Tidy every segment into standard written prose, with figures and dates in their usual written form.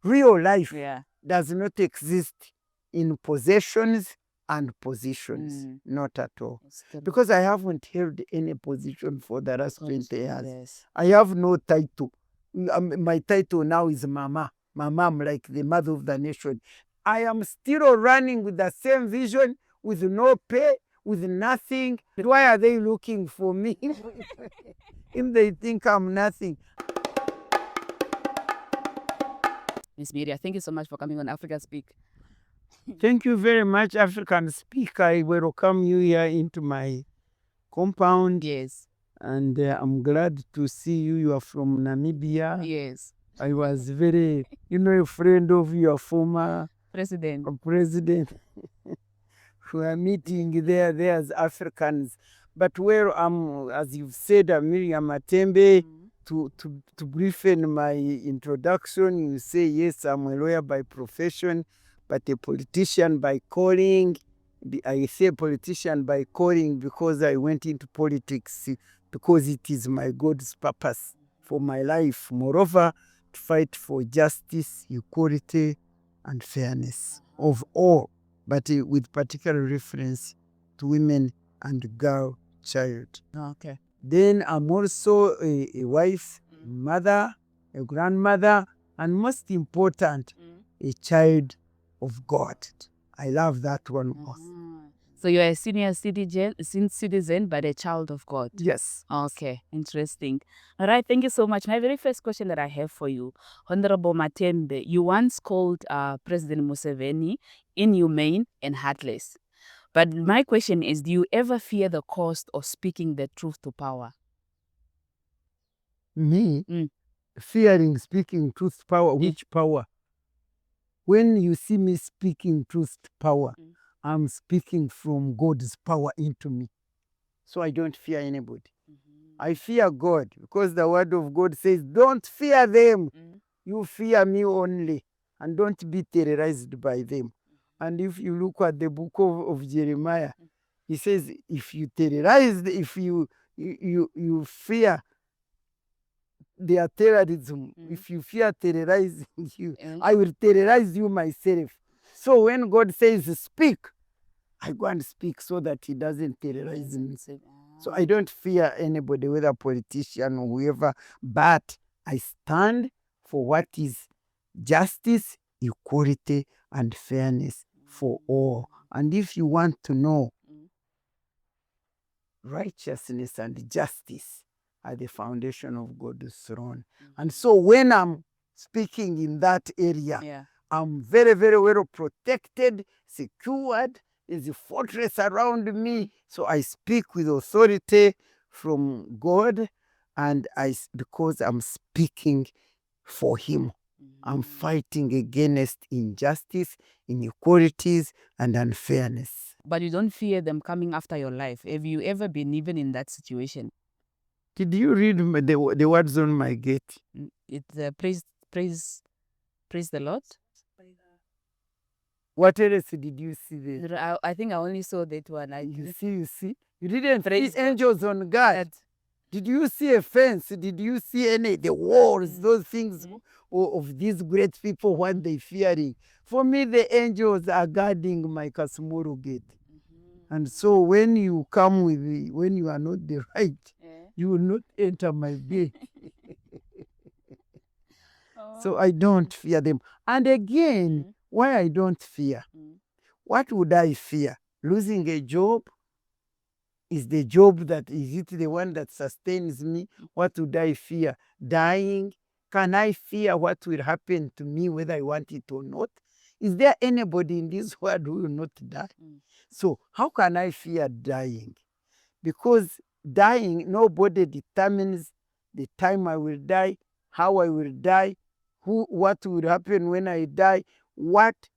Real life does not exist in possessions and positions, not at all. Because I haven't held any position for the last 20 years. Yes. I have no title. My title now is Mama. Mama, I'm like the mother of the nation. I am still running with the same vision, with no pay, with nothing. Why are they looking for me if they think I'm nothing? Miss Miria, thank you so much for coming on Africa Speak. Thank you very much, African Speak. I welcome you here into my compound. Yes. And I'm glad to see you. You are from Namibia. Yes. I was very, a friend of your former President. President. We are meeting there as Africans. But as you've said, Miria Matembe, to briefen my introduction, you say, yes, I'm a lawyer by profession, but a politician by calling. I say politician by calling because I went into politics because it is my God's purpose for my life. Moreover, to fight for justice, equality, and fairness of all, but with particular reference to women and girl child. Okay. Then I'm also a wife, mother, a grandmother, and most important, a child of God. I love that one also. So you're a senior citizen, but a child of God. Yes. Okay, interesting. All right, thank you so much. My very first question that I have for you, Honorable Matembe, you once called President Museveni inhumane and heartless. But my question is, do you ever fear the cost of speaking the truth to power? Me? Fearing speaking truth to power? Which power? When you see me speaking truth to power, I'm speaking from God's power into me. So I don't fear anybody. I fear God because the word of God says, don't fear them. You fear me only, and don't be terrorized by them. And if you look at the book of Jeremiah, he says, if you terrorize, if you fear their terrorism, if you fear terrorizing you, I will terrorize you myself. So when God says speak, I go and speak so that he doesn't terrorize me. So I don't fear anybody, whether politician or whoever, but I stand for what is justice, equality, and fairness for all. And if you want to know, righteousness and justice are the foundation of God's throne. And so when I'm speaking in that area, I'm very, very well protected, secured. There's a fortress around me. So I speak with authority from God, and because I'm speaking for him. I'm fighting against injustice, inequalities, and unfairness. But you don't fear them coming after your life. Have you ever been even in that situation? Did you read the words on my gate? It's praise the Lord. What else did you see there? I think I only saw that one. You see? You didn't see angels on guard. Did you see a fence? Did you see the walls, those things of these great people, what they fearing? For me, the angels are guarding my Kasumuru gate. And so when you come when you are not the right, you will not enter my gate. So I don't fear them. And again, why I don't fear? What would I fear? Losing a job? Is the job is it the one that sustains me? What would I fear? Dying? Can I fear what will happen to me whether I want it or not? Is there anybody in this world who will not die? So how can I fear dying? Because dying, nobody determines the time I will die, how I will die, what will happen when I die.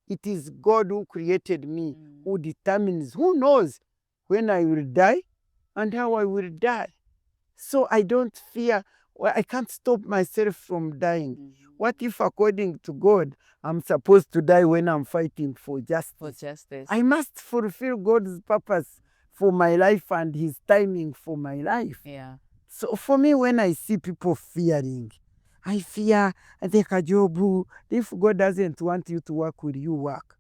It is God who created me, who determines, who knows when I will die and how I will die. So I don't fear, I can't stop myself from dying. What if, according to God, I'm supposed to die when I'm fighting for justice? I must fulfill God's purpose for my life and his timing for my life. Yeah. So for me, when I see people fearing, I fear, I take a job. If God doesn't want you to work, will you work?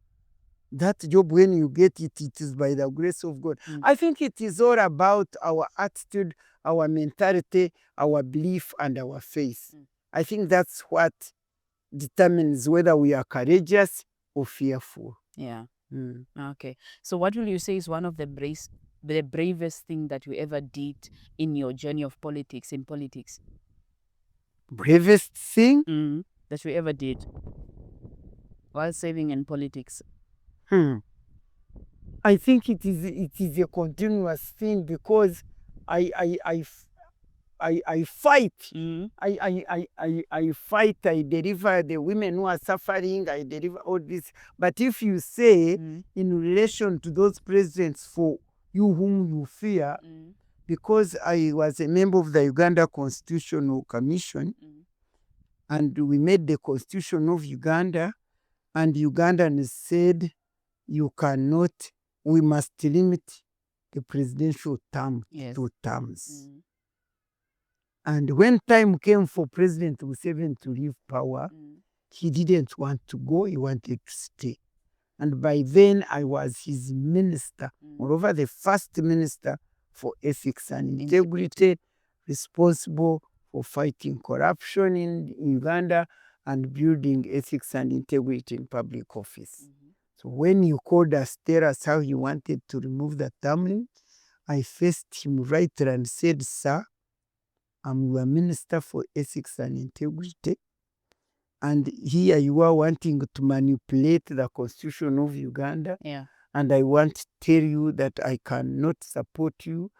That job, when you get it, it is by the grace of God. I think it is all about our attitude, our mentality, our belief, and our faith. I think that's what determines whether we are courageous or fearful. Yeah. Okay. So what will you say is one of the bravest thing that you ever did in your journey of politics, in politics? Bravest thing? That you ever did while serving in politics? I think it is a continuous thing because I fight. I fight. I deliver the women who are suffering. I deliver all this. But if you say in relation to those presidents for you whom you fear, because I was a member of the Uganda Constitutional Commission, and we made the Constitution of Uganda, and Ugandans said you cannot, we must limit the presidential term to 2 terms. And when time came for President Museveni to leave power, he didn't want to go, he wanted to stay. And by then I was his minister, moreover the first minister for ethics and integrity, responsible for fighting corruption in Uganda and building ethics and integrity in public office. So when you called us, tell us how you wanted to remove the term limit, I faced him right and said, sir, I'm your minister for ethics and integrity, and here you are wanting to manipulate the Constitution of Uganda. And I want to tell you that I cannot support you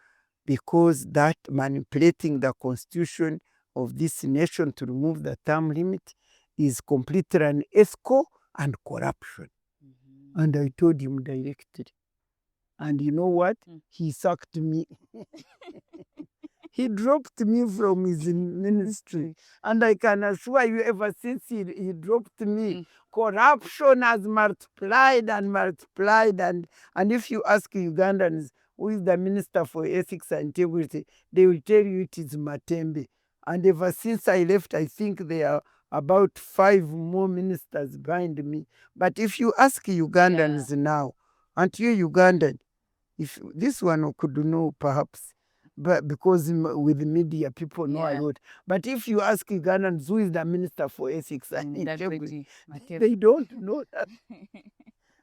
because that manipulating the Constitution of this nation to remove the term limit is completely unethical and corruption. And I told him directly. And you know what? He sacked me. He dropped me from his ministry. And I can assure you, ever since he dropped me, corruption has multiplied and multiplied. And if you ask Ugandans, who is the Minister for Ethics and Integrity, they will tell you it is Matembe. And ever since I left, I think there are about 5 more ministers behind me. But if you ask Ugandans now, aren't you Ugandan? If this one could know perhaps, but because with the media people know a lot. But if you ask Ugandans who is the Minister for Ethics and Integrity, they don't know that.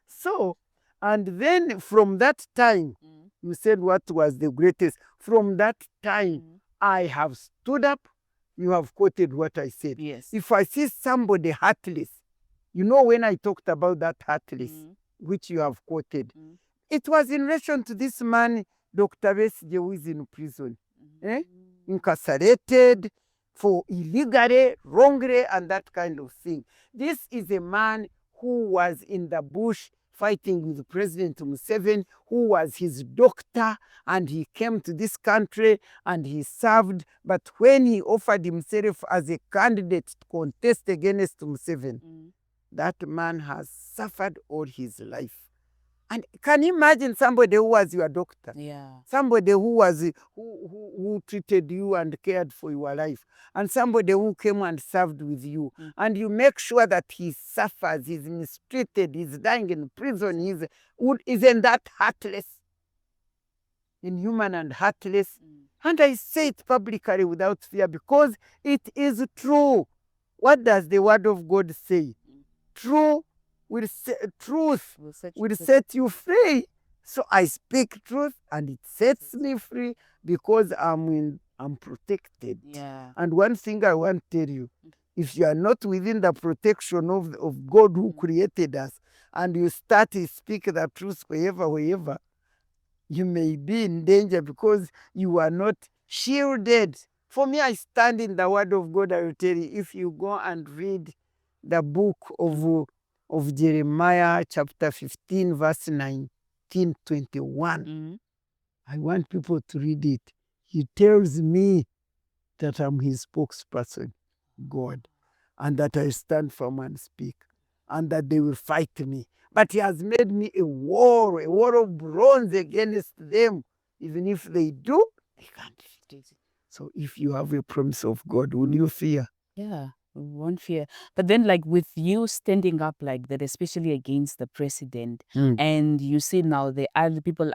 So, and then from that time, you said what was the greatest. From that time, I have stood up. You have quoted what I said. If I see somebody heartless, you know when I talked about that heartless, which you have quoted, it was in relation to this man, Dr. Besigye, who is in prison, incarcerated for illegally, wrongly, and that kind of thing. This is a man who was in the bush fighting with President Museveni, who was his doctor, and he came to this country and he served. But when he offered himself as a candidate to contest against Museveni, that man has suffered all his life. And can you imagine somebody who was your doctor? Somebody who was who treated you and cared for your life, and somebody who came and served with you, and you make sure that he suffers, he's mistreated, he's dying in prison, isn't that heartless? Inhuman and heartless. And I say it publicly without fear because it is true. What does the word of God say? Truth will set you free. So I speak truth and it sets me free because I'm protected. And one thing I want to tell you, if you are not within the protection of God who created us, and you start to speak the truth wherever, you may be in danger because you are not shielded. For me, I stand in the word of God. I will tell you, if you go and read the book of Jeremiah chapter 15 verse 19-21. I want people to read it. He tells me that I'm his spokesperson, God, and that I stand firm and speak, and that they will fight me. But he has made me a war of bronze against them. Even if they do, they can't defeat it. So if you have a promise of God, will you fear? Yeah, we won't fear. But then, like, with you standing up like that, especially against the president, and you see now the other people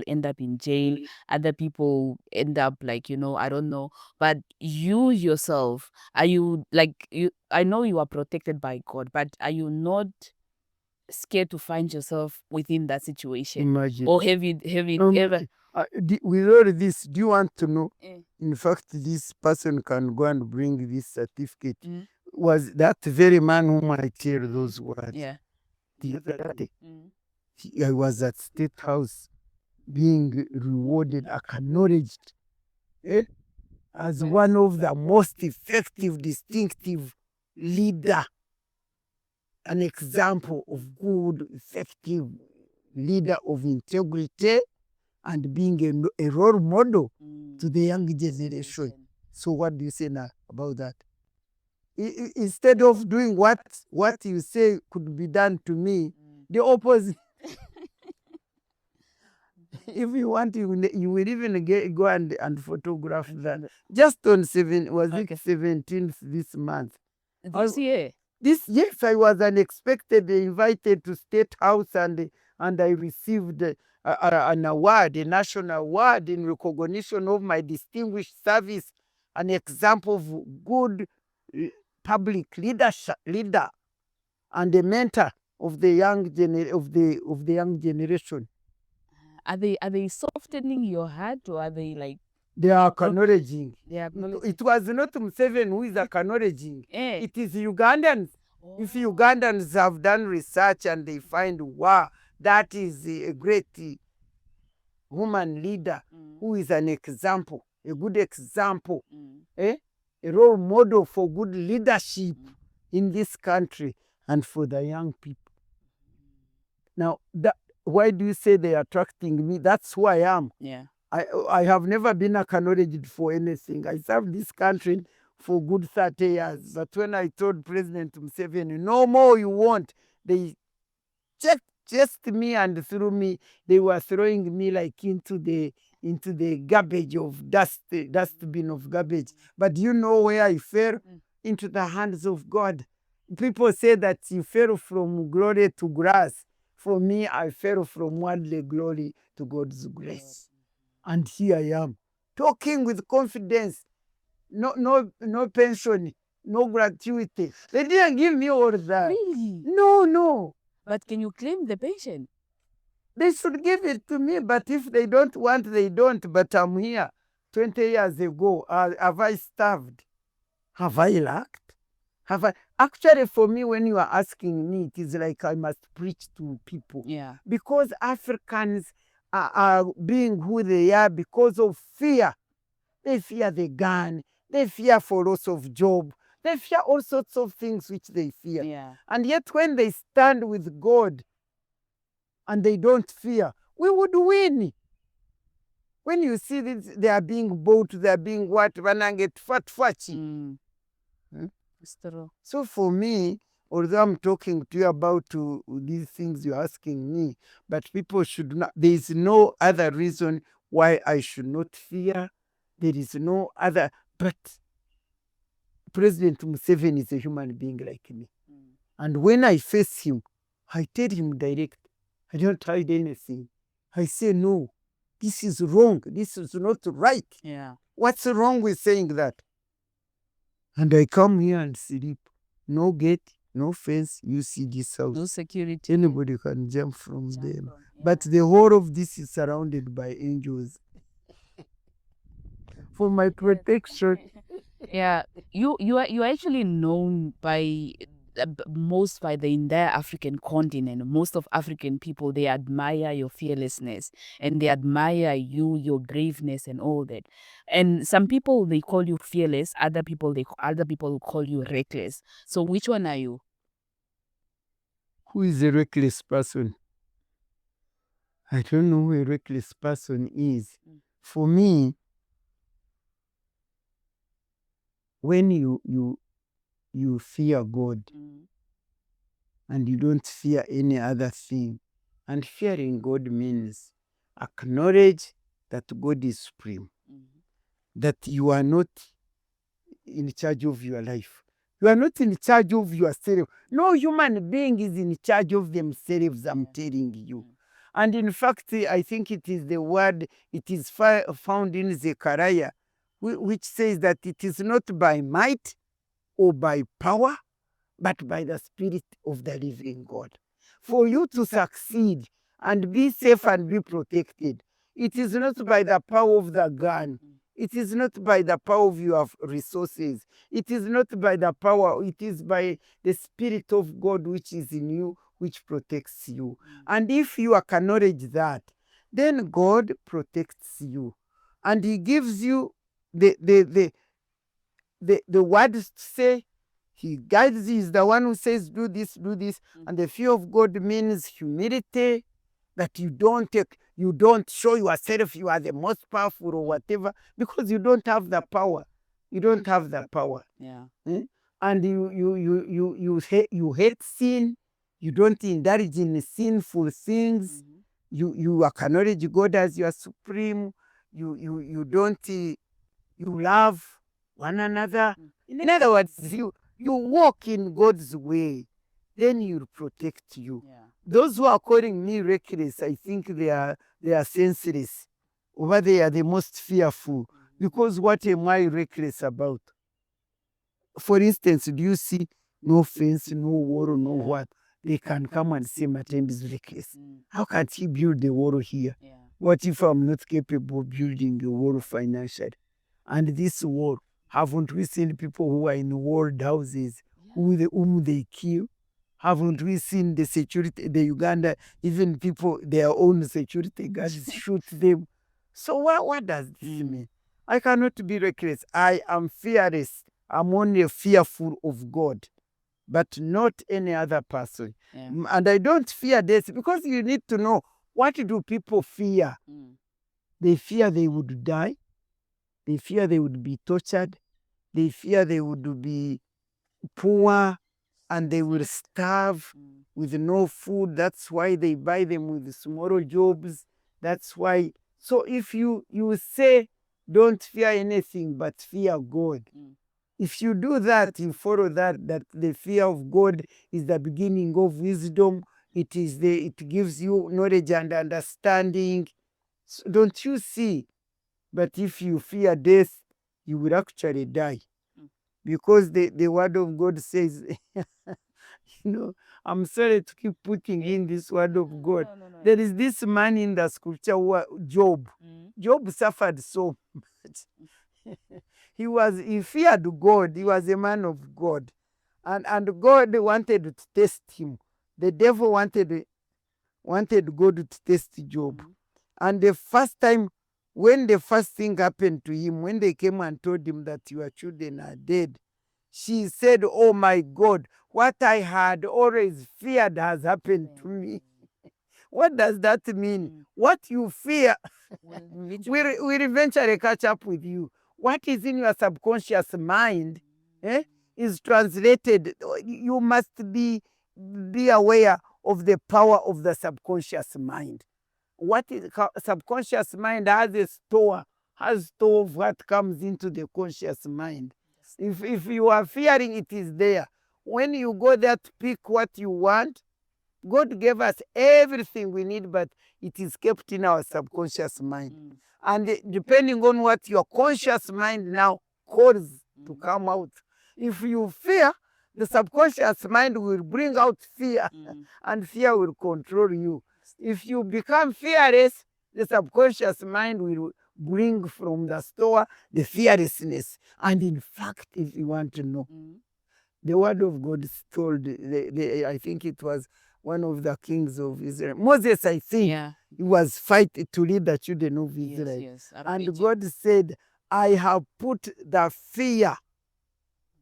end up in jail, other people end up like, I don't know. But you yourself, are you like you? I know you are protected by God, but are you not scared to find yourself within that situation? Imagine. Or have you ever? With all this, do you want to know? Eh. In fact, this person can go and bring this certificate. Mm. Was that very man whom I tell those words? Yeah. The other day, Mm. I was at State House being rewarded, acknowledged as one of the most effective, distinctive leader, an example of good, effective leader of integrity and being a role model to the young generation. So what do you say now about that? Instead of doing what you say could be done to me, the opposite. If you want, you will even go and photograph that. Just on 17th this month. This year. Yes, I was unexpectedly invited to State House and I received an award, a national award in recognition of my distinguished service, an example of good public leader and a mentor of the young young generation. Are they softening your heart, or are they like They are acknowledging. they are acknowledging? It was not Museveni who is acknowledging. Eh. It is Ugandans. If Ugandans have done research and they find, wow, that is a great woman leader who is an example, a good example, a role model for good leadership in this country and for the young people. Now, why do you say they are attracting me? That's who I am. Yeah. I have never been acknowledged for anything. I served this country for good 30 years. But when I told President Museveni, no more you want, they chased me and threw me. They were throwing me like into the garbage of dustbin of garbage. But do you know where I fell? Into the hands of God. People say that you fell from glory to grace. For me, I fell from worldly glory to God's grace. And here I am, talking with confidence. No pension, no gratuity. They didn't give me all that. Really? No. But can you claim the pension? They should give it to me, but if they don't want, they don't. But I'm here. 20 years ago, have I starved? Have I lacked? Actually, for me, when you are asking me, it is like I must preach to people. Yeah. Because Africans are being who they are because of fear. They fear the gun. They fear for loss of job. They fear all sorts of things which they fear. Yeah. And yet when they stand with God and they don't fear, we would win. When you see this, they are being bought, they are being what? Wananget fat fachi. So for me, although I'm talking to you about these things you're asking me, but people should not, there is no other reason why I should not fear. There is no other, but President Museveni is a human being like me. And when I face him, I tell him direct. I don't hide anything. I say, no, this is wrong. This is not right. Yeah. What's wrong with saying that? And I come here and sleep. No gate, no fence. You see this house. No security. Anybody can jump from them. But the whole of this is surrounded by angels. For my protection. Yeah, you are actually known by most by the entire African continent. Most of African people, they admire your fearlessness and they admire your braveness and all that. And some people, they call you fearless. Other people call you reckless. So which one are you? Who is a reckless person? I don't know who a reckless person is. For me, when you fear God and you don't fear any other thing, and fearing God means acknowledge that God is supreme, that you are not in charge of your life, You are not in charge of yourself. No human being is in charge of themselves, I'm telling you. And in fact, I think it is the word, it is found in Zechariah, which says that it is not by might or by power, but by the Spirit of the living God. For you to succeed and be safe and be protected, it is not by the power of the gun. It is not by the power of your resources. It is not by the power. It is by the Spirit of God which is in you, which protects you. And if you acknowledge that, then God protects you. And He gives you the words to say. He guides you. He's the one who says, do this, do this. And the fear of God means humility, that you don't show yourself you are the most powerful or whatever, because you don't have the power. You don't have the power. Yeah. And you hate sin. You don't indulge in sinful things. You acknowledge God as your supreme. You don't you love one another. In other words, you walk in God's way, then He'll protect you. Yeah. Those who are calling me reckless, I think they are senseless. Over they are the most fearful. Because what am I reckless about? For instance, do you see no fence, no wall, no what? They can come and say Matembe is reckless. How can he build the wall here? Yeah. What if I'm not capable of building a wall financially? And this wall, haven't we seen people who are in walled houses whom they kill? Haven't we seen the security, the Uganda, even people, their own security guards shoot them? So what does this mean? I cannot be reckless. I am fearless. I'm only fearful of God, but not any other person. Yeah. And I don't fear death, because you need to know, what do people fear? They fear they would die. They fear they would be tortured. They fear they would be poor and they will starve with no food. That's why they buy them with small jobs. That's why. So if you say, don't fear anything but fear God. If you do that, you follow that the fear of God is the beginning of wisdom. It gives you knowledge and understanding. So don't you see? But if you fear death, you will actually die. Because the word of God says, I'm sorry to keep putting in this word of God. No. There is this man in the scripture, Job. Job suffered so much. He feared God. He was a man of God. And God wanted to test him. The devil wanted God to test Job. And the first time, when the first thing happened to him, when they came and told him that your children are dead, she said, oh my God, what I had always feared has happened to me. What does that mean? What you fear will eventually catch up with you. What is in your subconscious mind is translated. You must be aware of the power of the subconscious mind. What is subconscious mind has store of what comes into the conscious mind. If you are fearing, it is there. When you go there to pick what you want, God gave us everything we need, but it is kept in our subconscious mind. And depending on what your conscious mind now calls to come out, if you fear, the subconscious mind will bring out fear, and fear will control you. If you become fearless, the subconscious mind will bring from the store the fearlessness. And in fact, if you want to know, the word of God is told, I think it was one of the kings of Israel. Moses, I think, he was fighting to lead the children of Israel. Yes. And God said, I have put the fear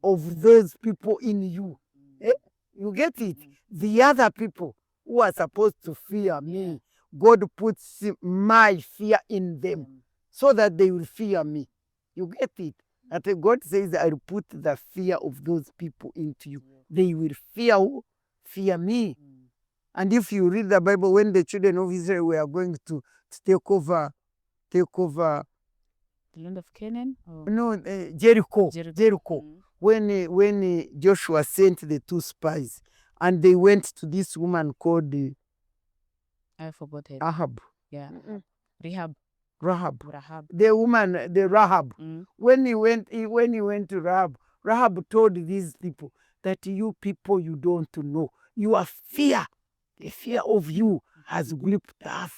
of those people in you. You get it? The other people who are supposed to fear me, God puts my fear in them so that they will fear me. You get it? That God says, I will put the fear of those people into you. They will fear me. And if you read the Bible, when the children of Israel were going to take over the land of Canaan? no, Jericho. when Joshua sent the 2 spies, and they went to this woman called I forgot it. Ahab. Yeah. Rahab. The woman, the Rahab. When he went to Rahab, Rahab told these people that you people you don't know, your fear, the fear of you has gripped us.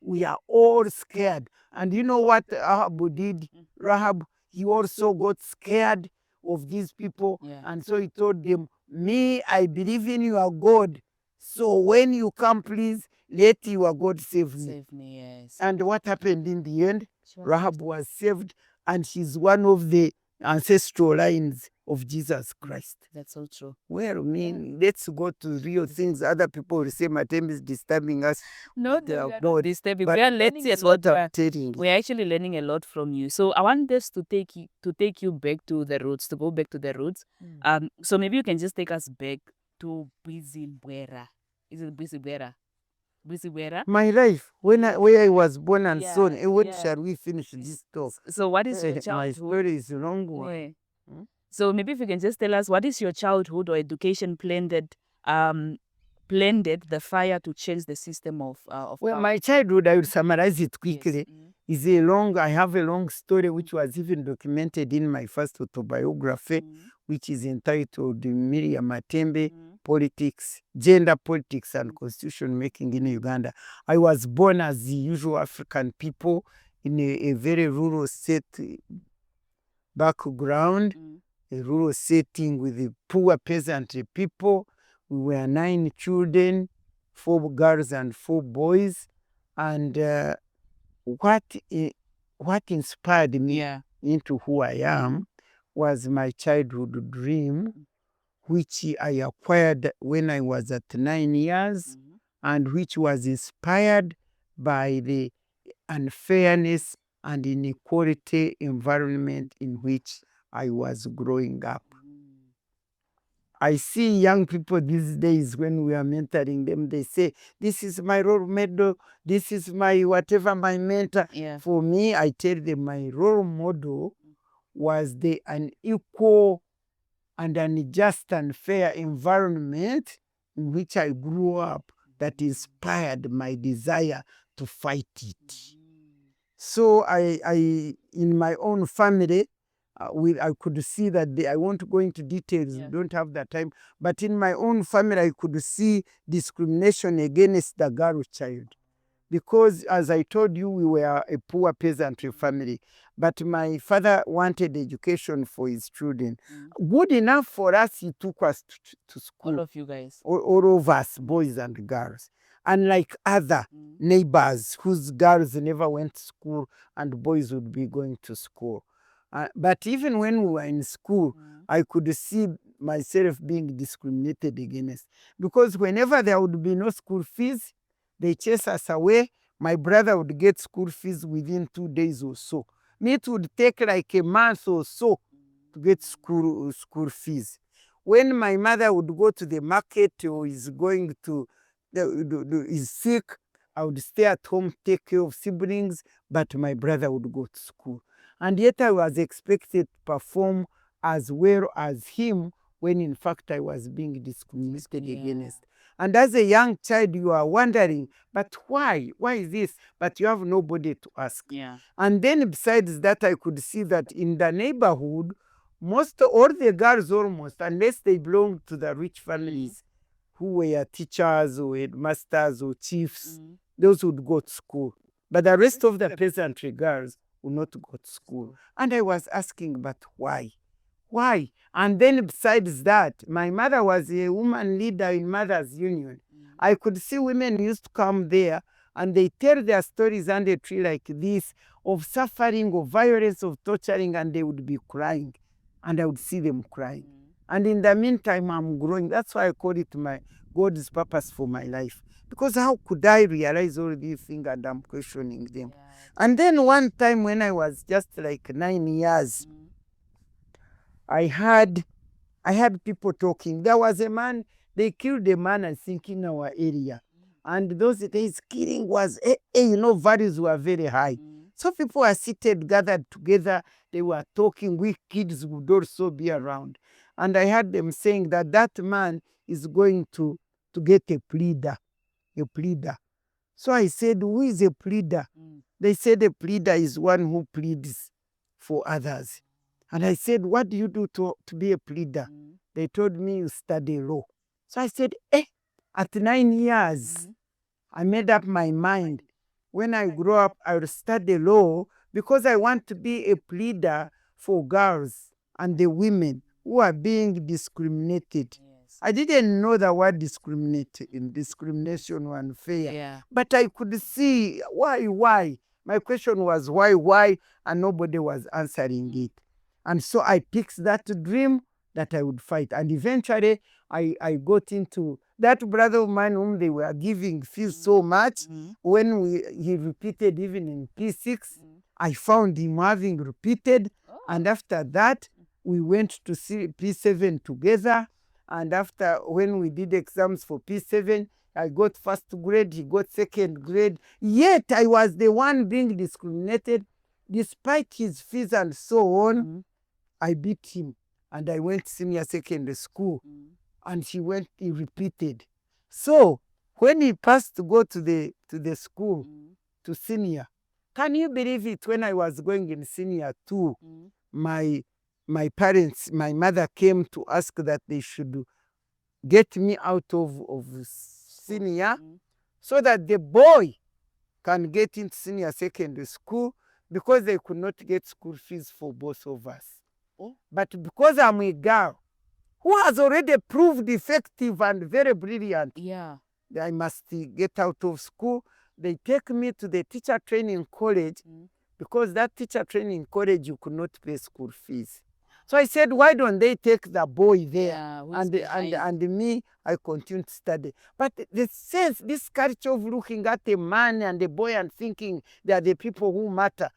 We are all scared. And you know what Ahab did? Rahab, he also got scared of these people. Yeah. And so he told them, me, I believe in your God. So when you come, please, let your God save me. Save me, yes. And what happened in the end? Rahab was saved, and she's one of the ancestral lines of Jesus Christ. That's so true. Well, I mean, let's go to real things. Other people will say Matembe is disturbing us. No, we are not disturbing. But We are learning a that's lot. what I'm telling you. We're actually learning a lot from you. So I want us to take you back to the roots, to go back to the roots. So maybe you can just take us back to Bwera. Is it Bwera? My life, where I was born and Yeah, so on. When yeah. shall we finish this talk? So what is your My childhood? story is a long one. Yeah. So maybe if you can just tell us, what is your childhood or education blended the fire to change the system of Well, power? my childhood, I will summarize it quickly. Yes. I have a long story which was even documented in my first autobiography, which is entitled Miria Matembe, Politics, Gender Politics and Constitution Making in Uganda. I was born as the usual African people in a very rural set background, a rural setting with the poor peasant people. We were 9 children, 4 girls and 4 boys. And what inspired me into who I am was my childhood dream, which I acquired when I was at 9 years, and which was inspired by the unfairness and inequality environment in which I was growing up. I see young people these days when we are mentoring them, they say, this is my role model, this is my whatever, my mentor. Yeah. For me, I tell them my role model was the unequal and unjust and fair environment in which I grew up that inspired my desire to fight it. So I in my own family, I could see that I won't go into details, don't have that time, but in my own family, I could see discrimination against the girl child. Because as I told you, we were a poor peasantry family, but my father wanted education for his children. Good enough for us, he took us to school. All of you guys. All of us, boys and girls. Unlike other neighbors whose girls never went to school and boys would be going to school. But even when we were in school, I could see myself being discriminated against. Because whenever there would be no school fees, they chase us away. My brother would get school fees within 2 days or so. Me, it would take like a month or so to get school fees. When my mother would go to the market or is going to, is sick, I would stay at home, take care of siblings, but my brother would go to school. And yet I was expected to perform as well as him when in fact I was being discriminated against. And as a young child, you are wondering, but why? Why is this? But you have nobody to ask. And then besides that, I could see that in the neighborhood, all the girls almost, unless they belong to the rich families who were teachers or headmasters or chiefs, those would go to school. But the rest of the peasantry girls would not go to school. And I was asking, but why? Why? And then besides that, my mother was a woman leader in Mothers Union. I could see women used to come there and they tell their stories under a tree like this of suffering, of violence, of torturing, and they would be crying. And I would see them crying. And in the meantime, I'm growing. That's why I call it my God's purpose for my life. Because how could I realize all these things and I'm questioning them? And then one time when I was just like 9 years, I had people talking. There was a man, they killed a man, I think, in our area. And those days, killing was, values were very high. So people are seated, gathered together. They were talking. We kids would also be around. And I heard them saying that that man is going to get a pleader. A pleader. So I said, who is a pleader? They said a pleader is one who pleads for others. And I said, what do you do to be a pleader? They told me you study law. So I said, at 9 years, I made up my mind. When I grow up, I will study law because I want to be a pleader for girls and the women who are being discriminated. I didn't know the word discrimination or unfair, but I could see why. My question was why, and nobody was answering it. And so I picked that dream that I would fight. And eventually, I got into that brother of mine whom they were giving fees so much. When he repeated even in P6, I found him having repeated. And after that, we went to see P7 together. And after, when we did exams for P7, I got first grade, he got second grade. Yet I was the one being discriminated. Despite his fees and so on, I beat him. And I went senior secondary school. And he repeated. So when he passed to go to the school, to senior, can you believe it? When I was going in senior 2, my parents, my mother came to ask that they should get me out of senior so that the boy can get into senior secondary school because they could not get school fees for both of us. But because I'm a girl who has already proved effective and very brilliant, I must get out of school. They take me to the teacher training college because that teacher training college, you could not pay school fees. So I said, why don't they take the boy there? And me, I continued to study. But the sense, this culture of looking at a man and a boy and thinking they are the people who matter,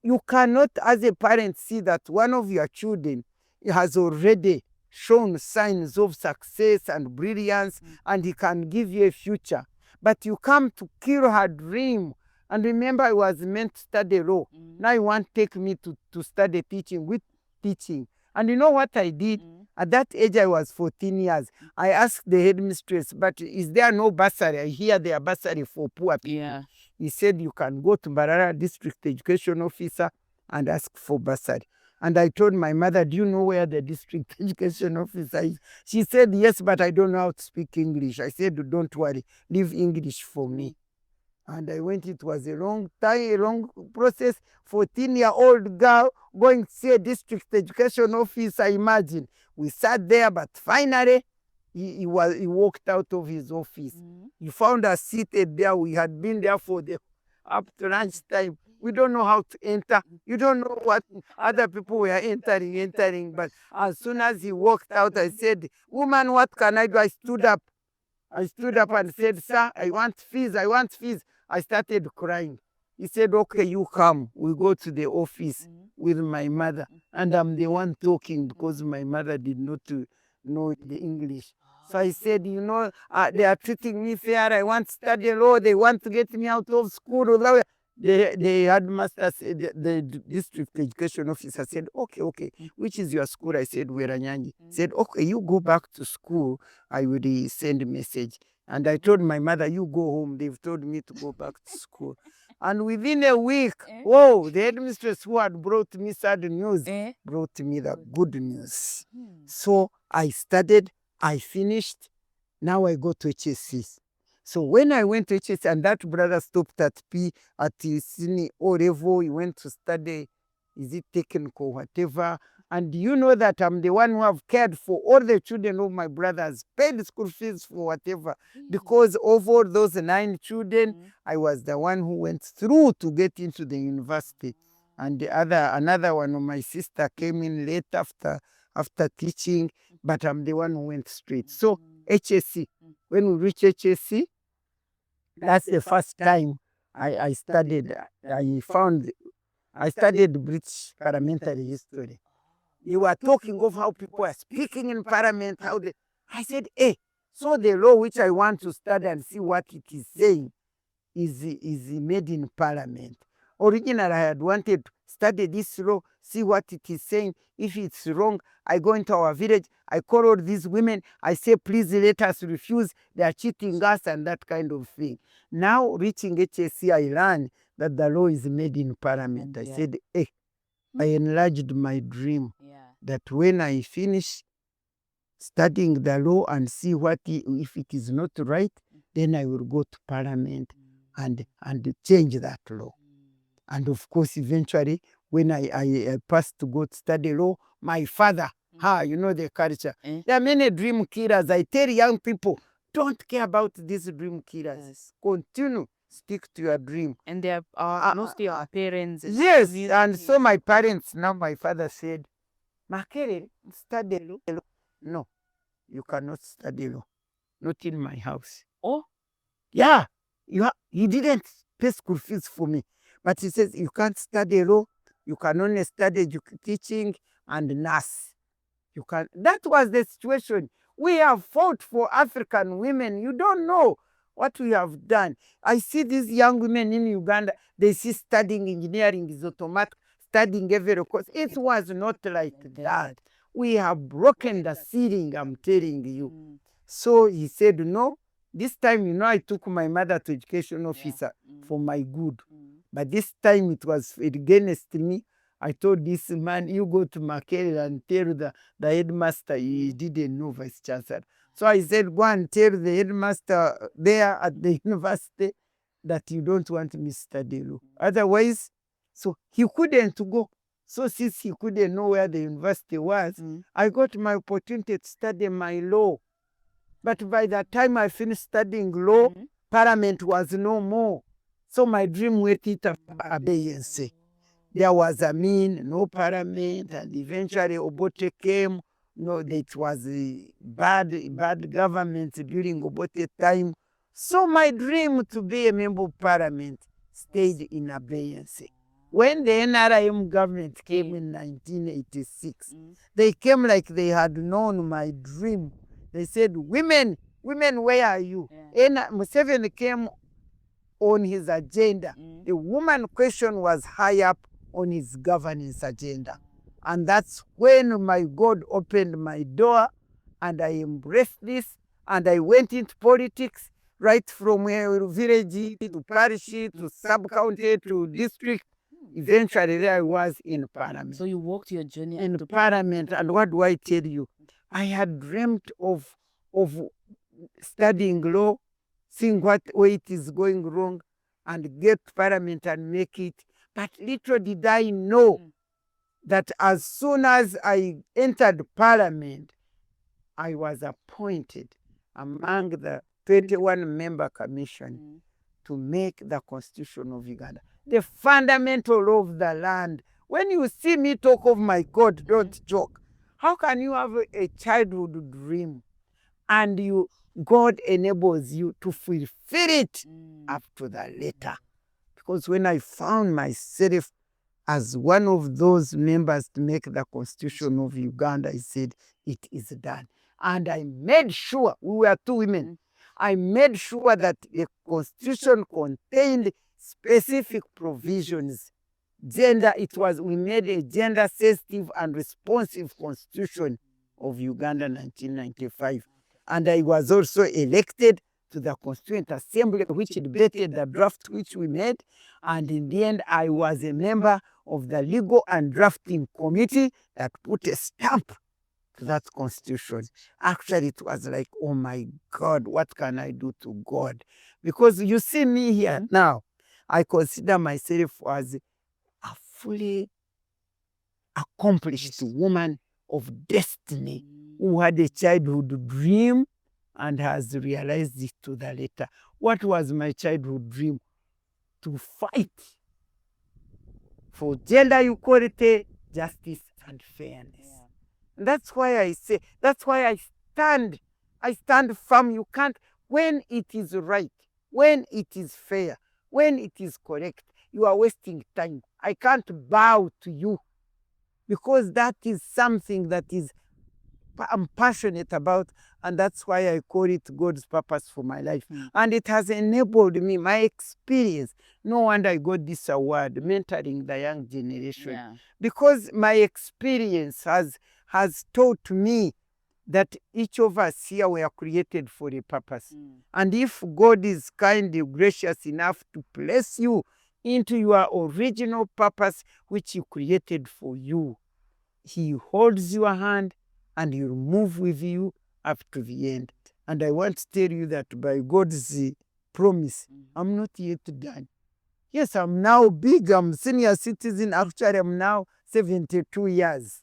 you cannot, as a parent, see that one of your children has already shown signs of success and brilliance, and he can give you a future. But you come to kill her dream. And remember, I was meant to study law. Now you want to take me to study teaching with teaching. And you know what I did? At that age, I was 14 years. I asked the headmistress, but is there no bursary? I hear there are bursary for poor people. He said, you can go to Mbarara District Education Officer and ask for bursary. And I told my mother, do you know where the district education officer is? She said, yes, but I don't know how to speak English. I said, don't worry, leave English for me. And I went, it was a long time, a long process. 14-year-old girl going to see a district education officer, imagine. We sat there, but finally, he walked out of his office. He found us seated there. We had been there up to lunchtime. We don't know how to enter. You don't know what other people were entering. But as soon as he walked out, I said, woman, what can I do? I stood up and said, sir, I want fees. I started crying. He said, okay, you come. We go to the office with my mother. And I'm the one talking because my mother did not know the English. So I said, you know, they are treating me fair. I want to study law. They want to get me out of school. The headmaster said, the district education officer said, okay, which is your school? I said, Weranyanyi. Said, okay, you go back to school. I will send a message. And I told my mother, you go home. They've told me to go back to school. And within a week, the headmistress who had brought me sad news brought me the good news. So I studied, I finished. Now I go to HSC. So when I went to HSC, and that brother stopped at senior O level, he went to study, is it technical, whatever. And you know that I'm the one who have cared for all the children of my brothers, paid school fees for whatever. Because of all those 9 children, I was the one who went through to get into the university. And another one of my sister came in late after teaching, but I'm the one who went straight. So HSC, when we reach HSC, that's the first time I studied. I studied British parliamentary history. You were talking of how people are speaking in parliament, I said, so the law which I want to study and see what it is saying is made in parliament. Originally, I had wanted to study this law, see what it is saying. If it's wrong, I go into our village, I call all these women, I say, please let us refuse, they are cheating us and that kind of thing. Now, reaching HSC, I learned that the law is made in parliament. I said, hey, I enlarged my dream that when I finish studying the law and see what if it is not right, then I will go to parliament and change that law. And of course, eventually, when I passed to go to study law, my father, you know the culture. There are many dream killers. I tell young people, don't care about these dream killers. Yes. Continue, stick to your dream. And they are mostly our parents. Yes, and so my parents, now my father said, Makere, study law. No, you cannot study law. Not in my house. Oh? Yeah, he didn't pay school fees for me. But he says, you can't study law, you can only study teaching and nurse. You can. That was the situation. We have fought for African women. You don't know what we have done. I see these young women in Uganda, they see studying engineering is automatic, studying every course. It was not like that. We have broken the ceiling, I'm telling you. So he said, no, this time, I took my mother to education officer for my good. But this time it was against me. I told this man, you go to Makere and tell the headmaster he didn't know vice chancellor. So I said, go and tell the headmaster there at the university that you don't want me to study law. Otherwise, so he couldn't go. So since he couldn't know where the university was, I got my opportunity to study my law. But by the time I finished studying law, parliament was no more. So my dream waited to abeyance. There was no parliament, and eventually Obote came. It was a bad government during Obote time. So my dream to be a member of parliament stayed in abeyance. When the NRM government came in 1986, they came like they had known my dream. They said, women, where are you? And Museveni came on his agenda. The woman question was high up on his governance agenda. And that's when my God opened my door and I embraced this and I went into politics right from village to parish to sub-county to district. Eventually there I was in parliament. So you walked your journey in parliament. And what do I tell you? I had dreamt of studying law, seeing what way it is going wrong, and get to parliament and make it. But little did I know that as soon as I entered parliament, I was appointed among the 21-member commission to make the Constitution of Uganda, the fundamental law of the land. When you see me talk of my God, don't joke. How can you have a childhood dream and God enables you to fulfill it up to the letter? Because when I found myself as one of those members to make the Constitution of Uganda, I said, it is done. And I made sure, we were two women, I made sure that the Constitution contained specific provisions. We made a gender-sensitive and responsive Constitution of Uganda 1995. And I was also elected to the Constituent Assembly, which debated the draft which we made. And in the end, I was a member of the Legal and Drafting Committee that put a stamp to that Constitution. Actually, it was like, oh my God, what can I do to God? Because you see me here now, I consider myself as a fully accomplished woman of destiny who had a childhood dream and has realized it to the letter. What was my childhood dream? To fight for gender equality, justice, and fairness. That's why I say, that's why I stand firm. You can't, when it is right, when it is fair, when it is correct, you are wasting time. I can't bow to you because that is something that is I'm passionate about, and that's why I call it God's purpose for my life. And it has enabled me, my experience. No wonder I got this award, mentoring the young generation, because my experience has taught me that each of us here were created for a purpose. And if God is kind and gracious enough to place you into your original purpose, which He created for you, He holds your hand and He'll move with you up to the end. And I want to tell you that by God's promise, I'm not yet done. Yes, I'm now big, I'm senior citizen. Actually, I'm now 72 years.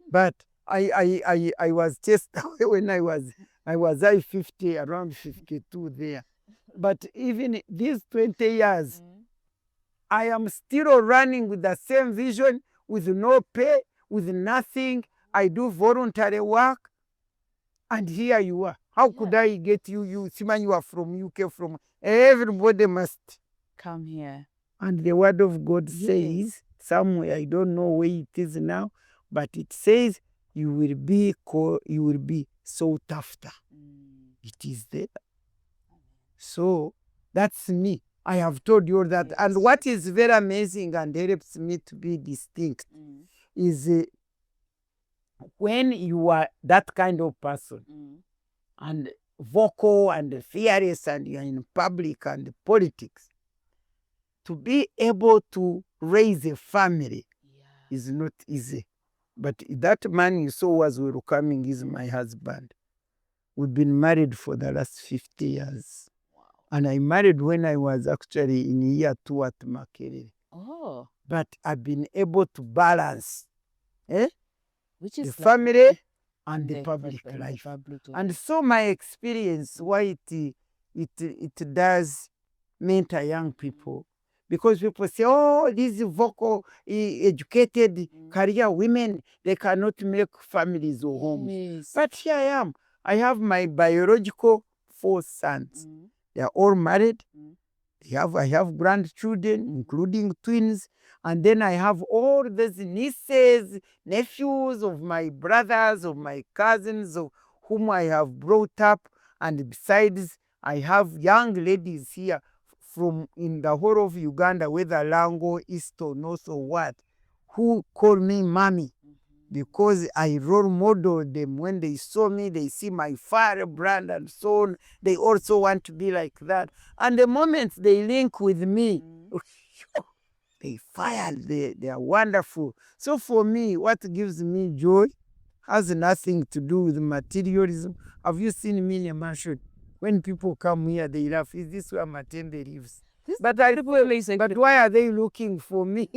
But I was just when I was 50, around 52 there. But even these 20 years, I am still running with the same vision, with no pay, with nothing. I do voluntary work, and here you are. How could I get you? You, Simon, you are from UK, from everybody must come here. And the word of God says, somewhere, I don't know where it is now, but it says, you will be sought after. It is there. So that's me. I have told you that. And what is very amazing and helps me to be distinct is when you are that kind of person and vocal and fearless and you're in public and politics, to be able to raise a family is not easy. But that man you saw was welcoming is my husband. We've been married for the last 50 years. Wow. And I married when I was actually in year 2 at Makerere. Oh. But I've been able to balance Which is the family and the the public and life. the public life. And so my experience, why it does mentor young people, because people say, oh, these vocal, educated, career women, they cannot make families or homes. But here I am. I have my biological 4 sons. They are all married. I have grandchildren, including twins. And then I have all these nieces, nephews of my brothers, of my cousins, of whom I have brought up. And besides, I have young ladies here from in the whole of Uganda, whether Lango, East or North or what, who call me mommy. Because I role model them. When they saw me, they see my firebrand and so on. They also want to be like that. And the moment they link with me, they fire, they are wonderful. So for me, what gives me joy has nothing to do with materialism. Have you seen Miria Mansion? When people come here, they laugh. Is this where Matembe lives? But why are they looking for me?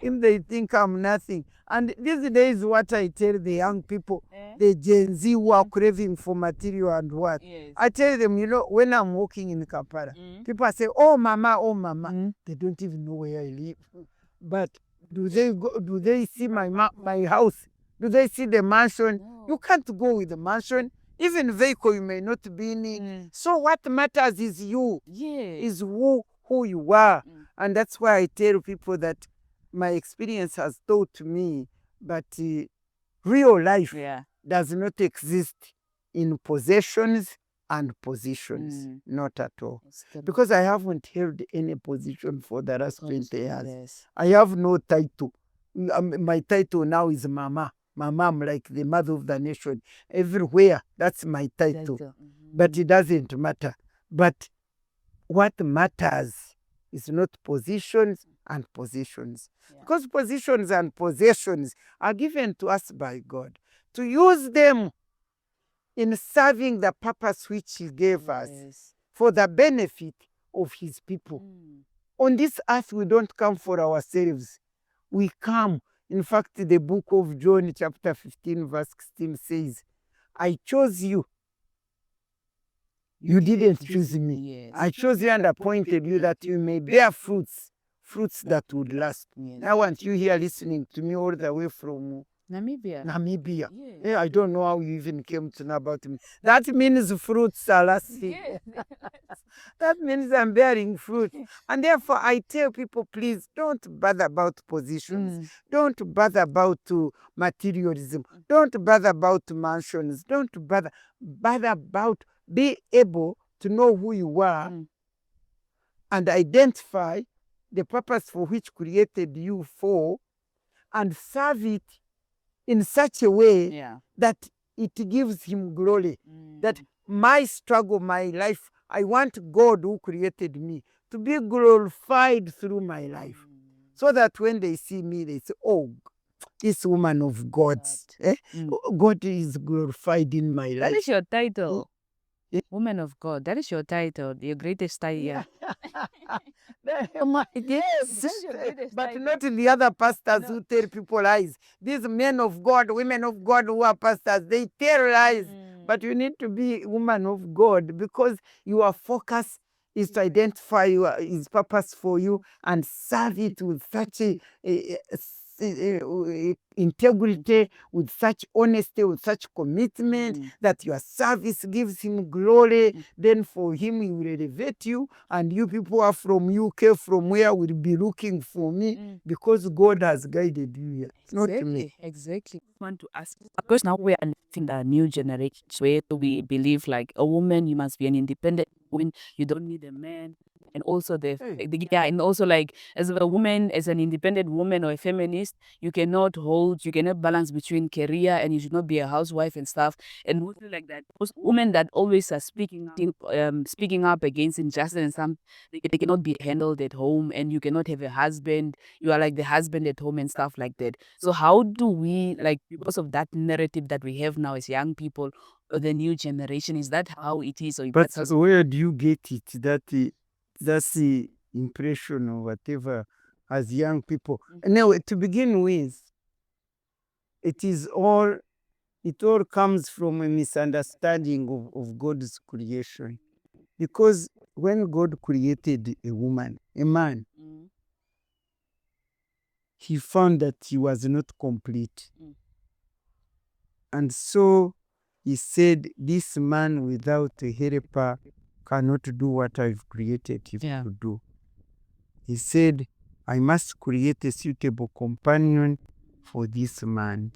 If they think I'm nothing. And these days, what I tell the young people, the Gen Z who are craving for material and what, I tell them, you know, when I'm walking in Kampala, people say, oh, mama, oh, mama. They don't even know where I live. But do they see my house? Do they see the mansion? No. You can't go with the mansion. Even vehicle you may not be in. So what matters is you. Is who you are. And that's why I tell people that my experience has taught me that real life does not exist in possessions and positions. Not at all. Because I haven't held any position for the last 20 years. I have no title. My title now is Mama. Mama, I'm like the mother of the nation. Everywhere, that's my title. But it doesn't matter. But what matters is not positions and possessions. Because positions and possessions are given to us by God to use them in serving the purpose which He gave us for the benefit of His people. On this earth, we don't come for ourselves. We come. In fact, the book of John, chapter 15, verse 16 says, I chose you. You didn't choose me. I chose you and appointed you that you may bear fruits that would last. I want you here listening to me all the way from Namibia. Yeah, I don't know how you even came to know about me. That means fruits are lasting. That means I'm bearing fruit. And therefore, I tell people, please don't bother about positions. Don't bother about materialism. Don't bother about mansions. Don't bother about be able to know who you are and identify the purpose for which created you for, and serve it in such a way that it gives him glory. That my struggle, my life, I want God who created me to be glorified through my life. So that when they see me, they say, oh, this woman of God, God is glorified in my life. That is your title. Woman of God. That is your title. Your greatest title. Yes, but not the other pastors who tell people lies. These men of God, women of God who are pastors, they tell lies. But you need to be woman of God, because your focus is to identify his purpose for you and serve it with such integrity, with such honesty, with such commitment, that your service gives him glory. Then for him, he will elevate you, and you people are from UK, from where will be looking for me, because God has guided you here. Not me. Exactly. I want to ask, because now we are living the new generation where we believe like a woman, you must be an independent woman, you don't need a man. And also and also like as a woman, as an independent woman or a feminist, you cannot balance between career, and you should not be a housewife and stuff. And mostly like that, most women that always are speaking up against injustice and some, they cannot be handled at home, and you cannot have a husband. You are like the husband at home and stuff like that. So how do we, like, because of that narrative that we have now as young people, or the new generation, is that how it is? Or but where do you get it? That's the impression or whatever as young people. Now, to begin with, it all comes from a misunderstanding of God's creation. Because when God created a woman, a man, he found that he was not complete. And so he said, this man without a helper cannot do what I've created him to do. He said, I must create a suitable companion for this man.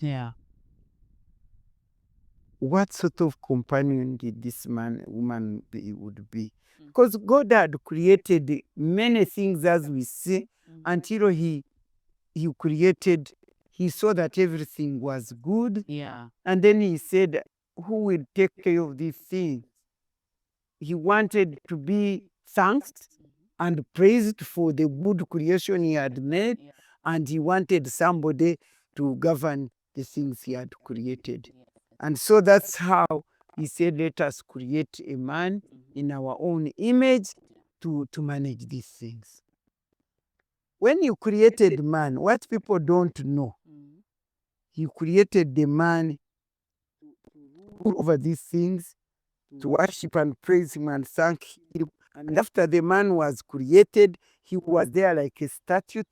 What sort of companion did this woman would be? Because God had created many things, as we see, until he created, he saw that everything was good. And then he said, who will take care of these things? He wanted to be thanked and praised for the good creation he had made, and he wanted somebody to govern the things he had created. And so that's how he said, let us create a man in our own image to manage these things. When you created man, what people don't know, he created the man over these things, to worship and praise him and thank him. And after the man was created, he was there like a statue.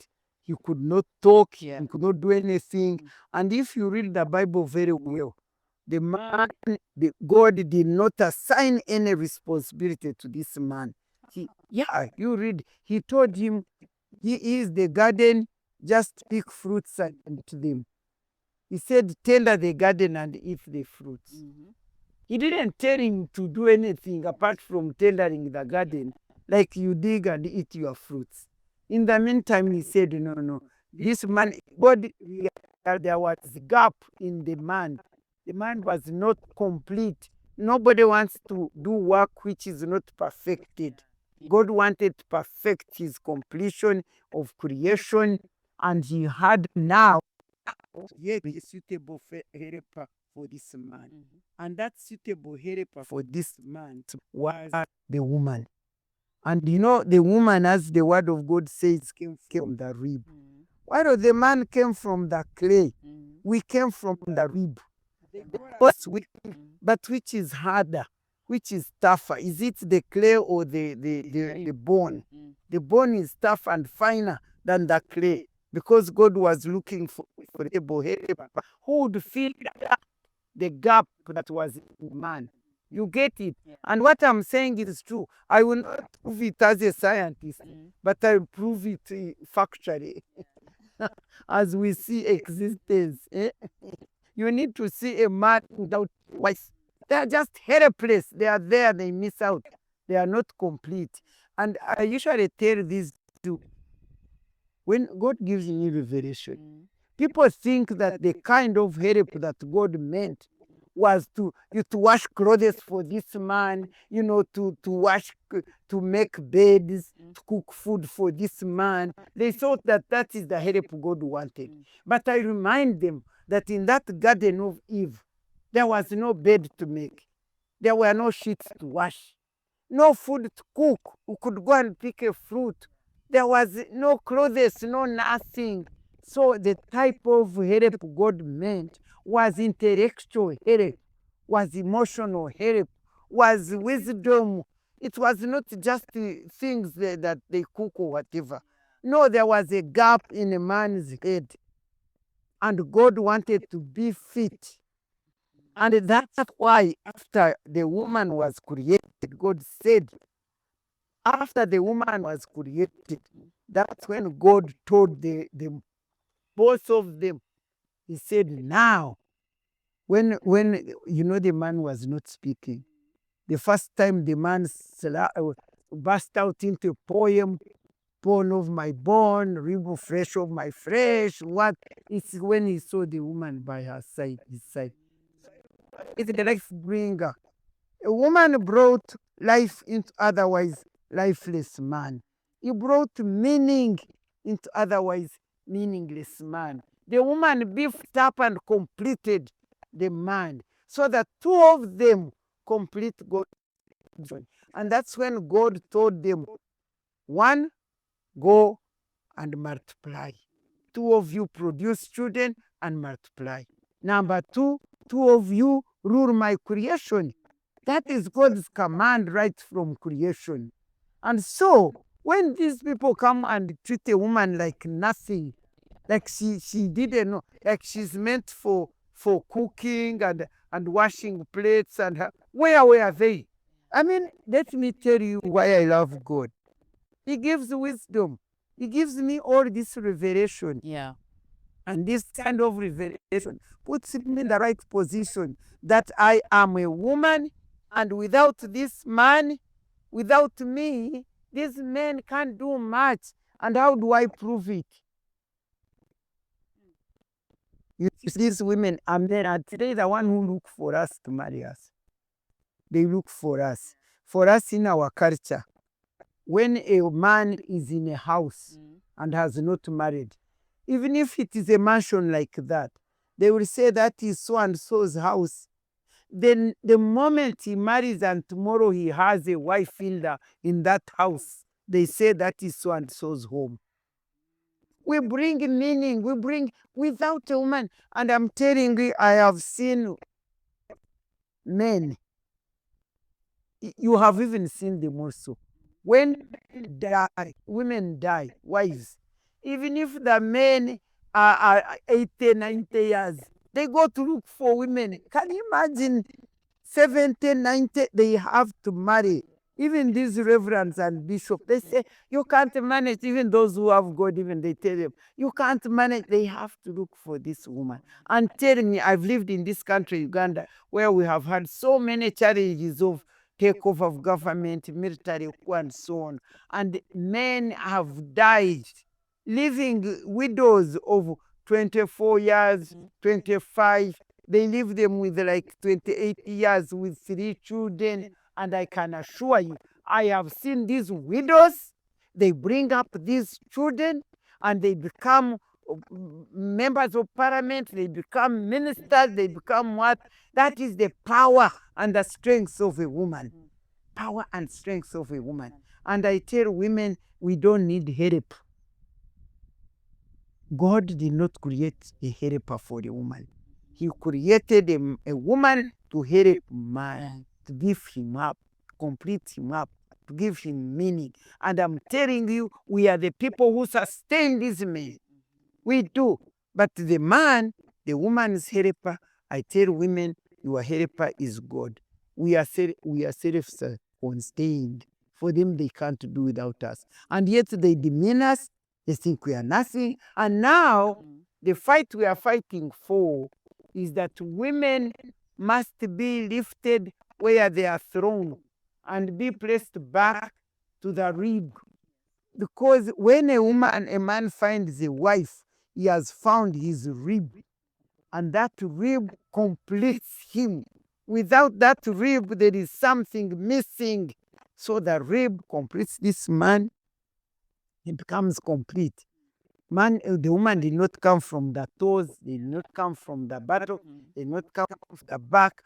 He could not talk, he could not do anything. And if you read the Bible very well, the man, God did not assign any responsibility to this man. You read, he told him, he is the garden, just pick fruits and eat them. He said, tender the garden and eat the fruits. He didn't tell him to do anything apart from tendering the garden, like you dig and eat your fruits. In the meantime, he said, no. This man, God, there was a gap in the man. The man was not complete. Nobody wants to do work which is not perfected. God wanted to perfect his completion of creation, and he had now a suitable helper for this man. And that suitable helper for this man was the woman. And the woman, as the word of God says, came from the rib. While the man came from the clay, we came from the rib. But which is harder? Which is tougher? Is it the clay or the bone? The bone is tough and finer than the clay, because God was looking for a helper who would fill the gap that was in man. You get it? Yeah. And what I'm saying is true. I will not prove it as a scientist, but I will prove it factually. As we see existence. You need to see a man without wife. They are just helpless. They are there, they miss out. They are not complete. And I usually tell this to when God gives me revelation, people think that the kind of help that God meant was to wash clothes for this man, to wash, to make beds, to cook food for this man. They thought that that is the help God wanted. But I remind them that in that Garden of Eve, there was no bed to make. There were no sheets to wash, no food to cook. We could go and pick a fruit. There was no clothes, no nothing. So the type of help God meant was intellectual help, was emotional help, was wisdom. It was not just things that they cook or whatever. No, there was a gap in a man's head. And God wanted to be fit. And that's why after the woman was created, God said, after the woman was created, that's when God told both of them, he said, now, when the man was not speaking, the first time the man burst out into a poem, bone of my bone, rib flesh of my flesh, what? It's when he saw the woman by his side. It's the life bringer. A woman brought life into otherwise lifeless man. He brought meaning into otherwise meaningless man. The woman beefed up and completed the man so that two of them complete God's vision. And that's when God told them, one, go and multiply. Two of you produce children and multiply. Number two, two of you rule my creation. That is God's command right from creation. And so, when these people come and treat a woman like nothing, like she didn't know, like she's meant for cooking and washing plates, and where were they? I mean, let me tell you why I love God. He gives wisdom. He gives me all this revelation. Yeah. And this kind of revelation puts me in the right position that I am a woman, and without this man, without me, this man can't do much. And how do I prove it? You see, these women are men, and today the one who look for us to marry us. They look for us. For us in our culture, when a man is in a house and has not married, even if it is a mansion like that, they will say that is so and so's house. Then the moment he marries and tomorrow he has a wife in that house, they say that is so and so's home. We bring meaning, we bring without a woman. And I'm telling you, I have seen men. You have even seen them also. When women die, wives, even if the men are 80, 90 years, they go to look for women. Can you imagine 70, 90, they have to marry? Even these reverends and bishops, they say, you can't manage. Even those who have God, even they tell them, you can't manage. They have to look for this woman. And tell me, I've lived in this country, Uganda, where we have had so many challenges of takeover of government, military coup, and so on. And men have died, leaving widows of 24 years, 25. They leave them with like 28 years with 3 children. And I can assure you, I have seen these widows, they bring up these children and they become members of parliament, they become ministers, they become what? That is the power and the strength of a woman. Power and strength of a woman. And I tell women, we don't need help. God did not create a helper for the woman. He created a woman to help man, to give him up, complete him up, to give him meaning. And I'm telling you, we are the people who sustain this man. We do. But the man, the woman's helper, I tell women, your helper is God. we are self-contained. For them, they can't do without us. And yet they demean us, they think we are nothing. And now, the fight we are fighting for is that women must be lifted where they are thrown and be placed back to the rib. Because when a man finds a wife, he has found his rib, and that rib completes him. Without that rib, there is something missing. So the rib completes this man, he becomes complete. The woman did not come from the toes, they did not come from the bottom, they did not come from the back.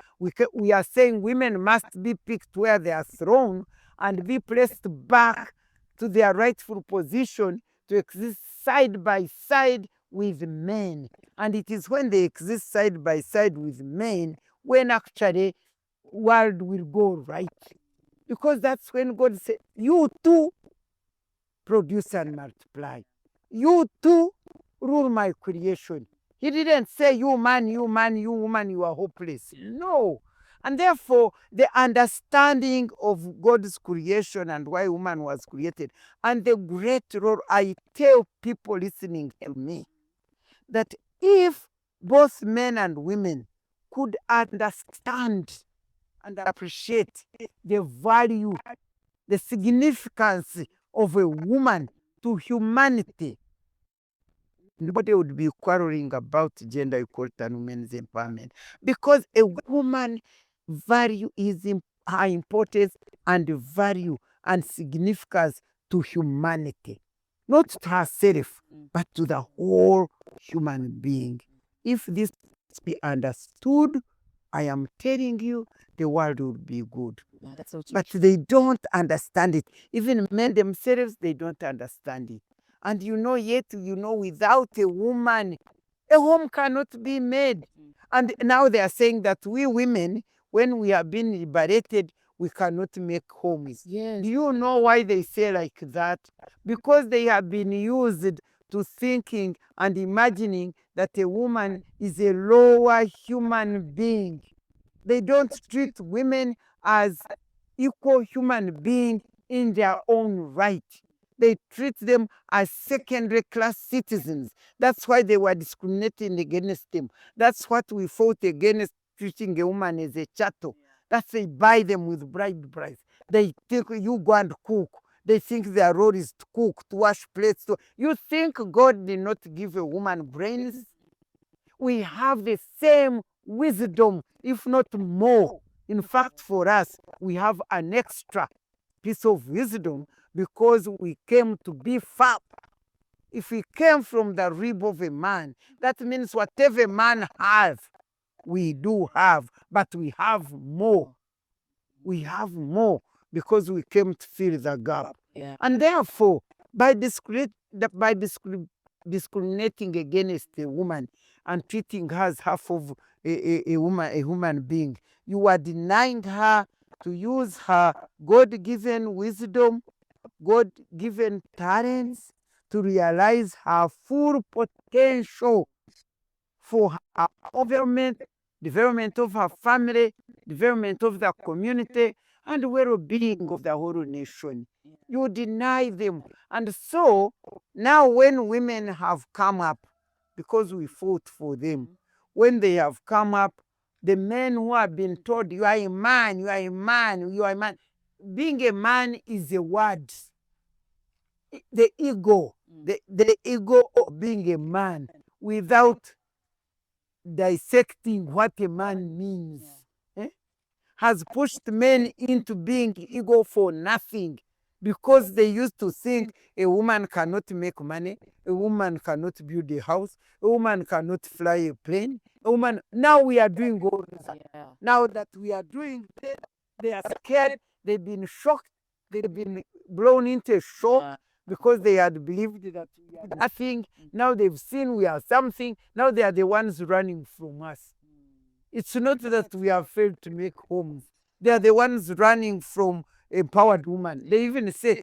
We are saying women must be picked where they are thrown and be placed back to their rightful position to exist side by side with men. And it is when they exist side by side with men when actually world will go right. Because that's when God said, you too produce and multiply. You too rule my creation. He didn't say, you man, you woman, you are hopeless. No. And therefore, the understanding of God's creation and why woman was created, and the great role, I tell people listening to me, that if both men and women could understand and appreciate the value, the significance of a woman to humanity, nobody would be quarreling about gender equality and women's empowerment. Because a woman value is her importance and value and significance to humanity. Not to herself, but to the whole human being. If this be understood, I am telling you, the world will be good. Yeah, that's so true. But they don't understand it. Even men themselves, they don't understand it. And yet, without a woman, a home cannot be made. And now they are saying that we women, when we have been liberated, we cannot make homes. Yes. Do you know why they say like that? Because they have been used to thinking and imagining that a woman is a lower human being. They don't treat women as equal human beings in their own right. They treat them as secondary class citizens. That's why they were discriminating against them. That's what we fought against, treating a woman as a chattel. That's they buy them with bride price. They think you go and cook. They think their role is to cook, to wash plates. You think God did not give a woman brains? We have the same wisdom, if not more. In fact, for us, we have an extra piece of wisdom because we came to be fab. If we came from the rib of a man, that means whatever man has, we do have, but we have more. We have more because we came to fill the gap. Yeah. And therefore, by discriminating against a woman and treating her as half of a human being, you are denying her to use her God-given wisdom, God-given talents to realize her full potential for her development of her family, development of the community, and well-being of the whole nation. You deny them. And so now when women have come up, because we fought for them, when they have come up, the men who have been told, you are a man, you are a man, you are a man. Being a man is a word. The ego, the ego of being a man without dissecting what a man means, has pushed men into being ego for nothing, because they used to think a woman cannot make money, a woman cannot build a house, a woman cannot fly a plane, a woman. Now we are doing all that. Yeah. Now that we are doing that, they are scared, they've been shocked, they've been blown into shock because they had believed that we are nothing. Now they've seen we are something. Now they are the ones running from us. It's not that we have failed to make homes. They are the ones running from empowered women. They even say,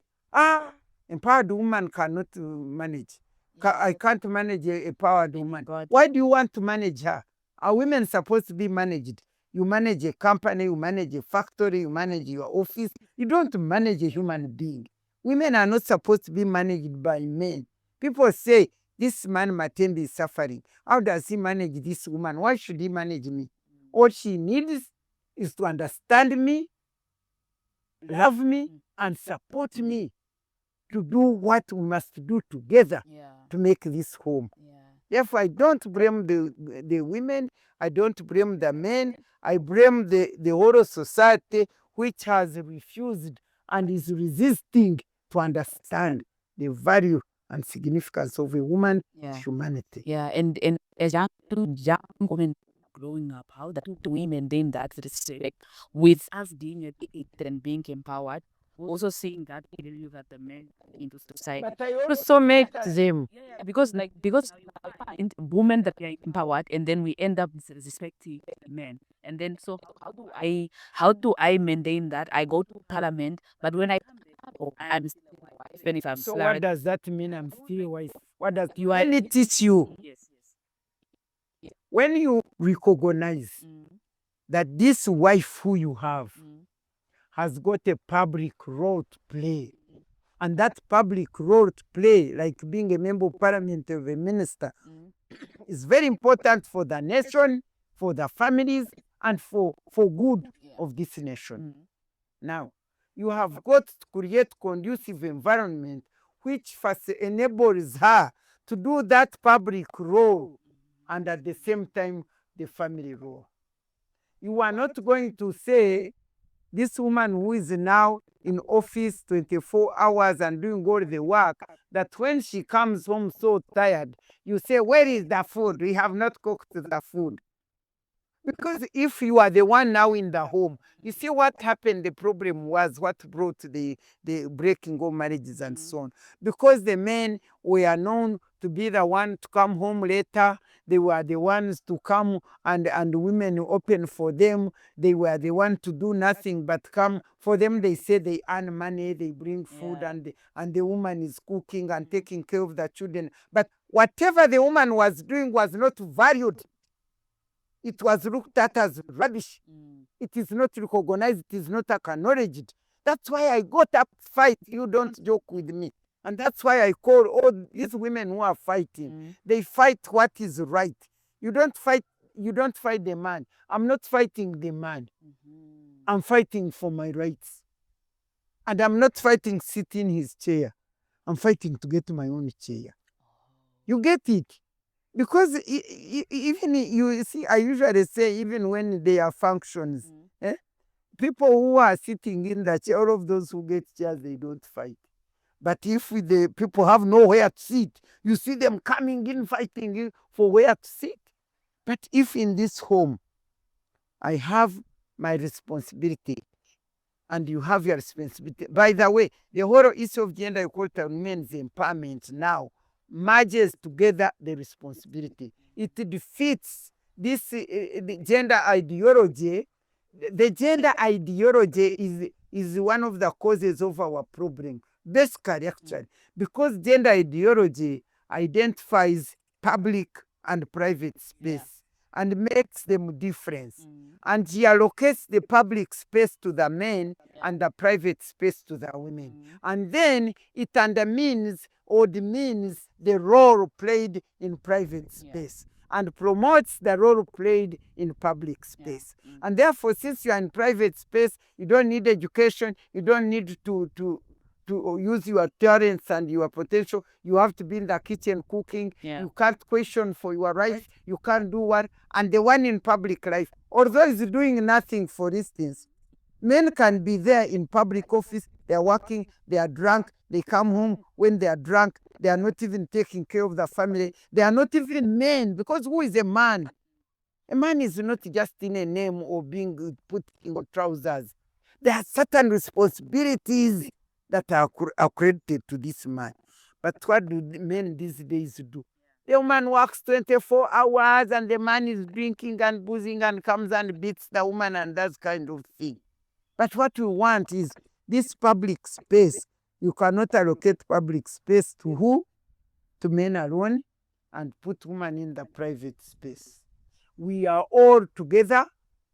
empowered woman cannot manage. I can't manage a empowered woman. Why do you want to manage her? Are women supposed to be managed? You manage a company, you manage a factory, you manage your office. You don't manage a human being. Women are not supposed to be managed by men. People say, this man Matembe is suffering. How does he manage this woman? Why should he manage me? All she needs is to understand me, love me, and support me to do what we must do together to make this home. Therefore, I don't blame the women, I don't blame the men, I blame the whole society which has refused and is resisting to understand the value and significance of a woman's humanity. Yeah, and as young women growing up, how that we maintain that respect with us being educated and being empowered, also seeing that value that the men into society. But I also make them. Because in women that are empowered, and then we end up disrespecting men. And then so how do I maintain that? I go to parliament, but when I I'm still a wife, even if I'm So married. what does that mean? I'm still a wife. What does you only teach you? Yes. When you recognize that this wife who you have has got a public role to play, and that public role to play, like being a member of parliament or a minister, is very important for the nation, for the families, and for good of this nation. Now, you have got to create conducive environment which first enables her to do that public role and at the same time the family role. You are not going to say this woman who is now in office 24 hours and doing all the work, that when she comes home so tired, you say, where is the food? We have not cooked the food. Because if you are the one now in the home, you see what happened, the problem was what brought the breaking of marriages and so on. Because the men were known to be the one to come home later, they were the ones to come and women open for them. They were the one to do nothing but come. For them, they say they earn money, they bring food, and the woman is cooking and taking care of the children. But whatever the woman was doing was not valued. It was looked at as rubbish. It is not recognized. It is not acknowledged. That's why I got up to fight. You don't joke with me. And that's why I call all these women who are fighting. They fight what is right. You don't fight the man. I'm not fighting the man. I'm fighting for my rights. And I'm not fighting sitting in his chair. I'm fighting to get my own chair. You get it? Because even you see, I usually say, even when there are functions, people who are sitting in the chair, all of those who get chairs, they don't fight. But if the people have nowhere to sit, you see them coming in, fighting for where to sit. But if in this home, I have my responsibility, and you have your responsibility. By the way, the whole issue of gender equality and women's empowerment now merges together the responsibility. It defeats this the gender ideology. The gender ideology is one of the causes of our problem, basically, actually, because gender ideology identifies public and private space and makes them difference. And he allocates the public space to the men and the private space to the women. And then it undermines or demeans the role played in private space and promotes the role played in public space. And therefore, since you are in private space, you don't need education, you don't need to use your talents and your potential. You have to be in the kitchen cooking. You can't question for your rights. You can't do what. And the one in public life, although he's doing nothing, for instance, men can be there in public office. They are working, they are drunk, they come home when they are drunk. They are not even taking care of the family. They are not even men, because who is a man? A man is not just in a name or being put in trousers. There are certain responsibilities that are accredited to this man. But what do the men these days do? The woman works 24 hours and the man is drinking and boozing and comes and beats the woman and that kind of thing. But what we want is this public space. You cannot allocate public space to who? To men alone, and put women in the private space. We are all together.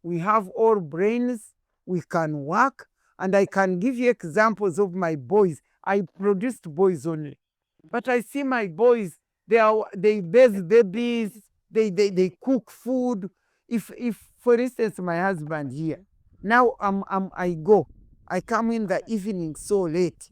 we have all brains, we can work, and I can give you examples of my boys. I produced boys only, but I see my boys, they bathe babies, they cook food. If for instance my husband here, now I come in the evening so late.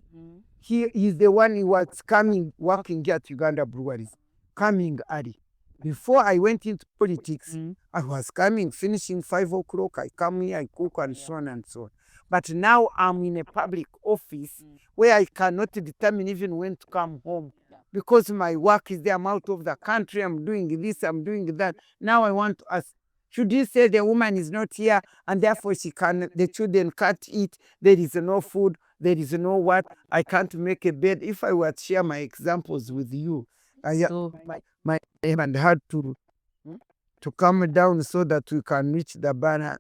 He is the one who was coming, working at Uganda breweries, coming early. Before I went into politics, I was coming, finishing 5 o'clock. I come here, I cook, and so on and so on. But now I'm in a public office where I cannot determine even when to come home because my work is there. I'm out of the country. I'm doing this, I'm doing that. Now I want to ask, should you say the woman is not here and therefore the children can't eat? There is no food, there is no what? I can't make a bed. If I were to share my examples with you, my husband had to come down so that we can reach the banner.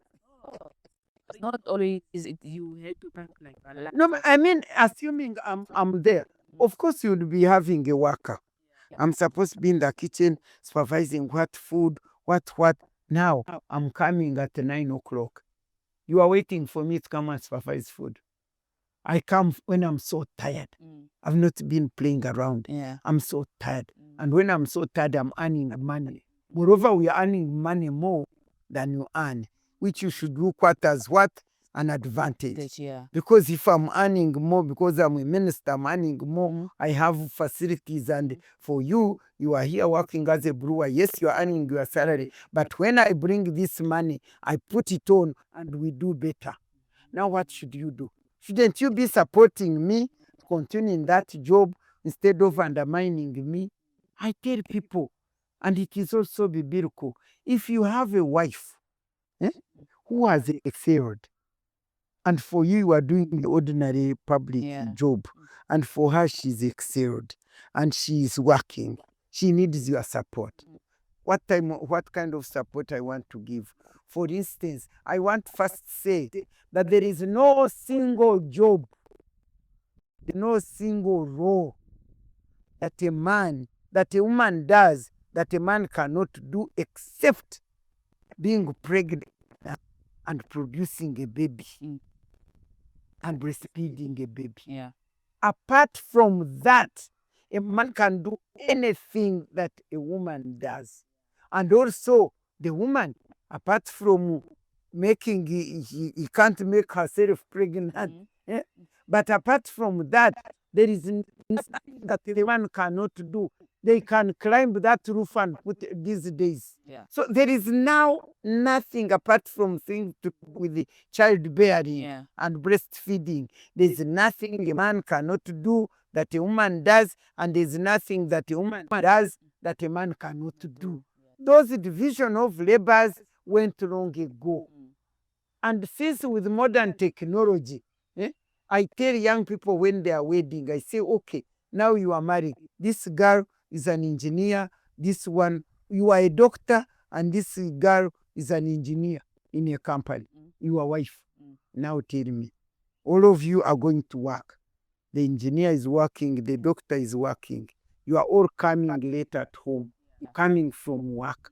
Not only is it you have to pack like a lot. No, I mean, assuming I'm there, of course you'll be having a worker. I'm supposed to be in the kitchen supervising what food, what. Now I'm coming at 9 o'clock. You are waiting for me to come and supervise food. I come when I'm so tired. I've not been playing around. I'm so tired. And when I'm so tired, I'm earning money. Moreover, we are earning money more than you earn, which you should look at as what? An advantage. Because if I'm earning more, because I'm a minister, I'm earning more, I have facilities, and for you, you are here working as a brewer. Yes, you are earning your salary, but when I bring this money, I put it on and we do better. Now what should you do? Shouldn't you be supporting me, continuing that job instead of undermining me? I tell people, and it is also biblical, if you have a wife who has excelled, and for you, you are doing the ordinary public job, and for her, she's excelled, and she is working, she needs your support. What kind of support I want to give? For instance, I want first to say that there is no single job, no single role that a woman does that a man cannot do except being pregnant and producing a baby and breastfeeding a baby. Apart from that, a man can do anything that a woman does. And also, the woman, apart from making, he can't make herself pregnant. But apart from that, there is nothing that the man cannot do. They can climb that roof and put these days. So there is now nothing apart from things to do with the childbearing and breastfeeding. There's nothing a man cannot do that a woman does, and there's nothing that a woman does that a man cannot do. Those division of labors went long ago. And since with modern technology, I tell young people when they are wedding, I say, okay, now you are married. This girl is an engineer. This one, you are a doctor, and this girl is an engineer in a company. Your wife. Now tell me, all of you are going to work. The engineer is working, the doctor is working. You are all coming late at home, coming from work.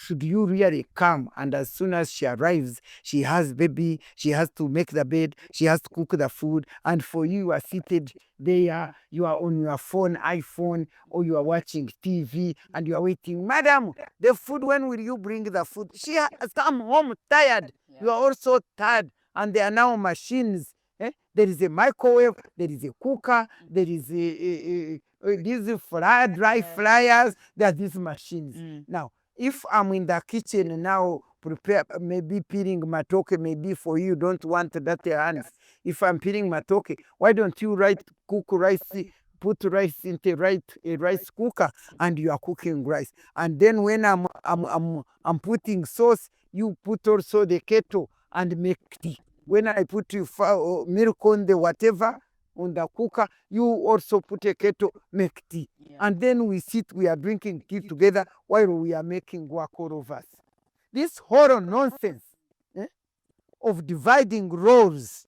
Should you really come, and as soon as she arrives, she has baby, she has to make the bed, she has to cook the food, and for you are seated there, you are on your phone, iPhone, or you are watching TV, and you are waiting, madam, the food, when will you bring the food? She has come home tired. You are also tired, and there are now machines. There is a microwave, there is a cooker, there is these dry fryers, there are these machines. Now, if I'm in the kitchen now, prepare, maybe peeling matoke, maybe for you don't want that hands. If I'm peeling matoke, why don't you cook rice, put rice into a rice cooker, and you are cooking rice. And then when I'm putting sauce, you put also the kettle and make tea. When I put milk on the whatever, on the cooker, you also put a kettle, make tea. And then we are drinking tea together while we are making work, all of us. This horror nonsense of dividing roles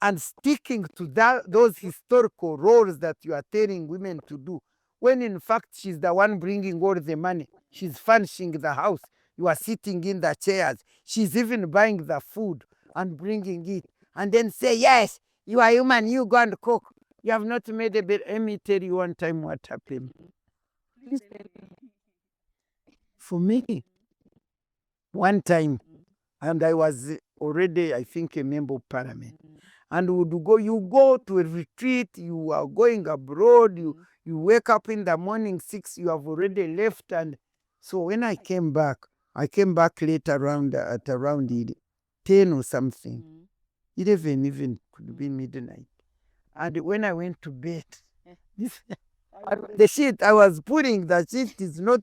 and sticking to those historical roles that you are telling women to do, when in fact she's the one bringing all the money, she's furnishing the house, You are sitting in the chairs. She's even buying the food and bringing it. And then say, yes, you are human, you go and cook. You have not made a bed. Let me tell you one time what happened. For me, one time, and I was already, I think, a member of parliament. And you go to a retreat, you are going abroad, you wake up in the morning 6, you have already left. And so when I came back late around at around 10 or something, 11 even, could be midnight. And when I went to bed, the sheet I was putting, the sheet is not,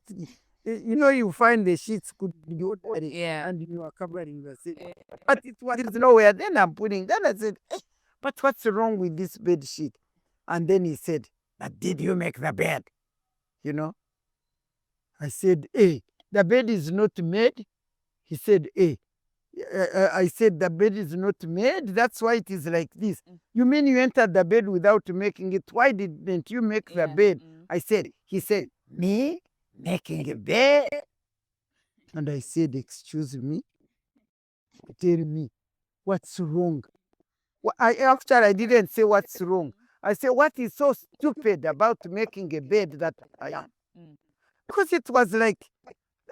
you find the sheets could be ordinary, and you are covering the sheet. But it's nowhere. Then I'm putting, then I said, but what's wrong with this bed sheet? And then he said, but did you make the bed? I said, the bed is not made. He said, I said, the bed is not made. That's why it is like this. You mean you entered the bed without making it? Why didn't you make the bed? He said, me making a bed? And I said, excuse me, tell me, what's wrong? After I didn't say what's wrong, I said, what is so stupid about making a bed that I am? Because it was like,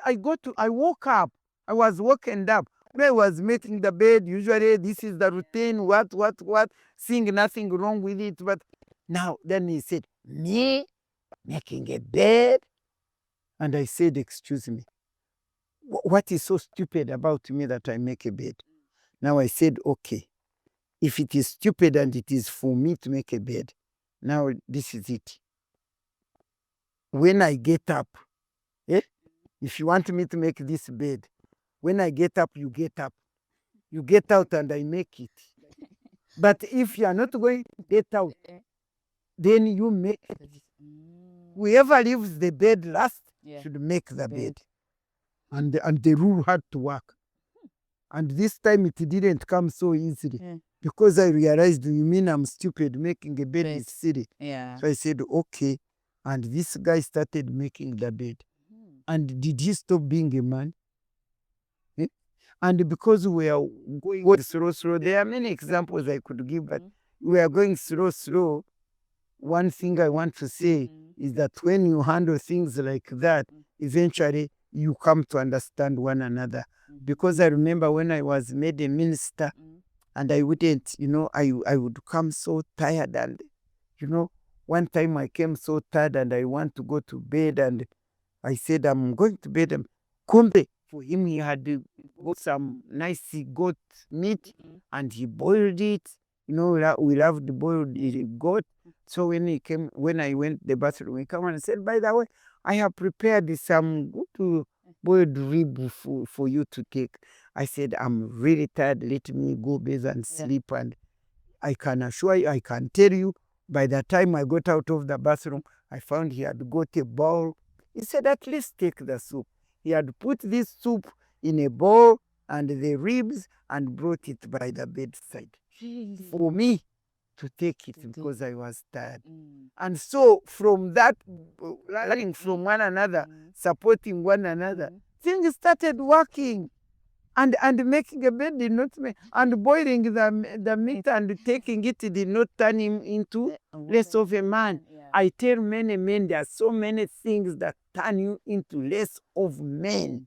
I woke up, I was woken up. When I was making the bed, usually this is the routine, what, seeing nothing wrong with it. But now, then he said, me making a bed? And I said, excuse me, what is so stupid about me that I make a bed? Now I said, okay, if it is stupid and it is for me to make a bed, now this is it. When I get up, if you want me to make this bed, when I get up, you get up. You get out and I make it. But if you are not going to get out, then you make it. Whoever leaves the bed last should make the bed. And the rule had to work. And this time it didn't come so easily. Because I realized, you mean I'm stupid, making a bed is silly. So I said, okay. And this guy started making the bed. And did he stop being a man? And because we are going slow, there are many examples I could give, but we are going slow. One thing I want to say is that when you handle things like that, eventually you come to understand one another. Because I remember when I was made a minister, and I wouldn't, I would come so tired. And, one time I came so tired and I want to go to bed, and I said, I'm going to bed. Kumbe, for him, he had got some nice goat meat, and he boiled it. We loved boiled goat. So when I went to the bathroom, he came and said, by the way, I have prepared some good boiled rib for you to take. I said, I'm really tired. Let me go bathe and sleep. And I can assure you, I can tell you, by the time I got out of the bathroom, I found he had got a bowl. He said, at least take the soup. He had put this soup in a bowl and the ribs and brought it by the bedside. For me to take it because I was tired. And so from that, learning from one another, supporting one another, things started working. And making a bed did not make, and boiling the meat and taking it did not turn him into less of a man. I tell many men, there are so many things that turn you into less of men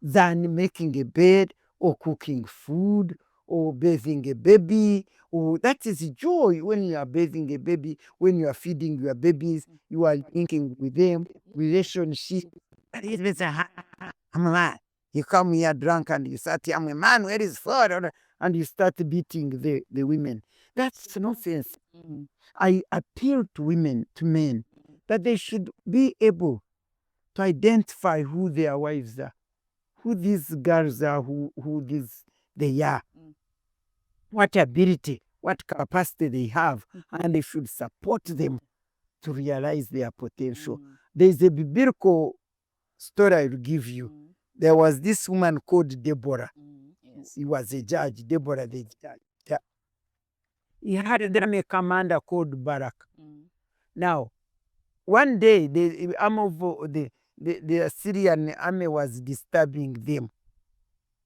than making a bed or cooking food or bathing a baby. Or that is joy when you are bathing a baby, when you are feeding your babies, you are linking with them, relationship. I'm a man. You come here drunk and you start, I'm a man, where is food? And you start beating the women. That's nonsense. I appeal to women, to men, that they should be able to identify who their wives are, who these girls are, who they are, what ability, what capacity they have, and they should support them to realize their potential. There's a biblical story I'll give you. There was this woman called Deborah. He was a judge, Deborah the judge. He had a commander called Barak. Now, one day, the arm of the Syrian army was disturbing them.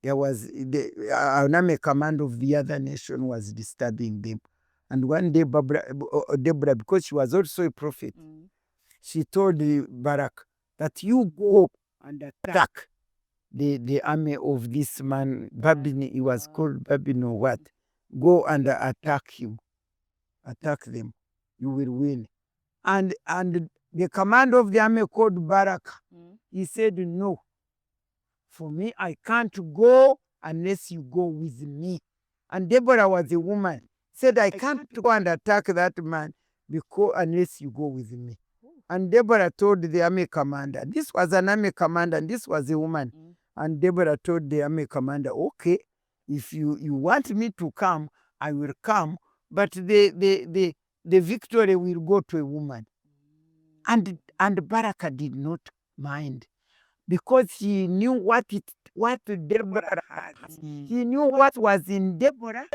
There was an army command of the other nation was disturbing them. And one day, Deborah, because she was also a prophet, she told Barak that you go and attack the army of this man, Babin. He was called Babin or what? Go and attack him. Attack them. You will win. And the commander of the army called Barak. He said, no. For me, I can't go unless you go with me. And Deborah was a woman. Said, I can't go and attack that man because unless you go with me. And Deborah told the army commander, this was an army commander, and this was a woman. And Deborah told the army commander, okay, if you want me to come, I will come, but the victory will go to a woman. And Baraka did not mind, because he knew what Deborah had. He knew what was in Deborah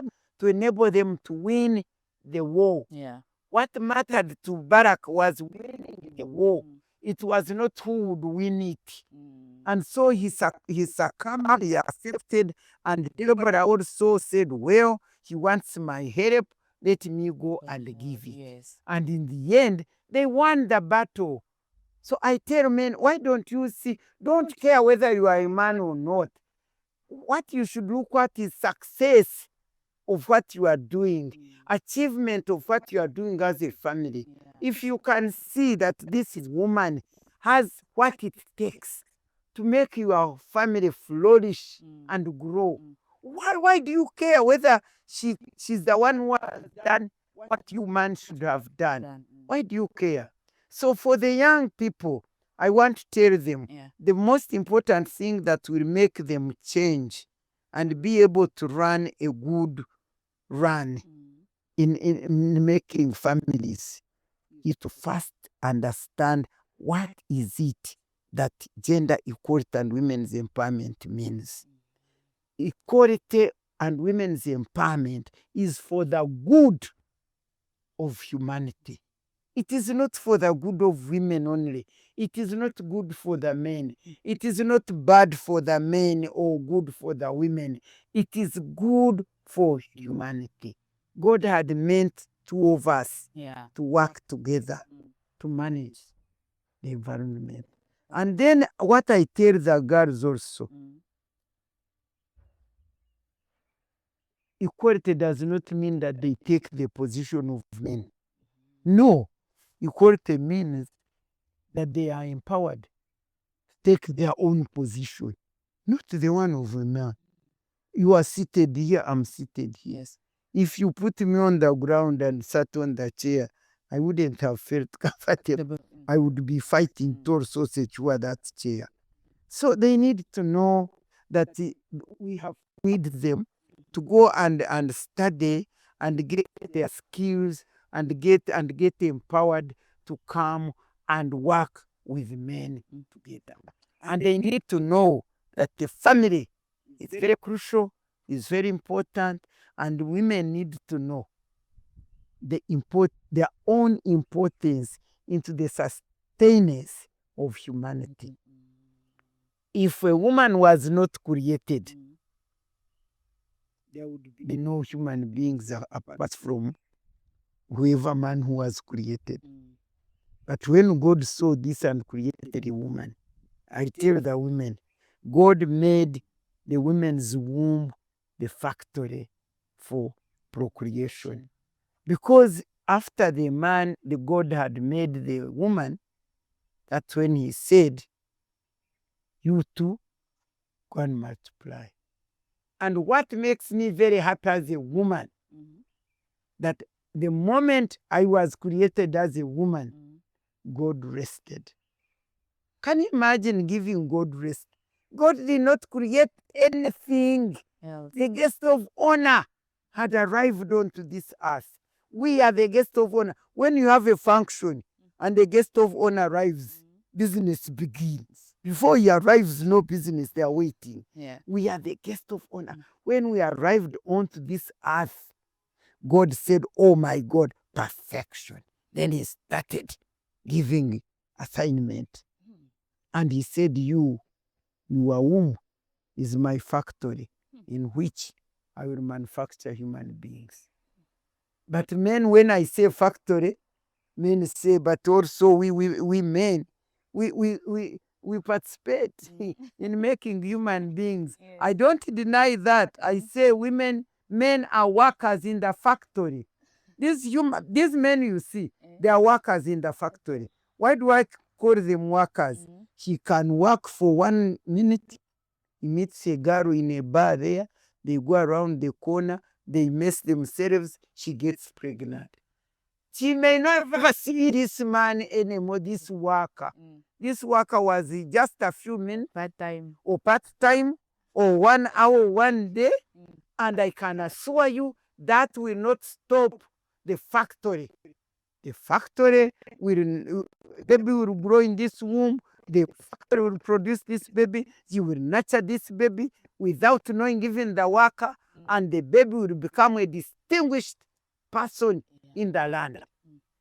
to enable them to win the war. Yeah. What mattered to Barak was winning the war. It was not who would win it. And so he succumbed, he accepted, and Deborah also said, well, he wants my help, let me go and give it. Yes. And in the end, they won the battle. So I tell men, why don't you see, don't care whether you are a man or not. What you should look at is success of what you are doing, achievement of what you are doing as a family. If you can see that this woman has what it takes to make your family flourish and grow, why do you care whether she's the one who has done what you man should have done? Why do you care? So for the young people, I want to tell them the most important thing that will make them change and be able to run a good run in making families is to first understand what is it that gender equality and women's empowerment means. Equality and women's empowerment is for the good of humanity. It is not for the good of women only. It is not good for the men. It is not bad for the men or good for the women. It is good for humanity. God had meant two of us to work together to manage the environment. And then what I tell the girls also, equality does not mean that they take the position of men. No, equality means that they are empowered to take their own position, not the one of a man. You are seated here, I'm seated here. Yes. If you put me on the ground and sat on the chair, I wouldn't have felt comfortable. I would be fighting to secure that chair. So they need to know that we have need them to go and study and get their skills and get empowered to come and work with men together. And they need to know that the family is very crucial, is very important, and women need to know their own importance into the sustenance of humanity. If a woman was not created, there would be no human beings apart from whoever man who was created. But when God saw this and created a woman, I tell the women, God made the women's womb the factory for procreation. Because after the man, the God had made the woman, that's when he said, you two go and multiply. And what makes me very happy as a woman, that the moment I was created as a woman, God rested. Can you imagine giving God rest? God did not create anything else. The guest of honor had arrived onto this earth. We are the guest of honor. When you have a function and the guest of honor arrives, business begins. Before he arrives, no business, they are waiting. We are the guest of honor. When we arrived onto this earth, God said, oh my God, perfection. Then he started giving assignment. And he said, your womb is my factory in which I will manufacture human beings. But men, when I say factory, men say, but also we men, we participate in making human beings. Yes. I don't deny that. I say men are workers in the factory. These men you see, they are workers in the factory. Why do I call them workers? He can work for 1 minute. He meets a girl in a bar there. They go around the corner. They mess themselves. She gets pregnant. She may never see this man anymore, this worker. This worker was just a few minutes Part-time. or part-time or 1 hour, 1 day. And I can assure you that will not stop the factory. The factory will, baby will grow in this womb. The factory will produce this baby. You will nurture this baby without knowing even the worker. And the baby will become a distinguished person in the land.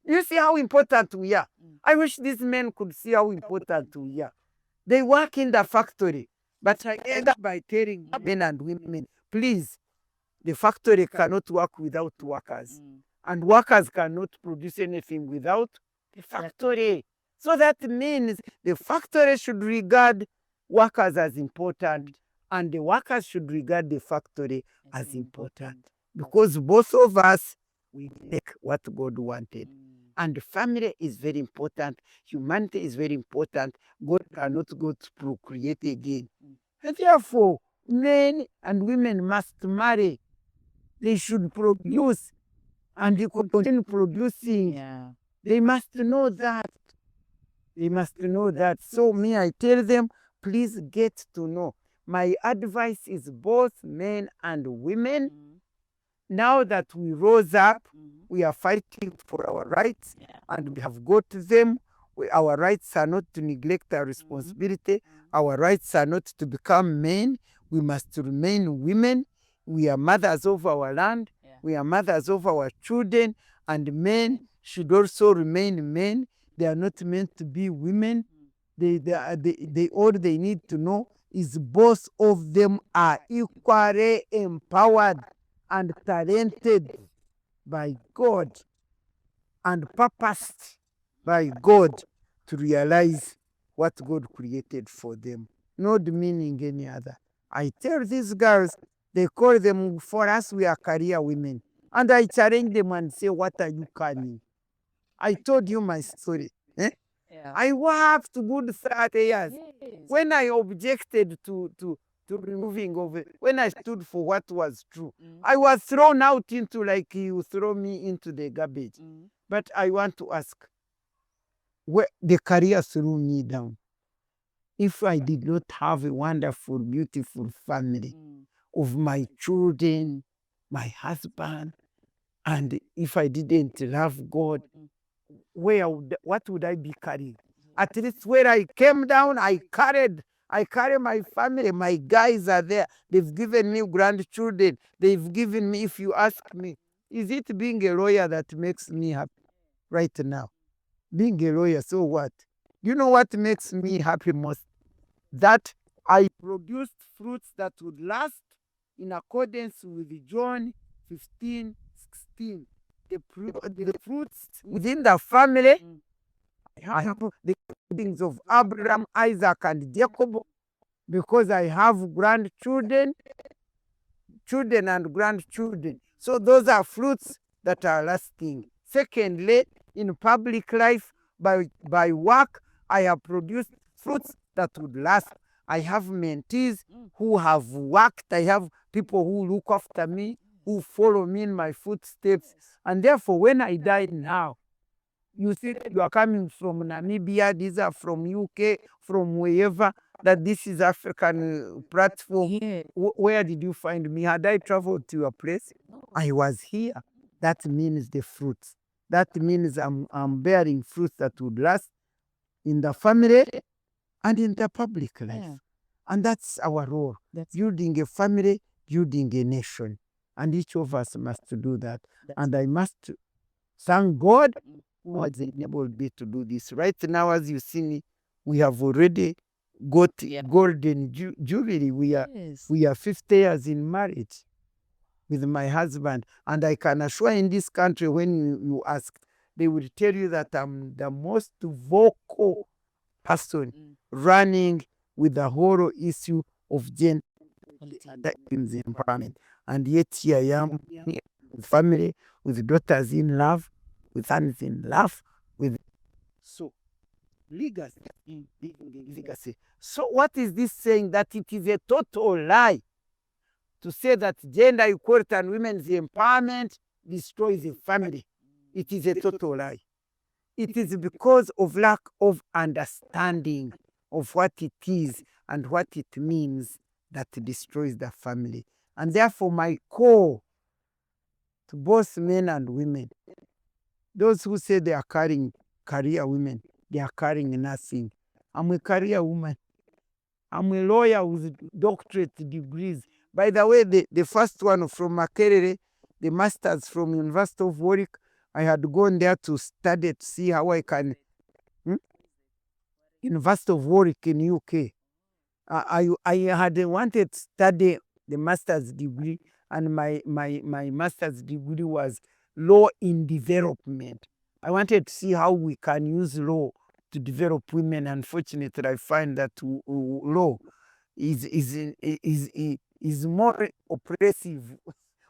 You see how important we are. I wish these men could see how important we are. They work in the factory. But I end up by telling men and women, please, the factory cannot work without workers. And workers cannot produce anything without the factory. So that means the factory should regard workers as important, and the workers should regard the factory as important. Because both of us, we make what God wanted. And family is very important. Humanity is very important. God cannot go to procreate again. And therefore, men and women must marry. They should produce and they continue producing. Yeah. They must know that. They must know that. So me, I tell them, please get to know. My advice is both men and women. Now that we rose up, we are fighting for our rights, and we have got them. Our rights are not to neglect our responsibility. Our rights are not to become men. We must remain women. We are mothers of our land. We are mothers of our children. And men should also remain men. They are not meant to be women. All they need to know is both of them are equally empowered and talented by God and purposed by God to realize what God created for them, not meaning any other. I tell these girls, they call them, for us, we are career women. And I challenge them and say, what are you carrying? I told you my story. I worked good 30 years. Yes. When I objected to removing of it, when I stood for what was true, I was thrown out into, like you throw me into the garbage. But I want to ask, where the career threw me down. If I did not have a wonderful, beautiful family of my children, my husband, and if I didn't love God, what would I be carrying? At least where I came down, I carry my family. My guys are there. They've given me grandchildren. They've given me, if you ask me, is it being a lawyer that makes me happy right now? Being a lawyer, so what? You know what makes me happy most? That I produced fruits that would last in accordance with John 15:16. The fruits within the family, I have the things of Abraham, Isaac, and Jacob, because I have grandchildren, children and grandchildren. So those are fruits that are lasting. Secondly, in public life, by work, I have produced fruits that would last. I have mentees who have worked. I have people who look after me, who follow me in my footsteps. And therefore, when I die now, you see, you are coming from Namibia, these are from UK, from wherever, that this is African platform. Yeah. Where did you find me? Had I traveled to your place? I was here. That means the fruits. That means I'm bearing fruits that would last in the family and in the public life. Yeah. And that's our role. That's building a family, building a nation. And each of us must do that. And I must thank God who has enabled me to do this. Right now, as you see me, We have already got golden jubilee. We are 50 years in marriage with my husband. And I can assure in this country, when you ask, they will tell you that I'm the most vocal person running with the whole issue of gender and women's empowerment. And yet here I am with family, with daughters in love, with sons in love, with so legacy. Legacy. So what is this saying? That it is a total lie to say that gender equality and women's empowerment destroys the family. It is a total lie. It is because of lack of understanding of what it is and what it means that destroys the family. And therefore, my call to both men and women, those who say they are carrying career women, they are carrying nothing. I'm a career woman. I'm a lawyer with doctorate degrees. By the way, the first one from Makerere, the masters from University of Warwick, I had gone there to study to see how I can. University of Warwick in UK. I had wanted to study the master's degree, and my master's degree was law in development. I wanted to see how we can use law to develop women. Unfortunately, I find that law is more oppressive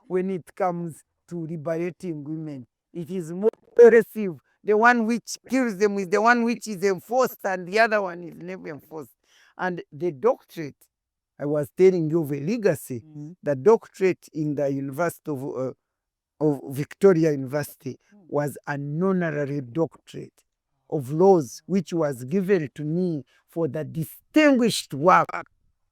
when it comes to liberating women. It is more oppressive. The one which kills them is the one which is enforced, and the other one is never enforced. And the doctorate, I was telling you of a legacy, the doctorate in the University of Victoria University was an honorary doctorate of laws, which was given to me for the distinguished work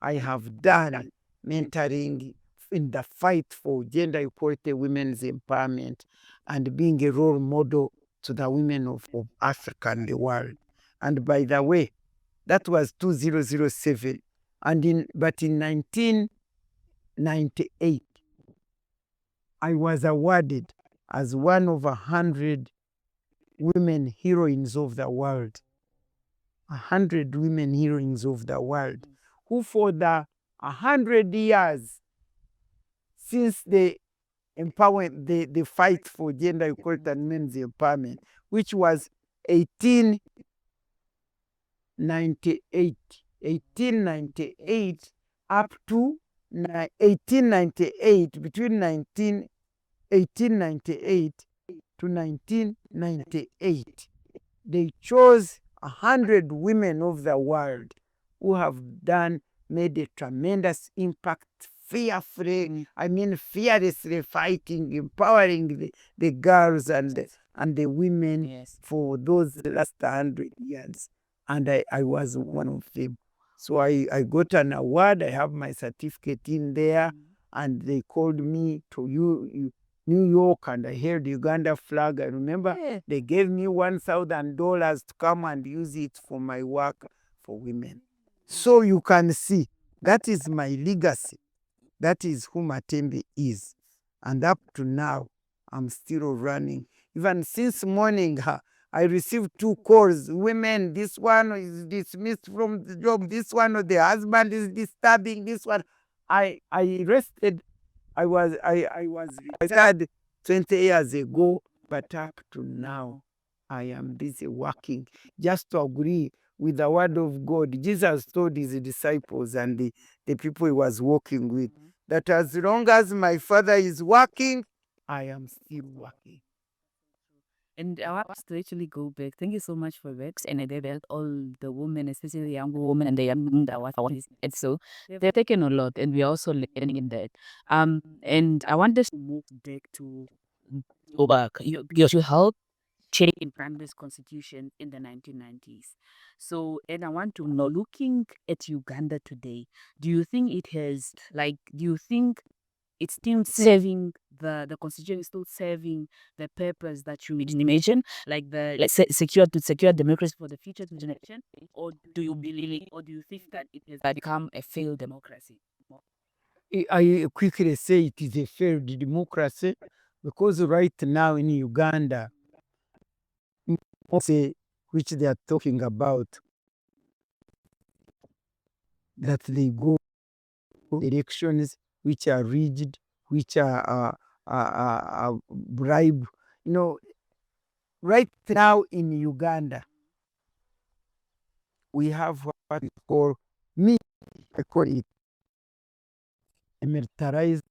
I have done mentoring in the fight for gender equality, women's empowerment, and being a role model to the women of Africa and the world. And by the way, that was 2007. But in 1998, I was awarded as one of 100 women heroines of the world. 100 women heroines of the world, who for the 100 years since the fight for gender equality and men's empowerment, which was 1898 up to 1898, between 1898 to 1998, they chose 100 women of the world who have made a tremendous impact, fearfully, fearlessly fighting, empowering the girls and the women for those last 100 years. And I was one of them. So I got an award. I have my certificate in there, and they called me to New York, and I held the Uganda flag. I remember they gave me $1,000 to come and use it for my work for women. So you can see, that is my legacy. That is who Matembe is. And up to now, I'm still running. Even since morning, I received 2 calls. Women, this one is dismissed from the job. This one, or the husband is disturbing. This one, I rested. I was retired 20 years ago, but up to now, I am busy working just to agree with the word of God. Jesus told his disciples and the people he was working with that as long as my Father is working, I am still working. And I want to actually go back. Thank you so much for that. And they helped all the women, especially the young women and the young that was and so they've taken a lot, and we're also learning in that. And I want us to move back to go back. Because you helped change in Uganda's constitution in the 1990s. So, and I want to know, looking at Uganda today, do you think it has, do you think it's still serving the constitution is still serving the purpose that you imagine, like secure democracy for the future generation, or do you believe, or do you think that it has become a failed democracy? I quickly say it is a failed democracy because right now in Uganda, which they are talking about, that they go elections which are rigged, which are bribe. Right now in Uganda, we have what we call, I call it a militarized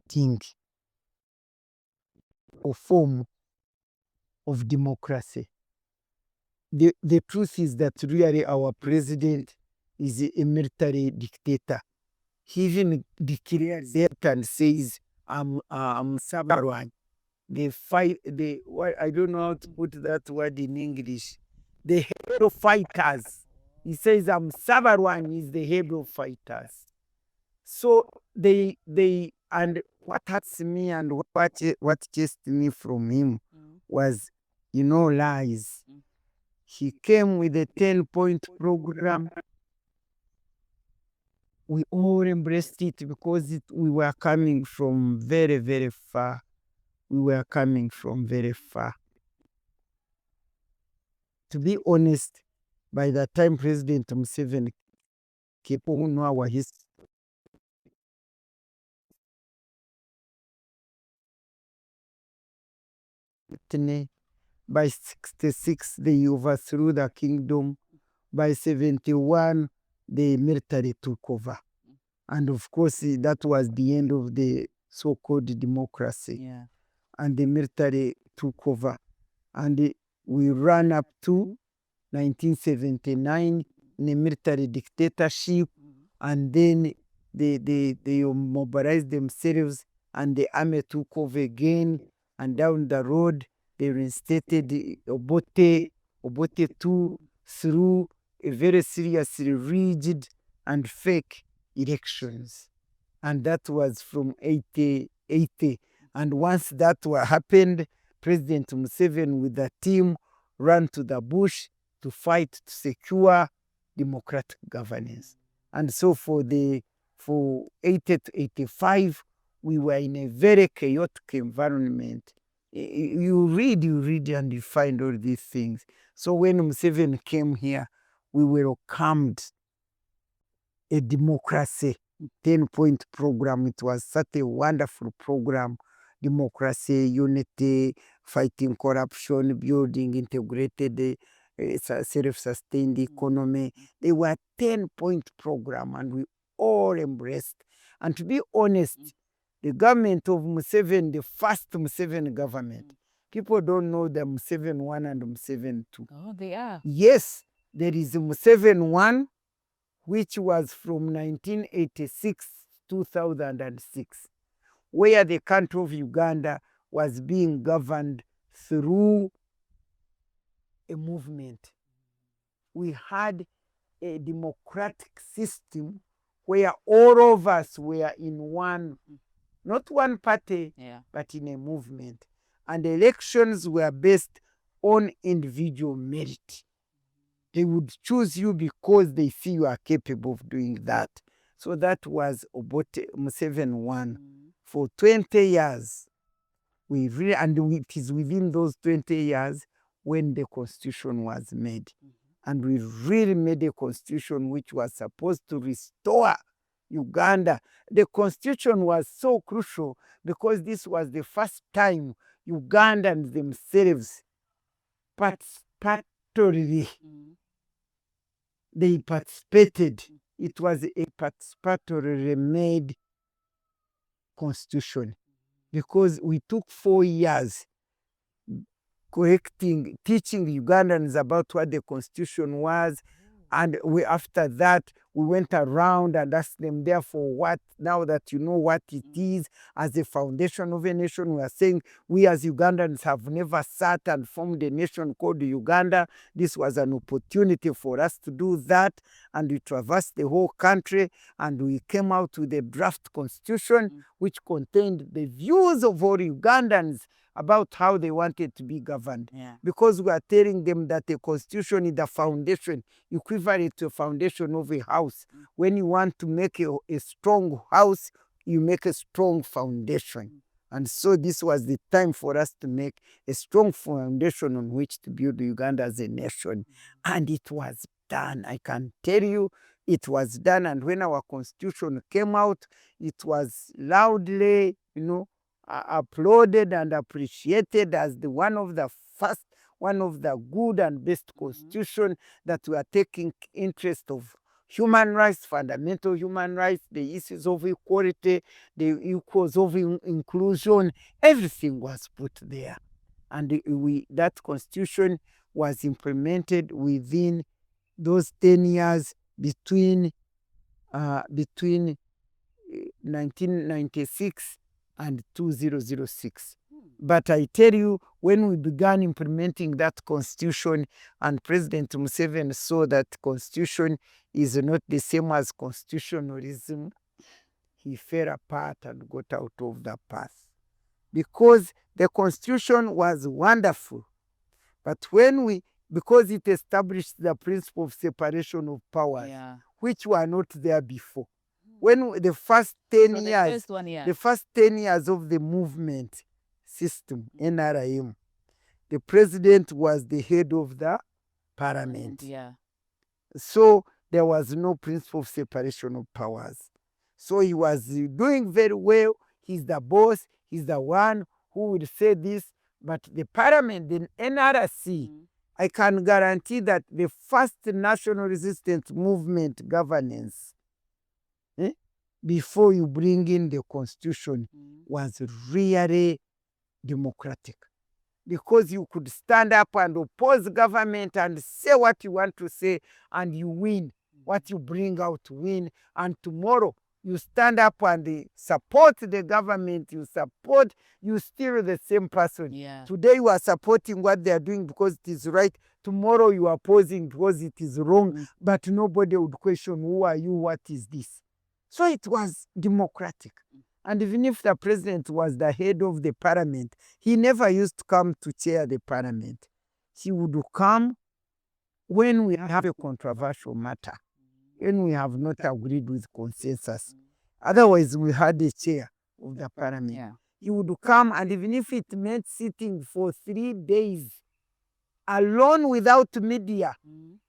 thing or form of democracy. The truth is that really our president is a military dictator. He even declares it and says, I'm Sabarwan. They fight, I don't know how to put that word in English. The hero fighters. He says, I'm Sabarwan is the hero fighters. So and what hurts me and what chased me from him was, lies. He came with a 10-point program. We all embraced it because we were coming from very, very far. We were coming from very far. To be honest, by the time President Museveni, people who know our history, by 66, they overthrew the kingdom. By 71, the military took over. And of course, that was the end of the so-called democracy. Yeah. And the military took over. And we ran up to 1979 in a military dictatorship. And then they mobilized themselves and the army took over again. And down the road, they reinstated Obote II through a very seriously rigged and fake elections. And that was from 80. And once that happened, President Museveni with the team ran to the bush to fight to secure democratic governance. And so for 80 to 85, we were in a very chaotic environment. You read and you find all these things. So when Museveni came here, we welcomed a democracy 10-point program. It was such a wonderful program. Democracy, unity, fighting corruption, building integrated, self-sustained economy. They were 10-point program and we all embraced. And to be honest, the government of Museveni, the first Museveni government, people don't know the Museveni 1 and Museveni 2. Oh, they are? Yes, there is a Museveni 1, which was from 1986 to 2006, where the country of Uganda was being governed through a movement. We had a democratic system where all of us were in one, not one party, but in a movement. And elections were based on individual merit. They would choose you because they feel you are capable of doing that. So that was Museveni 1. For 20 years, it is within those 20 years when the constitution was made. And we really made a constitution which was supposed to restore Uganda. The constitution was so crucial because this was the first time Ugandans themselves participatorily they participated. It was a participatory made constitution because we took 4 years teaching Ugandans about what the constitution was. And after that, we went around and asked them, therefore, what, now that you know what it is as a foundation of a nation, we are saying we as Ugandans have never sat and formed a nation called Uganda. This was an opportunity for us to do that. And we traversed the whole country and we came out with a draft constitution which contained the views of all Ugandans about how they wanted to be governed. Because we are telling them that a constitution is the foundation, equivalent to a foundation of a house. When you want to make a strong house, you make a strong foundation. And so this was the time for us to make a strong foundation on which to build Uganda as a nation. And it was done. I can tell you, it was done. And when our constitution came out, it was loudly, applauded and appreciated as the one of the first, one of the good and best constitution that we are taking interest of human rights, fundamental human rights, the issues of equality, the equals of inclusion, everything was put there. And that constitution was implemented within those 10 years between 1996 and 2006. But I tell you, when we began implementing that constitution and President Museveni saw that constitution is not the same as constitutionalism, he fell apart and got out of the path. Because the constitution was wonderful, but because it established the principle of separation of powers, which were not there before. When the first 10 years, the first 10 years of the movement system, NRM, the president was the head of the parliament. So there was no principle of separation of powers. So he was doing very well. He's the boss. He's the one who would say this. But the parliament, the NRC, I can guarantee that the first national resistance movement governance, before you bring in the constitution, was really democratic. Because you could stand up and oppose government and say what you want to say, and you win. What you bring out to win. And tomorrow, you stand up and support the government, you still the same person. Today you are supporting what they are doing because it is right. Tomorrow you are opposing because it is wrong, but nobody would question, who are you, what is this? So it was democratic. And even if the president was the head of the parliament, he never used to come to chair the parliament. He would come when we have a controversial matter, when we have not agreed with consensus. Otherwise, we had a chair of the parliament. He would come, and even if it meant sitting for 3 days alone without media,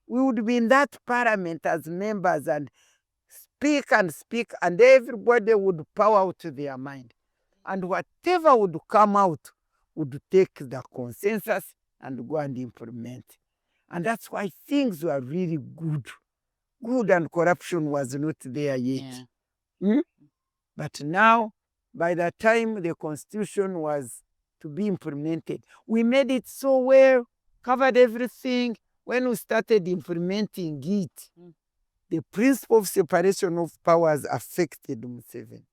we would be in that parliament as members and speak, and everybody would pour out their mind. And whatever would come out would take the consensus and go and implement. And that's why things were really good. Good, and corruption was not there yet. But now, by the time the constitution was to be implemented, we made it so well, covered everything. When we started implementing it, the principle of separation of powers affected Museveni.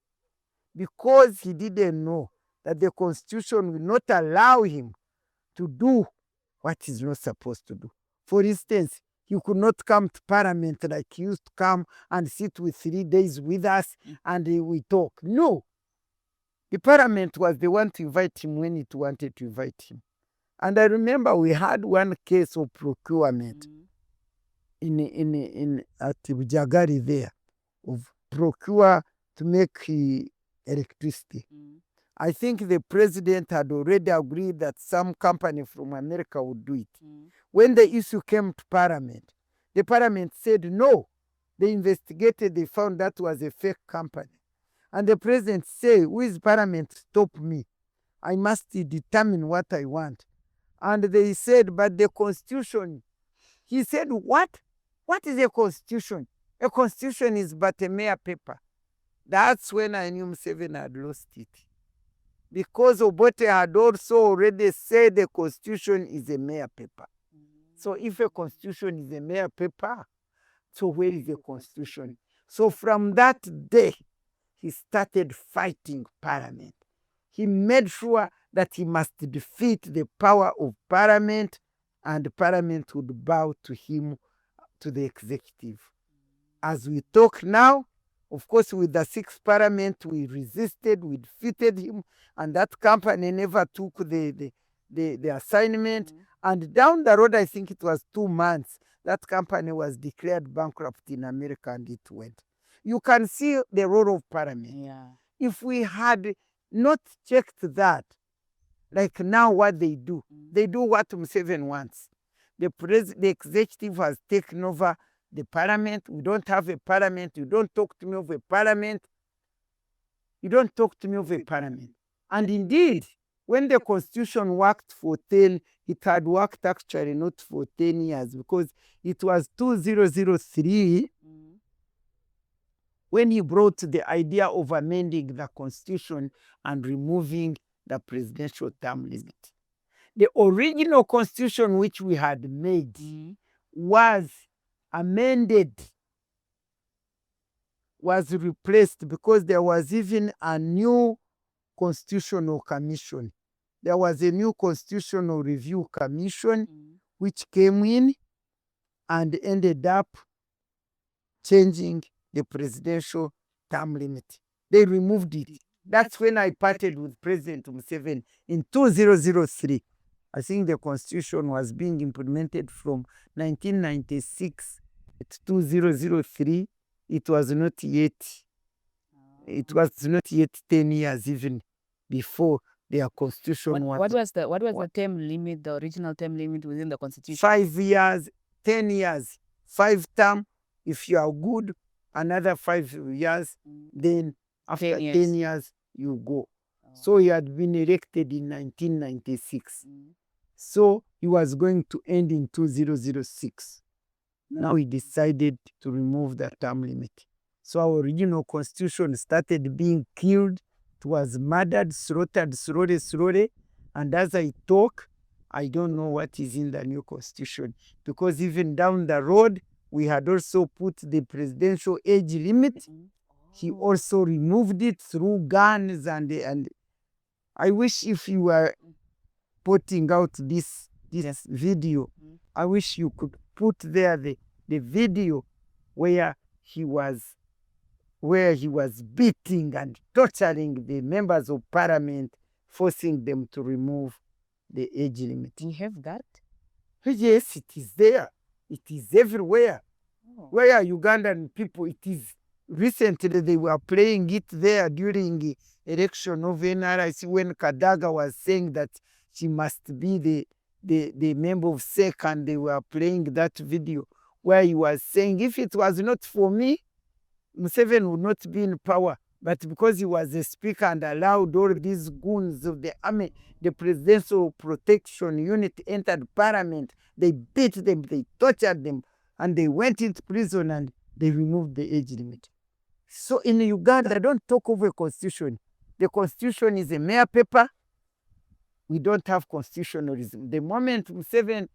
Because he didn't know that the constitution will not allow him to do what he's not supposed to do. For instance, he could not come to parliament like he used to come and sit with 3 days with us and we talk. No. The parliament was the one to invite him when it wanted to invite him. And I remember we had one case of procurement at Bujagari there, of procure to make electricity. I think the president had already agreed that some company from America would do it. When the issue came to parliament, the parliament said no. They investigated, they found that was a fake company. And the president said, who is parliament, stop me. I must determine what I want. And they said, but the constitution. He said, what? What is a constitution? A constitution is but a mere paper. That's when I knew Museveni had lost it. Because Obote had also already said the constitution is a mere paper. So if a constitution is a mere paper, so where is the constitution? So from that day, he started fighting parliament. He made sure that he must defeat the power of parliament, and parliament would bow to him, to the executive. As we talk now, of course, with the 6th parliament, we resisted, we defeated him, and that company never took the assignment. And down the road, I think it was 2 months, that company was declared bankrupt in America, and it went. You can see the role of parliament. If we had not checked that. Like now what they do what Museveni wants. The executive has taken over the parliament. We don't have a parliament. You don't talk to me of a parliament. You don't talk to me of a parliament. And indeed, when the constitution worked for 10, it had worked actually not for 10 years, because it was 2003 when he brought the idea of amending the constitution and removing the presidential term limit. The original constitution which we had made was amended, was replaced, because there was even a new constitutional commission. There was a new constitutional review commission which came in and ended up changing the presidential term limit. They removed it. That's when I parted with President Museveni in 2003. I think the constitution was being implemented from 1996 to 2003. It was not yet 10 years even before their constitution was. What was the term limit, the original term limit within the constitution? 5 years, 10 years, 5 term. If you are good, another 5 years, then after 10 years, you go. So he had been elected in 1996. So he was going to end in 2006. Now he decided to remove the term limit. So our original constitution started being killed. It was murdered, slaughtered slowly. And as I talk, I don't know what is in the new constitution, because even down the road, we had also put the presidential age limit. He also removed it through guns, and I wish if you were putting out this video, I wish you could put there the video where he was beating and torturing the members of parliament, forcing them to remove the age limit. Do you have that? Yes, it is there. It is everywhere. Where Ugandan people, it is recently they were playing it there during the election of NRIC, when Kadaga was saying that she must be the member of SEC, and they were playing that video where he was saying, if it was not for me, Museveni would not be in power. But because he was a speaker and allowed all these goons of the army, the Presidential Protection Unit entered parliament, they beat them, they tortured them, and they went into prison and they removed the age limit. So in Uganda, I don't talk over a constitution. The constitution is a mere paper. We don't have constitutionalism. The moment Museveni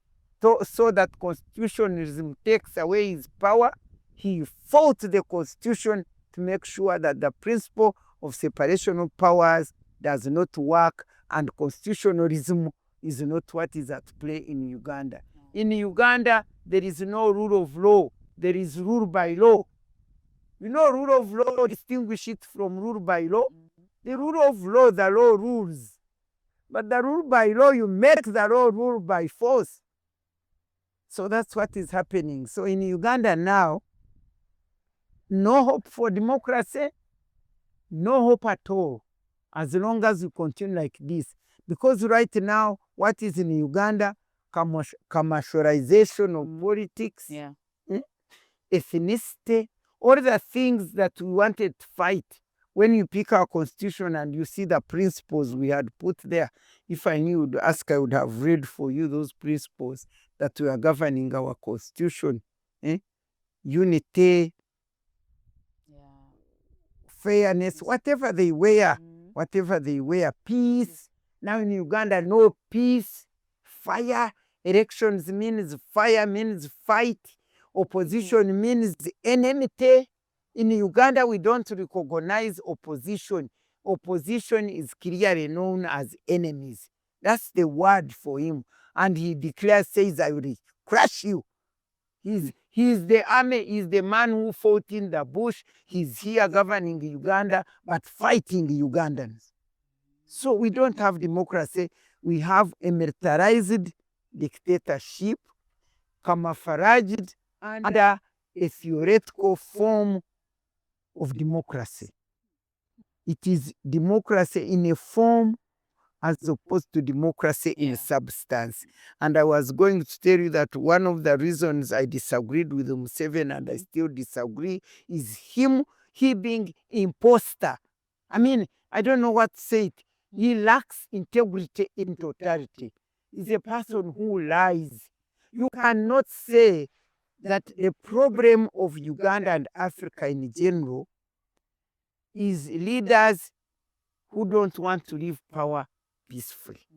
saw that constitutionalism takes away his power, he fought the constitution to make sure that the principle of separation of powers does not work, and constitutionalism is not what is at play in Uganda. In Uganda, there is no rule of law. There is rule by law. You know, rule of law, distinguish it from rule by law. The rule of law, the law rules. But the rule by law, you make the law rule by force. So that's what is happening. So in Uganda now, no hope for democracy, no hope at all, as long as you continue like this. Because right now, what is in Uganda, commercialization of politics, ethnicity, all the things that we wanted to fight. When you pick our constitution and you see the principles we had put there, if I knew you'd ask, I would have read for you those principles that we are governing our constitution. Unity, fairness, whatever they wear, peace. Now in Uganda, no peace, fire. Elections means fire, means fight. Opposition means enmity. In Uganda, we don't recognize opposition. Opposition is clearly known as enemies. That's the word for him. And he declares, says, I will crush you. He's the army, he's the man who fought in the bush. He's here governing Uganda, but fighting Ugandans. So we don't have democracy. We have a militarized dictatorship, camouflaged under a theoretical form of democracy. It is democracy in a form as opposed to democracy in substance. And I was going to tell you that one of the reasons I disagreed with Museveni, and I still disagree, is he being imposter. I mean, I don't know what to say it. He lacks integrity in totality. He's a person who lies. You cannot say that the problem of Uganda and Africa in general is leaders who don't want to leave power peacefully.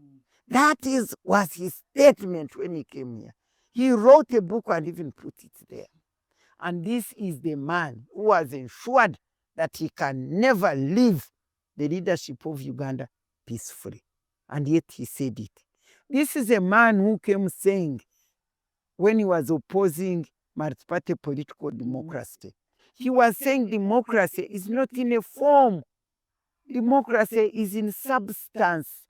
That was his statement when he came here. He wrote a book and even put it there. And this is the man who was ensured that he can never leave the leadership of Uganda peacefully. And yet he said it. This is a man who came saying, when he was opposing multi-party political democracy, he was saying democracy is not in a form. Democracy is in substance.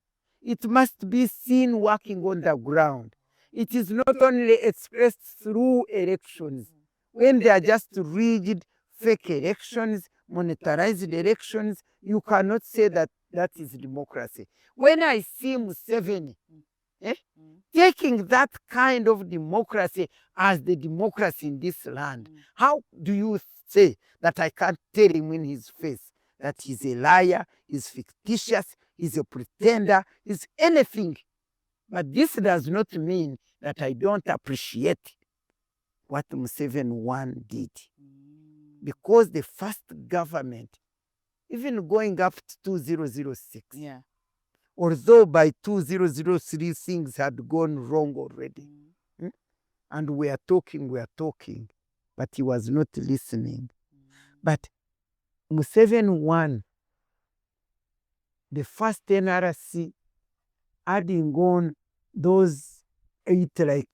It must be seen working on the ground. It is not only expressed through elections. When they are just rigid, fake elections, monetarized elections, you cannot say that that is democracy. When I see Museveni taking that kind of democracy as the democracy in this land, how do you say that I can't tell him in his face that he's a liar, he's fictitious, he's a pretender, he's anything? But this does not mean that I don't appreciate what Museveni one did. Because the first government, even going up to 2006, although by 2003 things had gone wrong already, and we are talking, but he was not listening. But Museveni won the first NRC, adding on those 80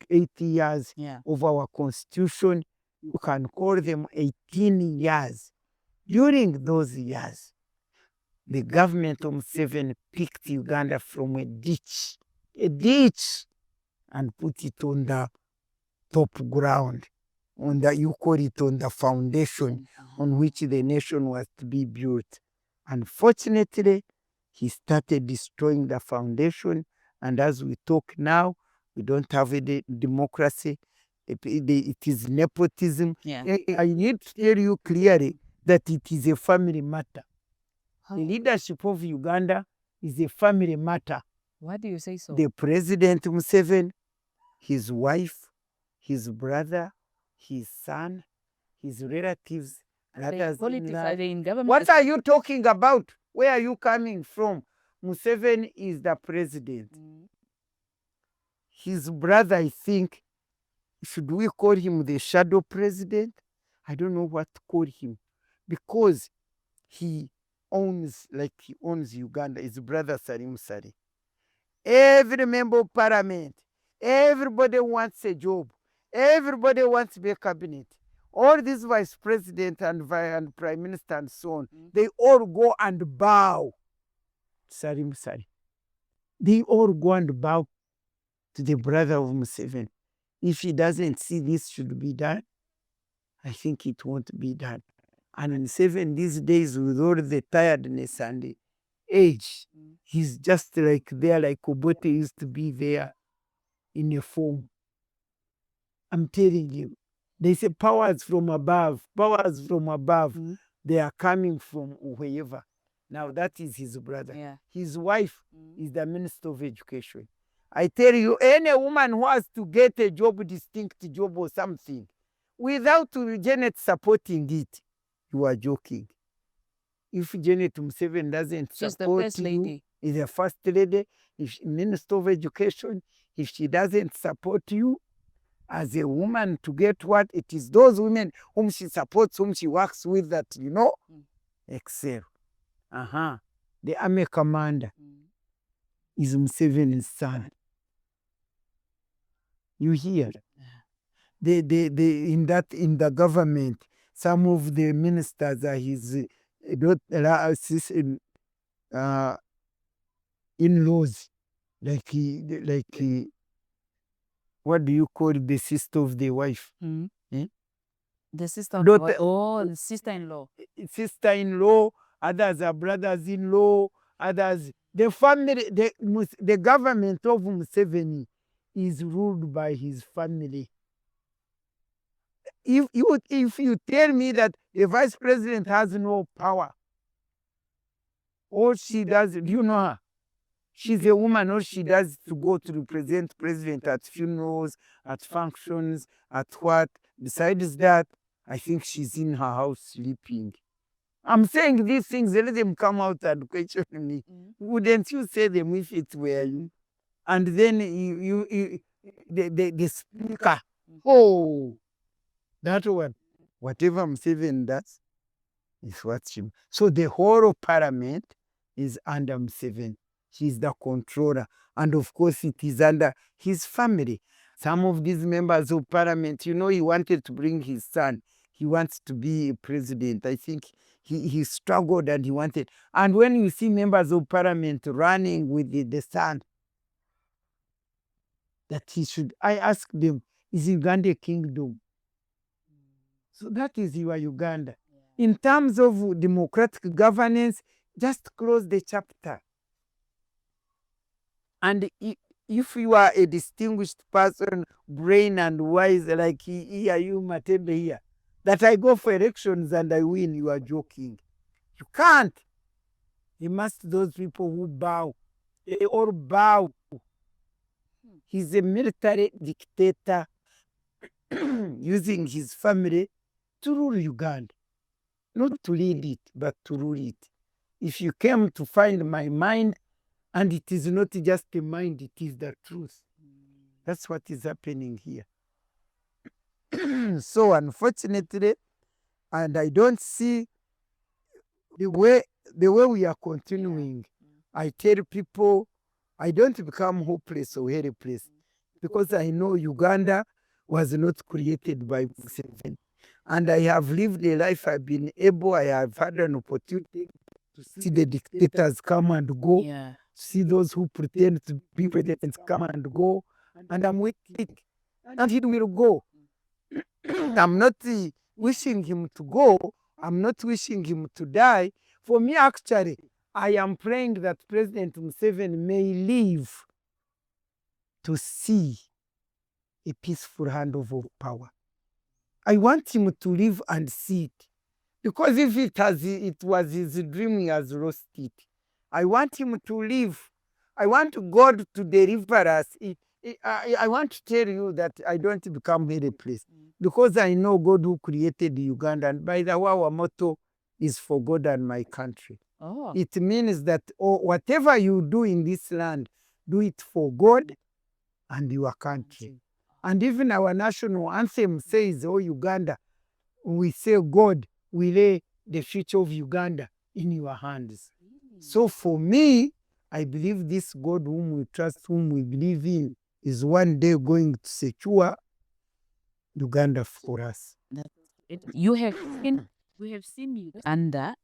years of our constitution. You can call them 18 years. During those years, the government of Museveni picked Uganda from a ditch, and put it on the top ground, you call it on the foundation on which the nation was to be built. Unfortunately, he started destroying the foundation, and as we talk now, we don't have a democracy. It is nepotism. I need to tell you clearly that it is a family matter. The leadership of Uganda is a family matter. Why do you say so? The President Museveni, his wife, his brother, his son, his relatives, what are you talking about? Where are you coming from? Museveni is the president. His brother, I think, should we call him the shadow president? I don't know what to call him, because he owns Uganda, his brother Salim Sari. Every member of parliament, everybody wants a job. Everybody wants to be a cabinet. All these vice president and prime minister and so on, they all go and bow to Salim Sari. They all go and bow to the brother of Museveni. If he doesn't see this should be done, I think it won't be done. And Museveni these days, with all the tiredness and the age, he's just like there, like Obote used to be there in a form. I'm telling you, they say powers from above, they are coming from wherever. Now that is his brother. His wife is the Minister of Education. I tell you, any woman who has to get a job, distinct job or something, without Janet supporting it, you are joking. If Janet Museveni doesn't support you, is the first lady, if Minister of Education, if she doesn't support you as a woman to get what, it is those women whom she supports, whom she works with, that, excel. The army commander is Museveni's son. You hear? In the government, some of the ministers are his in-laws, like what do you call the sister of the wife? The sister of the sister-in-law. Sister-in-law others are brothers-in-law, others. The family, the government of Museveni is ruled by his family. If you tell me that the vice president has no power, all she does, do you know her? She's a woman. All she does to go to represent president at funerals, at functions, at what. Besides that, I think she's in her house sleeping. I'm saying these things, let them come out and question me. Wouldn't you say them if it were you? And then the speaker, oh, that one, whatever Museveni does is what she. So the whole of parliament is under Museveni. He's the controller. And of course, it is under his family. Some of these members of parliament, he wanted to bring his son. He wants to be a president. I think he struggled and he wanted. And when you see members of parliament running with the son, that he should, I ask them, is Uganda a kingdom? So that is your Uganda. Yeah. In terms of democratic governance, just close the chapter. And if you are a distinguished person, brain and wise, like you Matembe here, that I go for elections and I win, you are joking. You can't. You must, those people who bow, they all bow. He's a military dictator using his family to rule Uganda. Not to lead it, but to rule it. If you came to find my mind, and it is not just a mind, it is the truth. That's what is happening here. So unfortunately, and I don't see the way we are continuing. I tell people, I don't become hopeless or helpless, because I know Uganda was not created by Museveni. And I have lived a life, I have had an opportunity to see the dictators come and go, see those who pretend to be presidents come and go, and I'm waiting, and he will go. I'm not wishing him to go, I'm not wishing him to die. For me, actually, I am praying that President Museveni may live to see a peaceful handover of power. I want him to live and see it. Because if it was his dream, he has lost it. I want him to live. I want God to deliver us. I want to tell you that I don't become helpless, because I know God who created Uganda. And by the way, our motto is for God and my country. Oh. It means that whatever you do in this land, do it for God and your country. And even our national anthem says, oh Uganda, we say, God, we lay the future of Uganda in your hands. So for me, I believe this God whom we trust, whom we believe in, is one day going to secure Uganda for us. We have seen Uganda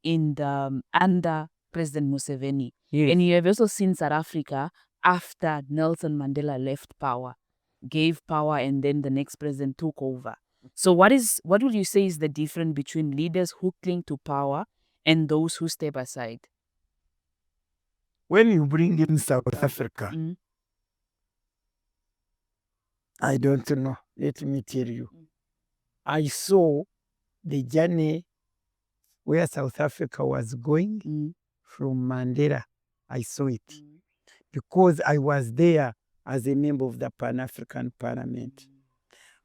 under President Museveni. Yes. And you have also seen South Africa after Nelson Mandela left power, gave power, and then the next president took over. So what would you say is the difference between leaders who cling to power and those who step aside? When you bring in South Africa, I don't know. Let me tell you. I saw the journey where South Africa was going from Mandela. I saw it because I was there as a member of the Pan-African Parliament.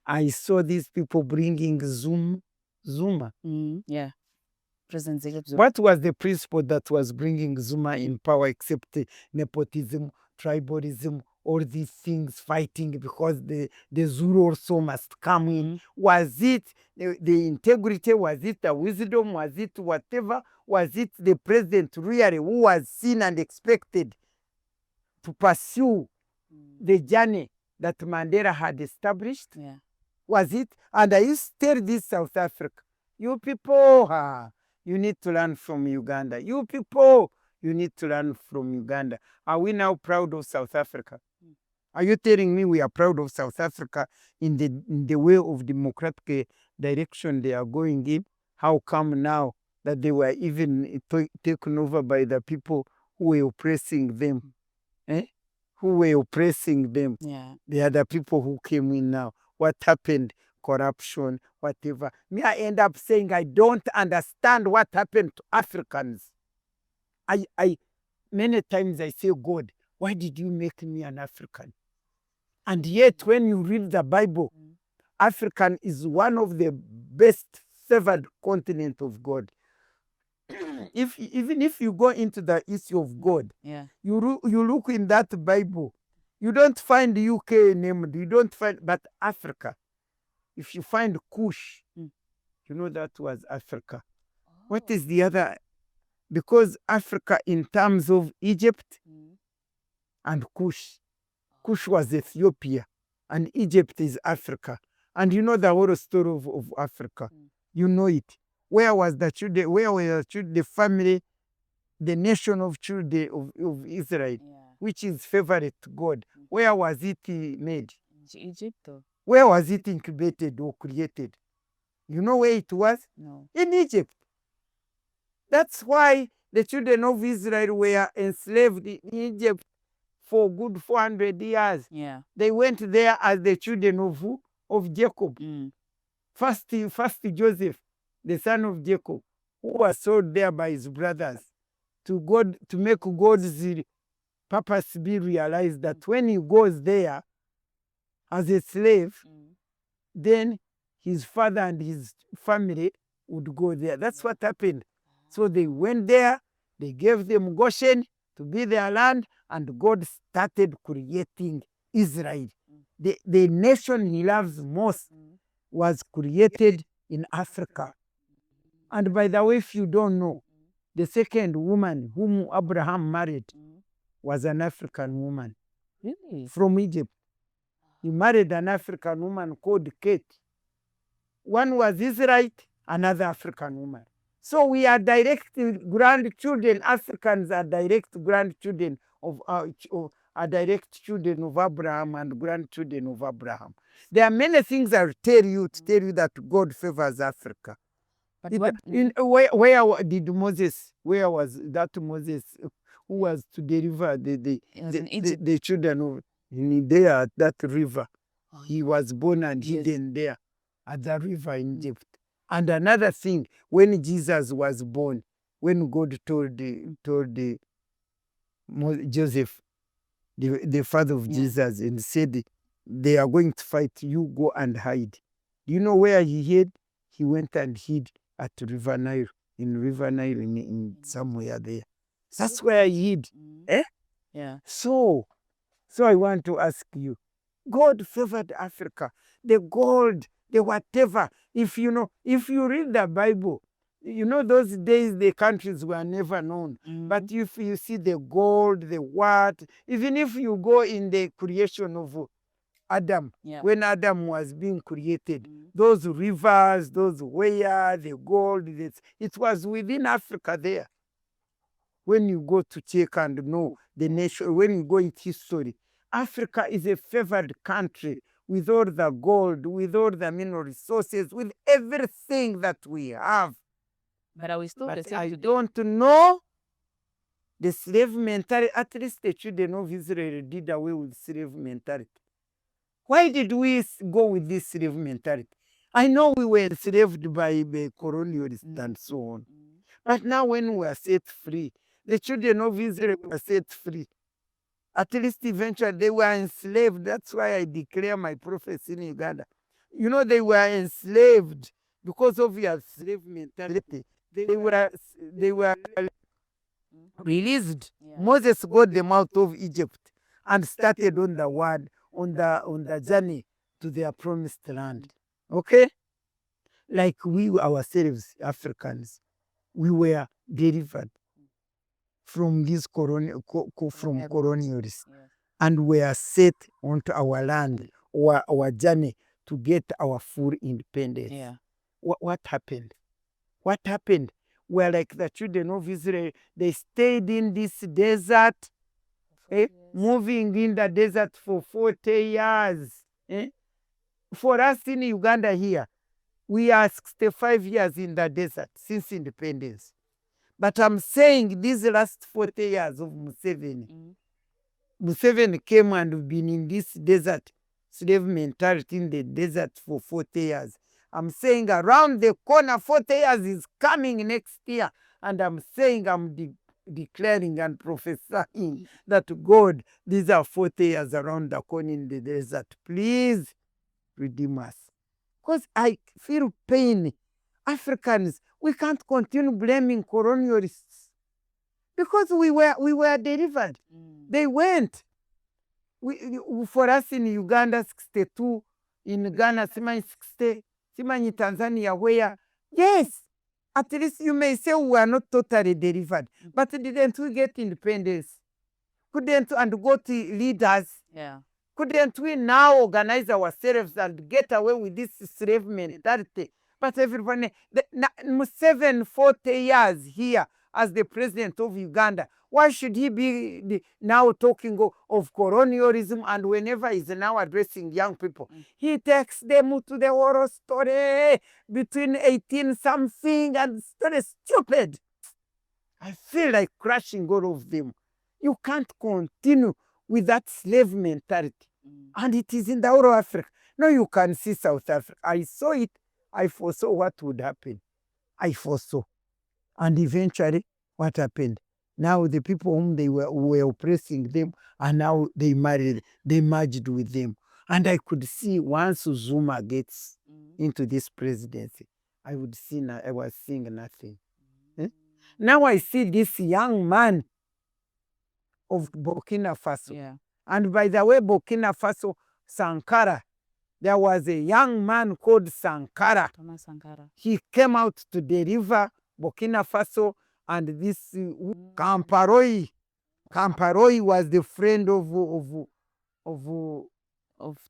I saw these people bringing Zuma. Yeah. President Zuma. What was the principle that was bringing Zuma in power except nepotism, tribalism, all these things, fighting because the Zulu also must come in? Was it the integrity? Was it the wisdom? Was it whatever? Was it the president really who was seen and expected to pursue the journey that Mandela had established? Yeah. Was it? And I used to tell this South Africa, you people, you need to learn from Uganda. You people, you need to learn from Uganda. Are we now proud of South Africa? Are you telling me we are proud of South Africa in the way of democratic direction they are going in? How come now that they were even taken over by the people who were oppressing them. Who were oppressing them. Yeah. They are the people who came in now. What happened? Corruption, whatever. Me, I end up saying I don't understand what happened to Africans. Many times I say, God, why did you make me an African? And yet, when you read the Bible, African is one of the best favored continent of God. Even if you go into the issue of God, Yeah. you look in that Bible, you don't find the UK named, you don't find, but Africa. If you find Kush, you know that was Africa. What is the other? Because Africa, in terms of Egypt and Kush, Kush was Ethiopia, and Egypt is Africa. And you know the whole story of Africa. You know it. Where was the children? Where were the children, the family, the nation of children of Israel, which is favorite to God? Where was it made? Egypt. Where was it incubated or created? You know where it was? No. In Egypt. That's why the children of Israel were enslaved in Egypt for good 400 years. Yeah. They went there as the children of who? Of Jacob. First Joseph, the son of Jacob, who was sold there by his brothers to God, to make God's purpose be realized, that when he goes there as a slave, then his father and his family would go there. That's what happened. So they went there, they gave them Goshen to be their land, and God started creating Israel. The nation he loves most was created in Africa. And by the way, if you don't know, the second woman whom Abraham married was an African woman. Really? From Egypt. He married an African woman called Kate. One was Israelite, another African woman. So we are direct grandchildren. Africans are direct grandchildren are direct children of Abraham and grandchildren of Abraham. There are many things I'll tell you to tell you that God favors Africa. But where did Moses? Where was that Moses who was to deliver the children of there at that river? He was born and hidden there at the river in Egypt. And another thing, when Jesus was born, when God told Joseph, the father of Jesus, and said, they are going to fight, you go and hide. Do you know where he hid? He went and hid at River Nile, in somewhere there. That's where he hid. Yeah. So I want to ask you, God favored Africa. The gold, the whatever. If you read the Bible, you know those days the countries were never known. But if you see the gold, the what, even if you go in the creation of Adam, when Adam was being created, those rivers, those where the gold, it was within Africa there. When you go to check and know the nation, when you go into history, Africa is a favored country with all the gold, with all the mineral resources, with everything that we have. But are we still the same I today? don't know the slave mentality. At least the children of Israel did away with slave mentality. Why did we go with this slave mentality? I know we were enslaved by the colonialists and so on. But now when we are set free, the children of Israel were set free. At least eventually they were enslaved. That's why I declare my prophecy in Uganda. You know, they were enslaved because of your slave mentality. They were released. Moses got them out of Egypt and started on the journey to their promised land. Okay? Like we ourselves, Africans, we were delivered from these colonialists, and we are set onto our land or our journey to get our full independence. What happened? What happened? We're like the children of Israel. They stayed in this desert, moving in the desert for 40 years. For us in Uganda here, We are 65 years in the desert since independence. But I'm saying these last 40 years of Museveni, Museveni came and been in this desert, slave mentality in the desert for 40 years. I'm saying around the corner, 40 years is coming next year. And I'm saying, I'm declaring and prophesying that God, these are 40 years around the corner in the desert. Please redeem us. Because I feel pain. Africans, we can't continue blaming colonialists because we were delivered. They went. For us in Uganda, 62, in Ghana, 60, in Tanzania, where, yes, at least you may say we are not totally delivered, but didn't we get independence? Couldn't and go to leaders? Yeah. Couldn't we now organize ourselves and get away with this slave mentality? But everyone, Museveni 40 years here as the president of Uganda, why should he be now talking of colonialism? And whenever he's now addressing young people, he takes them to the horror story between 18 something and story stupid. I feel like crushing all of them. You can't continue with that slave mentality. And it is in the whole of Africa. Now you can see South Africa. I saw it. I foresaw what would happen. I foresaw. And eventually, what happened? Now the people whom they were oppressing them, and now they merged with them. And I could see once Zuma gets into this presidency, I was seeing nothing. Now I see this young man of Burkina Faso. Yeah. And by the way, Burkina Faso, Sankara, there was a young man called Sankara. Thomas Sankara. He came out to deliver Burkina Faso, and this Kamparoi. Kamparoi was the friend of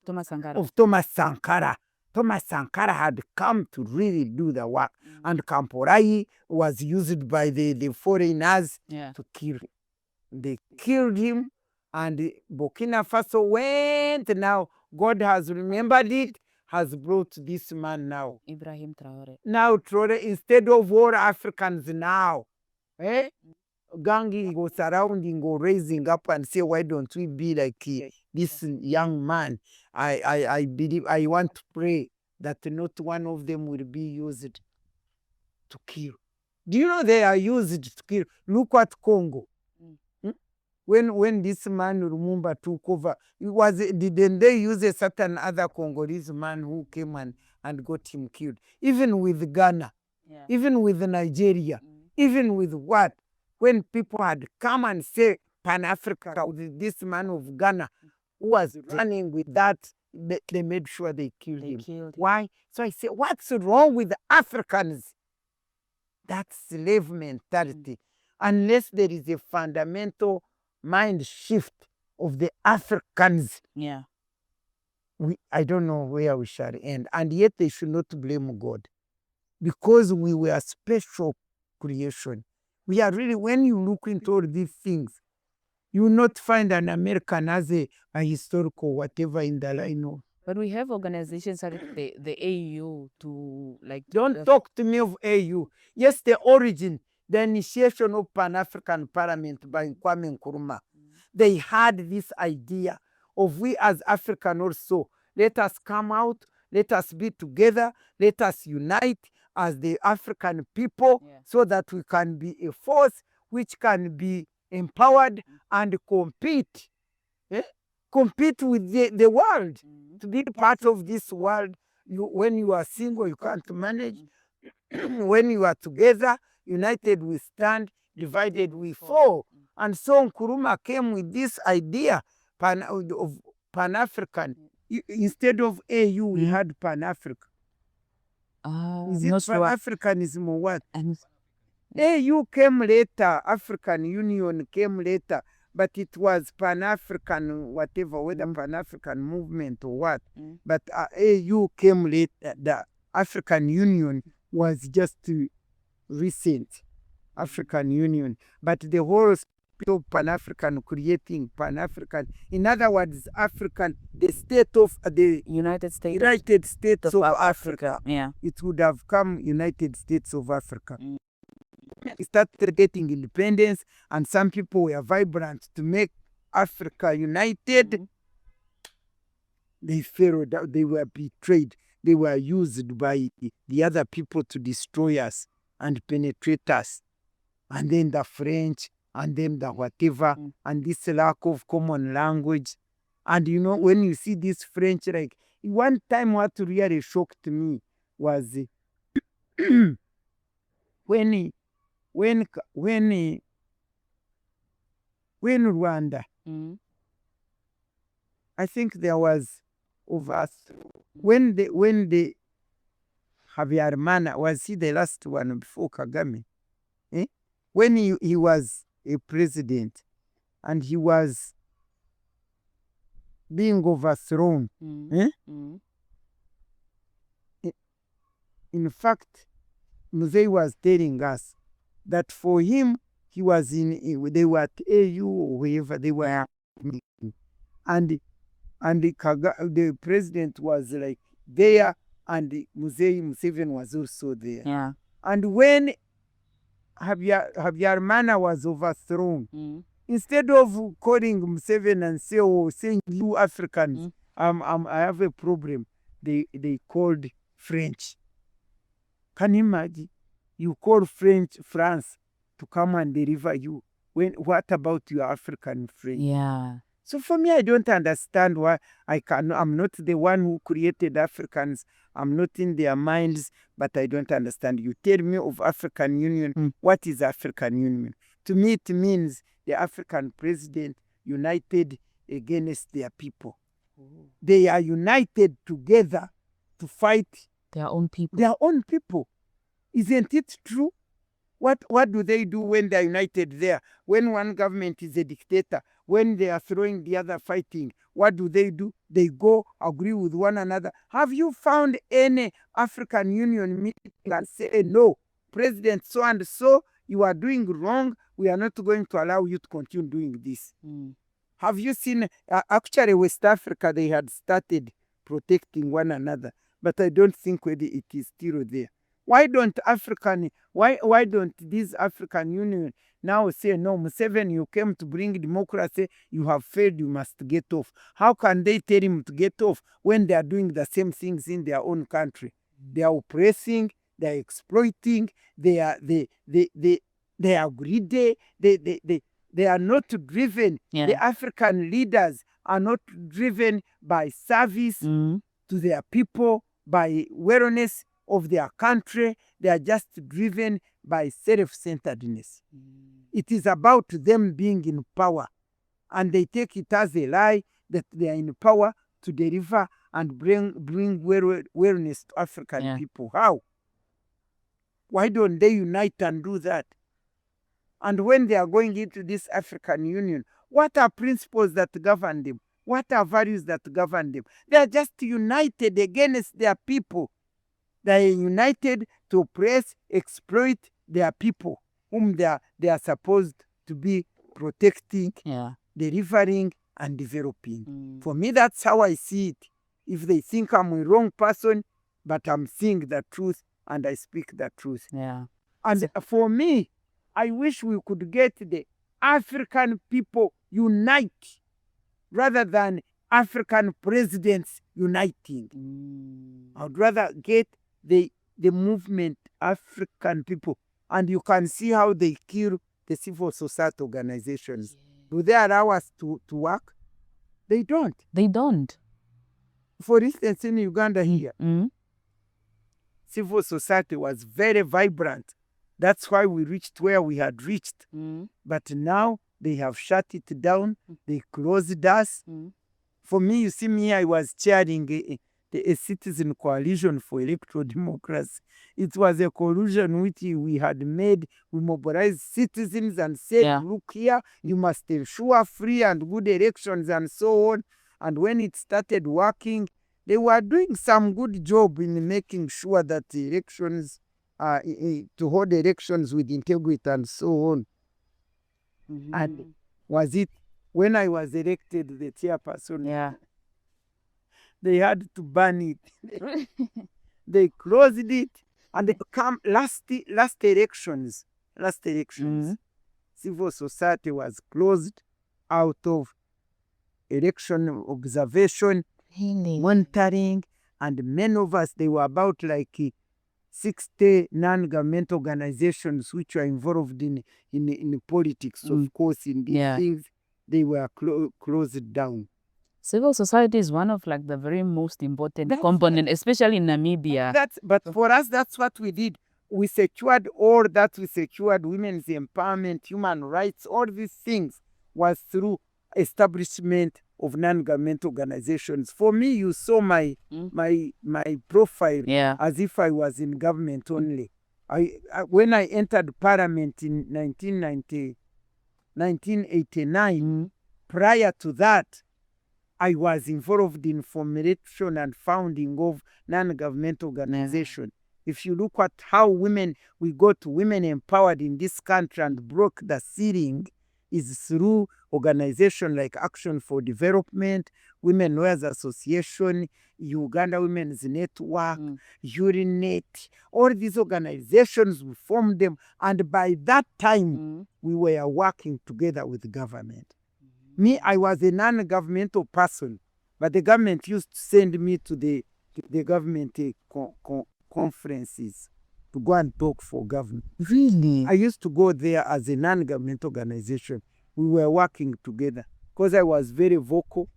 Thomas Sankara. Of Thomas Sankara. Thomas Sankara had come to really do the work, and Kamparoi was used by the foreigners to kill him. They killed him, and Burkina Faso went. Now God has remembered it, has brought this man now. Ibrahim Traore. Now Traore, instead of all Africans now, Gangi go surrounding or raising up and say, why don't we be like this young man? I believe, I want to pray that not one of them will be used to kill. Do you know they are used to kill? Look at Congo. When this man Lumumba took over, didn't they use a certain other Congolese man who came and got him killed? Even with Ghana, even with Nigeria, even with what? When people had come and say Pan-Africa with this man of Ghana who was running with that, they made sure they killed him. Why? So I say, what's wrong with the Africans? That slave mentality. Unless there is a fundamental mind shift of the Africans, I don't know where we shall end. And yet they should not blame God, because we were a special creation. We are really, when you look into all these things, you will not find an American as a historical whatever in the line of. But we have organizations like the AU to like... Don't talk to me of AU. Yes, the origin, the initiation of Pan-African Parliament by Kwame Nkrumah. They had this idea of we as African also, let us come out, let us be together, let us unite as the African people, so that we can be a force which can be empowered and compete. Compete with the world, to be part of this world. When you are single, you can't manage. When you are together, united we stand, divided we fall. And so Nkrumah came with this idea of Pan-African. Instead of AU, we had Pan-Africa. Is it Pan-Africanism or what? AU came later, African Union came later, but it was Pan-African, whatever, whether Pan-African movement or what. But AU came later. The African Union was just recent, African Union. But the whole of Pan-African, creating Pan-African, in other words, African the state of the United States of Africa. Yeah. It would have come United States of Africa. It started getting independence, and some people were vibrant to make Africa united. They failed. They were betrayed. They were used by the other people to destroy us and penetrate us. And then the French, and then the whatever, and this lack of common language. And you know, when you see this French, like, one time what really shocked me was when Rwanda, I think there was over when the Habyarimana, was he the last one before Kagame? When he was a president and he was being overthrown. In fact, Museveni was telling us that for him, he was they were at AU or wherever they were, and the president was like there, and Museveni was also there. Yeah. And when Habyarimana was overthrown, instead of calling Museveni and saying you Africans, I have a problem, they called French. Can you imagine? You call France to come and deliver you. What about your African friend? Yeah. So for me, I don't understand why I'm not the one who created Africans. I'm not in their minds, but I don't understand. You tell me of African Union. What is African Union? To me, it means the African president united against their people. They are united together to fight their own people. Isn't it true? What do they do when they are united there? When one government is a dictator, when they are throwing the other fighting, what do? They go agree with one another. Have you found any African Union meeting and say, no, President so and so, you are doing wrong, we are not going to allow you to continue doing this? Have you seen, actually West Africa, they had started protecting one another, but I don't think whether it is still there. Why don't these African Union now say, no, Museveni, you came to bring democracy, you have failed, you must get off? How can they tell him to get off when they are doing the same things in their own country? They are oppressing, they are exploiting, they are greedy, they are not driven. Yeah. The African leaders are not driven by service to their people, by wellness of their country. They are just driven by self-centeredness. It is about them being in power, and they take it as a lie that they are in power to deliver and bring wellness to African people. How? Why don't they unite and do that? And when they are going into this African Union, what are principles that govern them? What are values that govern them? They are just united against their people. They are united to oppress, exploit their people, whom they are supposed to be protecting, delivering, and developing. For me, that's how I see it. If they think I'm a wrong person, but I'm seeing the truth and I speak the truth. Yeah. And for me, I wish we could get the African people unite rather than African presidents uniting. I would rather get the movement, African people. And you can see how they kill the civil society organizations. Do they allow us to work? They don't. They don't. For instance, in Uganda here, civil society was very vibrant. That's why we reached where we had reached. But now they have shut it down. They closed us. For me, you see me, I was chairing a citizen coalition for electoral democracy. It was a coalition which we had made. We mobilized citizens and said, look here, you must ensure free and good elections and so on. And when it started working, they were doing some good job in making sure that the elections, to hold elections with integrity and so on. And was it when I was elected the chairperson? they had to ban it. They closed it, and they come last elections, civil society was closed out of election observation, monitoring, and many of us, they were about like 60 non-government organizations which were involved in politics, of course, in these things, they were closed down. Civil society is one of like the very most important component, especially in Namibia. But for us, that's what we did. We secured all that. We secured women's empowerment, human rights, all these things was through establishment of non-government organizations. For me, you saw my profile as if I was in government only. When I entered parliament in 1989, prior to that, I was involved in formulation and founding of non-government organization. If you look at how we got women empowered in this country and broke the ceiling, is through organization like Action for Development, Women Lawyers Association, Uganda Women's Network, Urinet, all these organizations, we formed them, and by that time, we were working together with the government. Me, I was a non-governmental person, but the government used to send me to the government conferences to go and talk for government. Really? I used to go there as a non-government organization. We were working together because I was very vocal.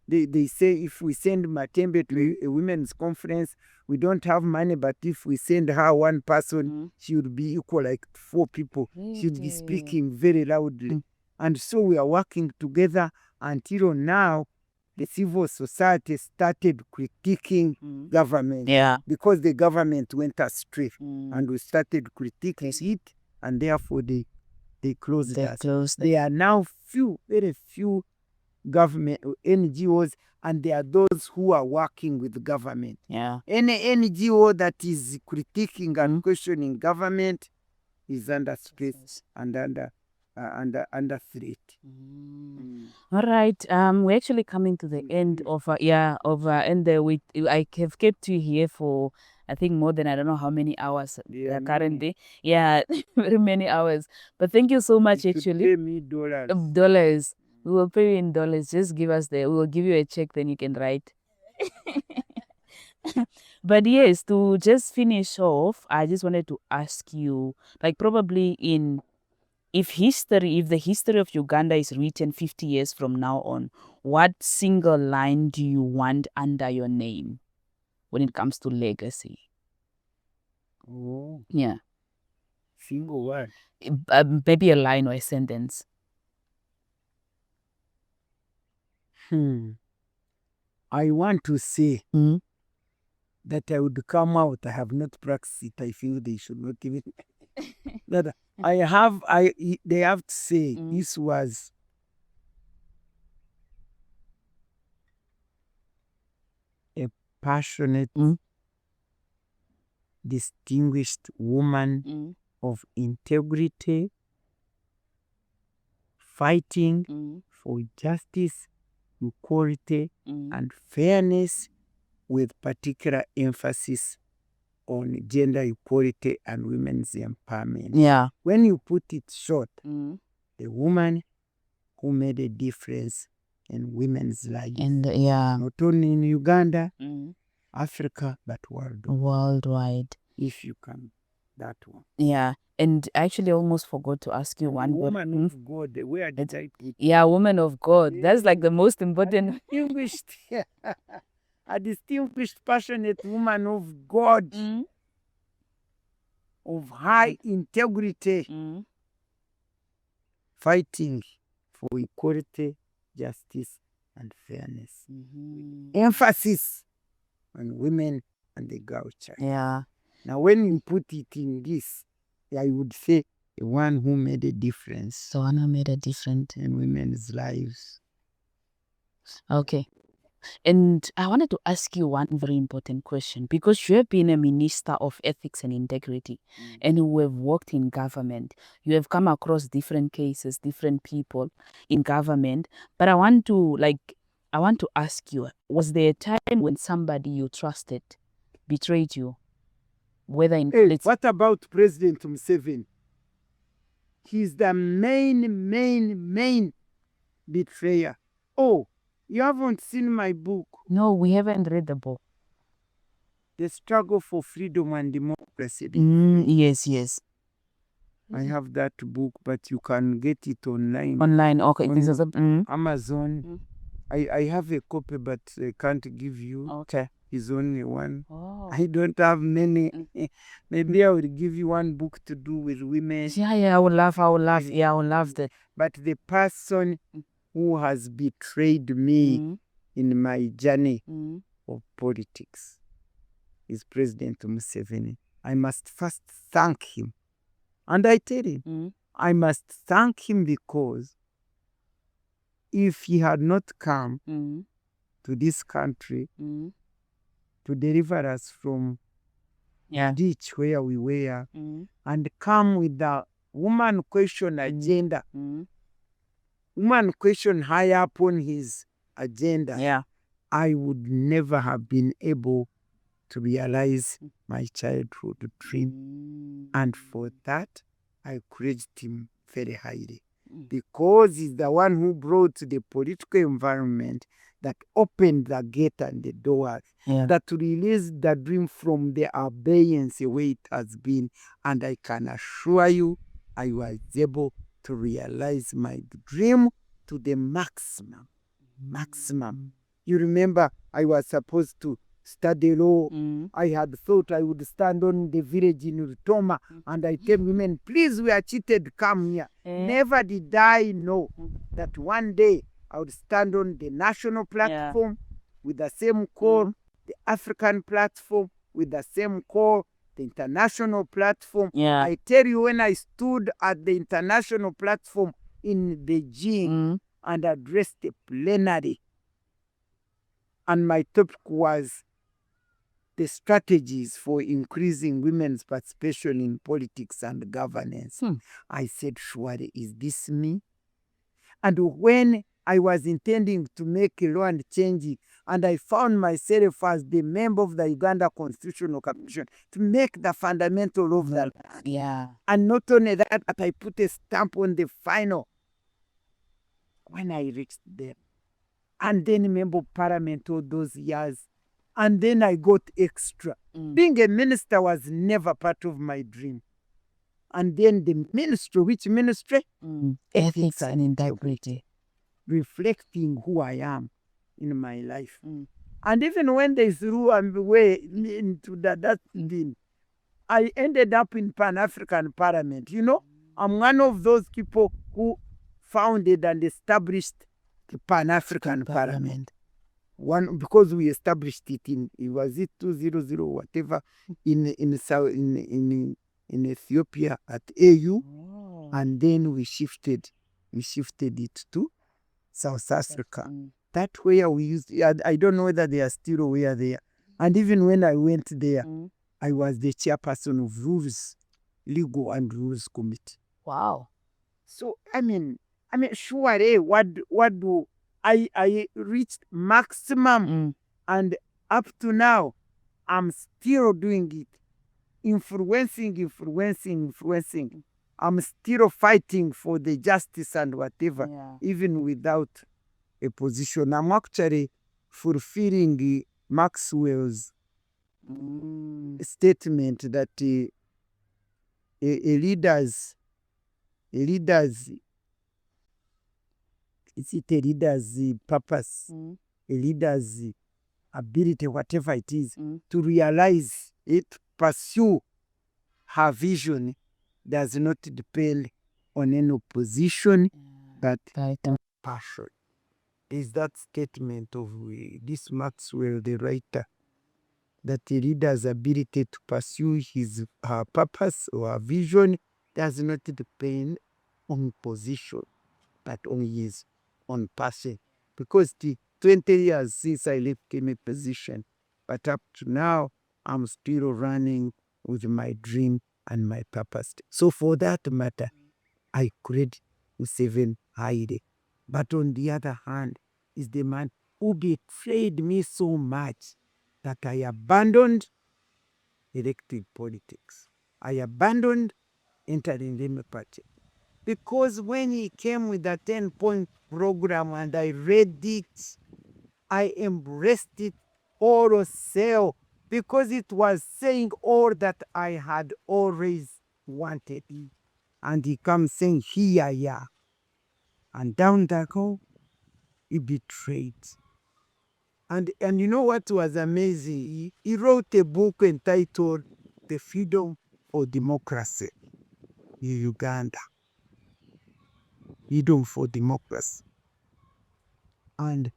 They say if we send Matembe to a women's conference, we don't have money, but if we send her one person, she would be equal like 4 people. She would be speaking very loudly. And so we are working together until now. The civil society started critiquing government because the government went astray, and we started critiquing it, and therefore they closed us. There are now very few government NGOs, and there are those who are working with the government. Any NGO that is critiquing and questioning government is under stress and under threat. All right. We're actually coming to the end of I have kept you here for I think more than I don't know how many hours currently. Very many hours. But thank you so much. Actually, pay me dollars. Dollars. We will pay you in dollars. Just give us we will give you a check, then you can write. But yes, to just finish off, I just wanted to ask you, like probably if the history of Uganda is written 50 years from now on, what single line do you want under your name when it comes to legacy? Yeah. Single word? Maybe a line or a sentence. I want to say that I would come out. I have not practiced it. I feel they should not give it. That they have to say this was a passionate, distinguished woman of integrity, fighting for justice, equality, and fairness, with particular emphasis on gender equality and women's empowerment. When you put it short, the woman who made a difference in women's lives, not only in Uganda, Africa, but worldwide. If you can, that one. And I actually almost forgot to ask you one. Woman of God. Where did I put? Woman of God. That's like the most important. A distinguished, passionate woman of God, of high integrity, fighting for equality, justice, and fairness. Emphasis on women and the girl child. Now, when you put it in this, I would say the one who made a difference. The one who made a difference in women's lives. Okay. And I wanted to ask you one very important question, because you have been a minister of ethics and integrity, and you have worked in government. You have come across different cases, different people in government. But I want to I want to ask you, was there a time when somebody you trusted betrayed you? Whether in What about President Museveni? He's the main betrayer. Oh, you haven't seen my book? No, we haven't read the book. The Struggle for Freedom and Democracy. Yes. I have that book, but you can get it online. Online, okay. On This is Amazon. I have a copy, but I can't give you. okay. It's only one. Oh. I don't have many. Maybe I will give you one book to do with women. Yeah, I would love. Yeah, I would love that. But the person who has betrayed me in my journey of politics is President Museveni. I must first thank him. And I tell him, I must thank him because if he had not come to this country to deliver us from ditch where we were and come with the woman question agenda, woman question high up on his agenda, I would never have been able to realize my childhood dream. And for that, I praised him very highly. Because he's the one who brought the political environment that opened the gate and the doors, that released the dream from the abeyance where it has been. And I can assure you, I was able to realize my dream to the maximum. You remember, I was supposed to study law. I had thought I would stand on the village in Rutoma and I tell women, please, we are cheated, come here. Never did I know that one day I would stand on the national platform with the same call, the African platform with the same call, the international platform. I tell you, when I stood at the international platform in Beijing and addressed the plenary, and my topic was the strategies for increasing women's participation in politics and governance. I said, surely, is this me? And when I was intending to make a law and change it, and I found myself as the member of the Uganda Constitutional Commission to make the fundamental of that. And not only that, but I put a stamp on the final when I reached there. And then member of parliament all those years. And then I got extra. Being a minister was never part of my dream. And then the ministry, which ministry? Ethics and integrity. Reflecting who I am in my life. And even when they threw away into that dustbin, I ended up in Pan-African Parliament. You know, I'm one of those people who founded and established the Pan-African Parliament. One, because we established it it was 200 whatever in Ethiopia at AU, and then we shifted it to South Africa. That where we used. I don't know whether they are still where they are. And even when I went there, I was the chairperson of Rules, Legal and Rules Committee. Wow. So I mean, surely what do I reached maximum, and up to now, I'm still doing it. Influencing. I'm still fighting for the justice and whatever, even without a position. I'm actually fulfilling Maxwell's statement that a leader's is it a leader's purpose, a leader's ability, whatever it is, to realize it, pursue her vision, does not depend on any position, but passion. Is that statement of this Maxwell, the writer, that a leader's ability to pursue her purpose or her vision does not depend on position, but on his own passion. Because the 20 years since I left a position, but up to now, I'm still running with my dream and my purpose. So for that matter, I credit Museveni highly. But on the other hand, is the man who betrayed me so much that I abandoned elective politics. I abandoned entering the party. Because when he came with a 10-point program and I read it, I embraced it wholesale because it was saying all that I had always wanted. And he comes saying, here I am. And down that hole, he betrayed. And you know what was amazing? He wrote a book entitled The Freedom for Democracy in Uganda. Freedom for Democracy. And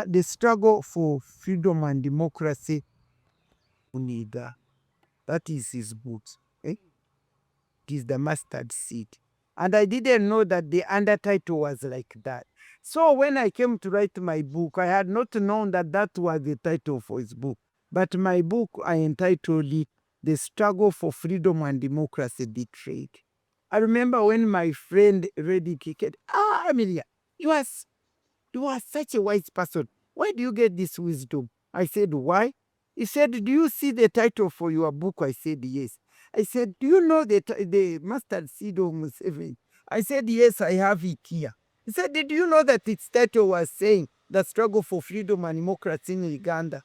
the struggle for freedom and democracy, Uniga, that is his book. Eh? It is the mustard seed. And I didn't know that the undertitle was like that. So when I came to write my book, I had not known that that was the title for his book. But my book, I entitled it The Struggle for Freedom and Democracy Betrayed. I remember when my friend read it, he said, Miria, you are such a wise person. Where do you get this wisdom? I said, why? He said, do you see the title for your book? I said, yes. I said, do you know the mustard seed of Museveni? I said, yes, I have it here. He said, did you know that its title was saying the struggle for freedom and democracy in Uganda?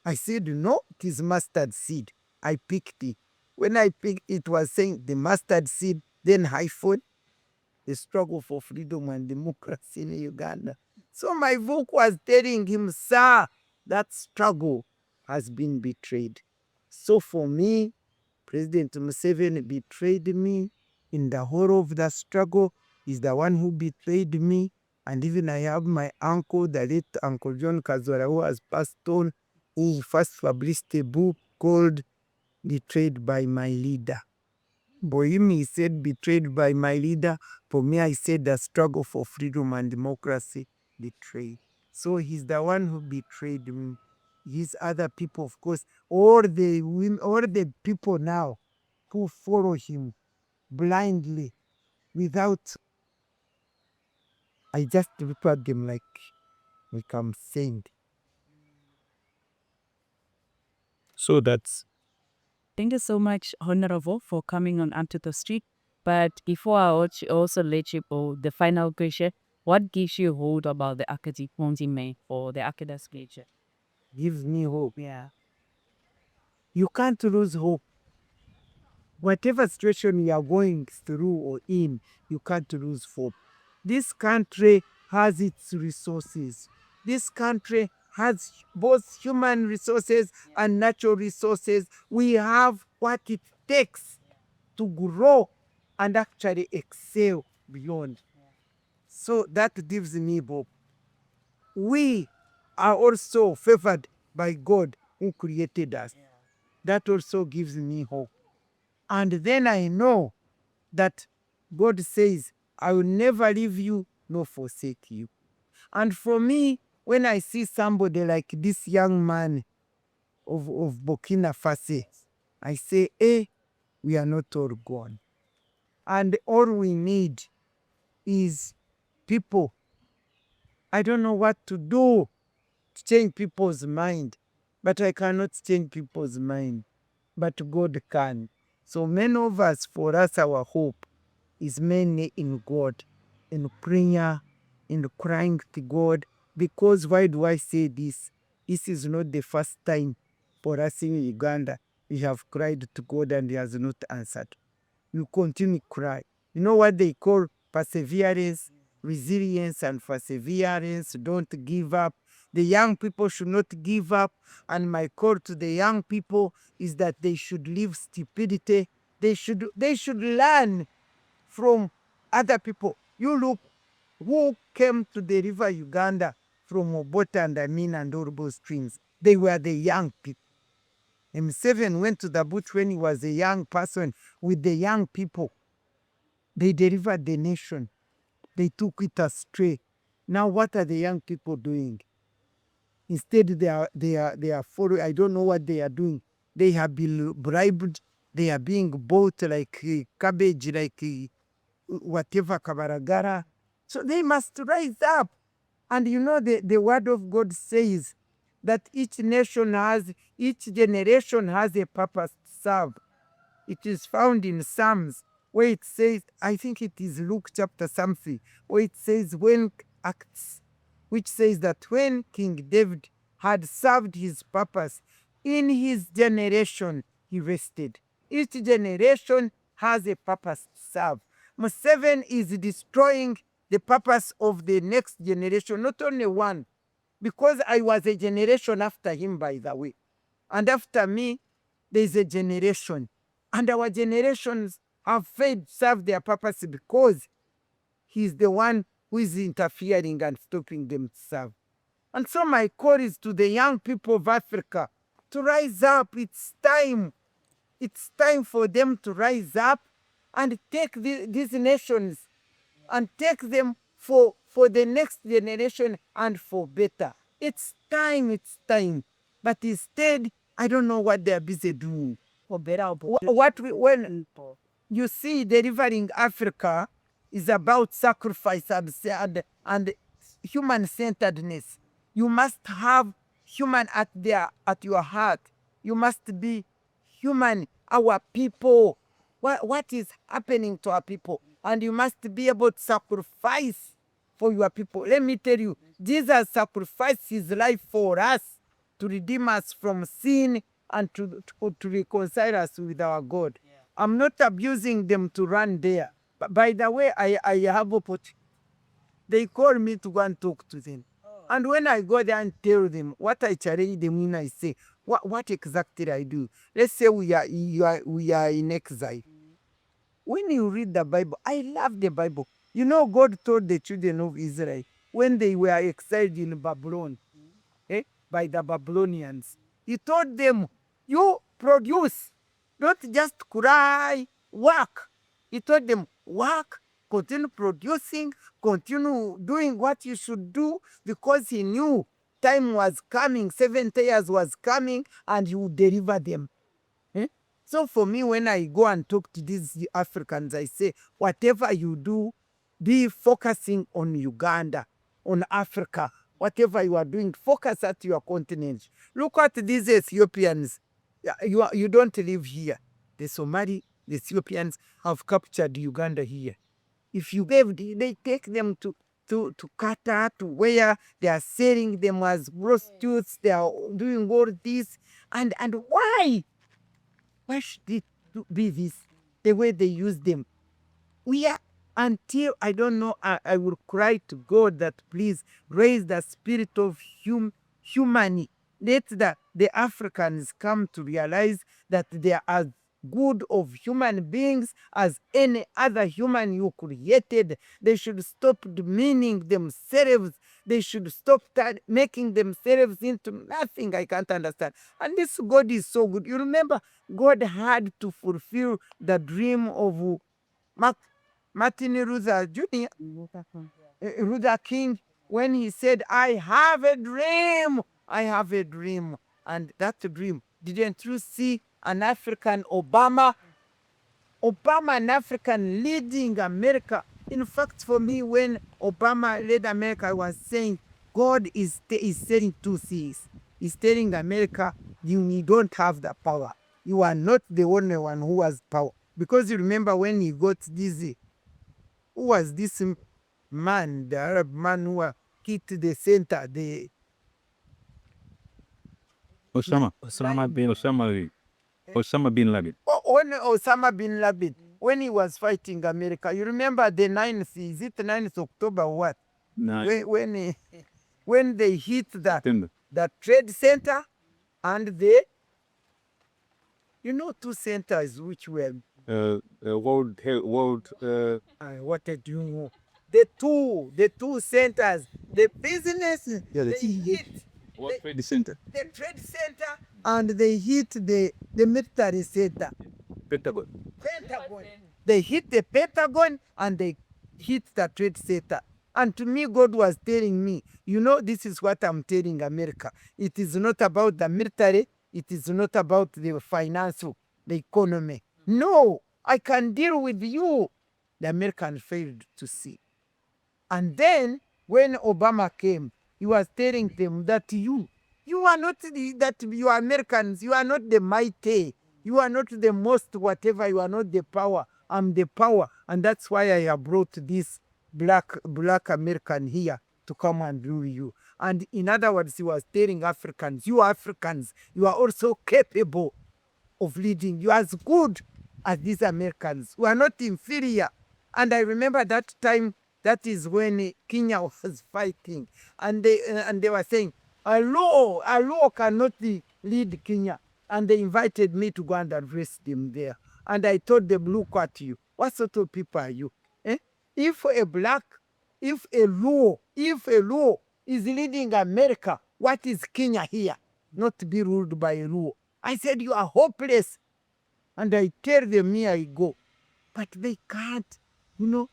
I said, no, it is mustard seed. I picked it. When I picked it, was saying the mustard seed, then hyphen, the struggle for freedom and democracy in Uganda. So my book was telling him, sir, that struggle has been betrayed. So for me, President Museveni betrayed me in the whole of the struggle. He's the one who betrayed me. And even I have my uncle, the late Uncle John Kazwara, who has passed on, who first published a book called Betrayed by My Leader. Bohimi, he said, betrayed by my leader. For me, I said the struggle for freedom and democracy, betrayed. So he's the one who betrayed me. These other people, of course, all the women, all the people now who follow him blindly without, I just referred them like I'm saint. So that's. Thank you so much, Honorable, for coming on Up to the Street. But before I also let you go, the final question, what gives you hope about the academic continent or the academic future? Gives me hope. Yeah. You can't lose hope. Whatever situation you are going through or in, you can't lose hope. This country has its resources. This country has both human resources and natural resources. We have what it takes to grow and actually excel beyond. So that gives me hope. We are also favored by God who created us. That also gives me hope. And then I know that God says, I will never leave you nor forsake you. And for me, when I see somebody like this young man of Burkina Faso, I say, we are not all gone. And all we need is people. I don't know what to do to change people's mind, but I cannot change people's mind. But God can. So many of us, for us, our hope is mainly in God, in prayer, in crying to God. Because why do I say this? This is not the first time for us in Uganda. We have cried to God and He has not answered. You continue to cry. You know what they call perseverance, resilience, and perseverance. Don't give up. The young people should not give up. And my call to the young people is that they should leave stupidity. They should learn from other people. You look who came to the river Uganda from Obota and Amin and Urbo streams. They were the young people. M7 went to the bush when he was a young person with the young people. They delivered the nation. They took it astray. Now what are the young people doing? Instead they are following. I don't know what they are doing. They have been bribed. They are being bought like cabbage, like whatever kabaragara. So they must rise up. And you know, the word of God says that each generation has a purpose to serve. It is found in Psalms where it says, I think it is Luke chapter something, where it says, when Acts, which says that when King David had served his purpose, in his generation he rested. Each generation has a purpose to serve. Museveni is destroying the purpose of the next generation, not only one, because I was a generation after him, by the way. And after me, there is a generation. And our generations have failed to serve their purpose because he's the one who is interfering and stopping them to serve. And so my call is to the young people of Africa to rise up. It's time. It's time for them to rise up and take these nations and take them for the next generation and for better. It's time. But instead, I don't know what they're busy doing. When you see delivering Africa is about sacrifice and human-centeredness. You must have human at your heart. You must be human, our people. What is happening to our people? And you must be able to sacrifice for your people. Let me tell you, Jesus sacrificed his life for us to redeem us from sin and to reconcile us with our God. Yeah. I'm not abusing them to run there. But by the way, I have opportunity. They call me to go and talk to them. Oh. And when I go there and tell them what I challenge them when I say, what exactly I do? Let's say we are in exile. Mm. When you read the Bible, I love the Bible. You know, God told the children of Israel when they were exiled in Babylon, by the Babylonians, he told them, you produce, don't just cry, work. He told them, work, continue producing, continue doing what you should do, because he knew time was coming, 70 years was coming, and he would deliver them. So for me, when I go and talk to these Africans, I say, whatever you do, be focusing on Uganda, on Africa. Whatever you are doing, focus at your continent. Look at these Ethiopians. You don't live here. The Somali, the Ethiopians have captured Uganda here. If you gave, they take them to Qatar, to where they are selling them as prostitutes. They are doing all this. And why? Why should it be this? The way they use them. We are, until, I don't know, I will cry to God that please raise the spirit of humanity. Let the Africans come to realize that they are as good of human beings as any other human you created. They should stop demeaning themselves. They should stop making themselves into nothing. I can't understand. And this God is so good. You remember, God had to fulfill the dream of Martin Luther Jr., Luther King, when he said, I have a dream. I have a dream. And that dream, didn't you see an African Obama? Obama, an African leading America. In fact, for me, when Obama led America, I was saying, God is saying two things. He's telling America, you don't have the power. You are not the only one who has power. Because you remember when he got this, who was this man, the Arab man who hit the center, the Osama bin Laden. When Osama bin Laden, when he was fighting America, you remember the 9th, is it 9th October or what? When they hit the trade center and the, two centers which were World. what did you know? The two centers, the business, they hit World Trade Center. the trade center and they hit the military center. Pentagon. They hit the Pentagon and they hit the trade center. And to me, God was telling me, this is what I'm telling America. It is not about the military. It is not about the financial, the economy. No, I can deal with you. The Americans failed to see. And then when Obama came, he was telling them that you are not that you are Americans, you are not the mighty, you are not the most whatever, you are not the power. I'm the power, and that's why I have brought this black American here to come and rule you. And in other words, he was telling Africans, you Africans, you are also capable of leading. You are as good as these Americans. We are not inferior. And I remember that time, that is when Kenya was fighting, and they were saying, a law cannot lead Kenya. And they invited me to go and address them there. And I told them, look at you. What sort of people are you? Eh? If a law is leading America, what is Kenya here? Not to be ruled by a law. I said, you are hopeless. And I tell them, here I go. But they can't, you know,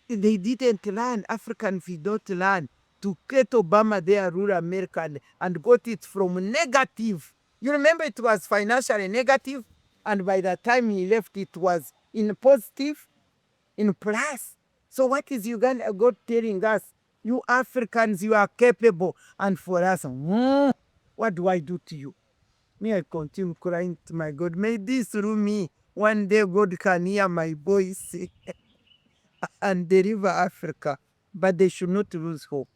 they didn't learn. Africans did not learn to get Obama there, rule America, and got it from negative. You remember it was financially negative, and by the time he left, it was in positive, in plus. So what is Uganda God telling us? You Africans, you are capable. And for us, what do I do to you? Me, I continue crying to my God. May this through me. One day God can hear my voice and deliver Africa. But they should not lose hope.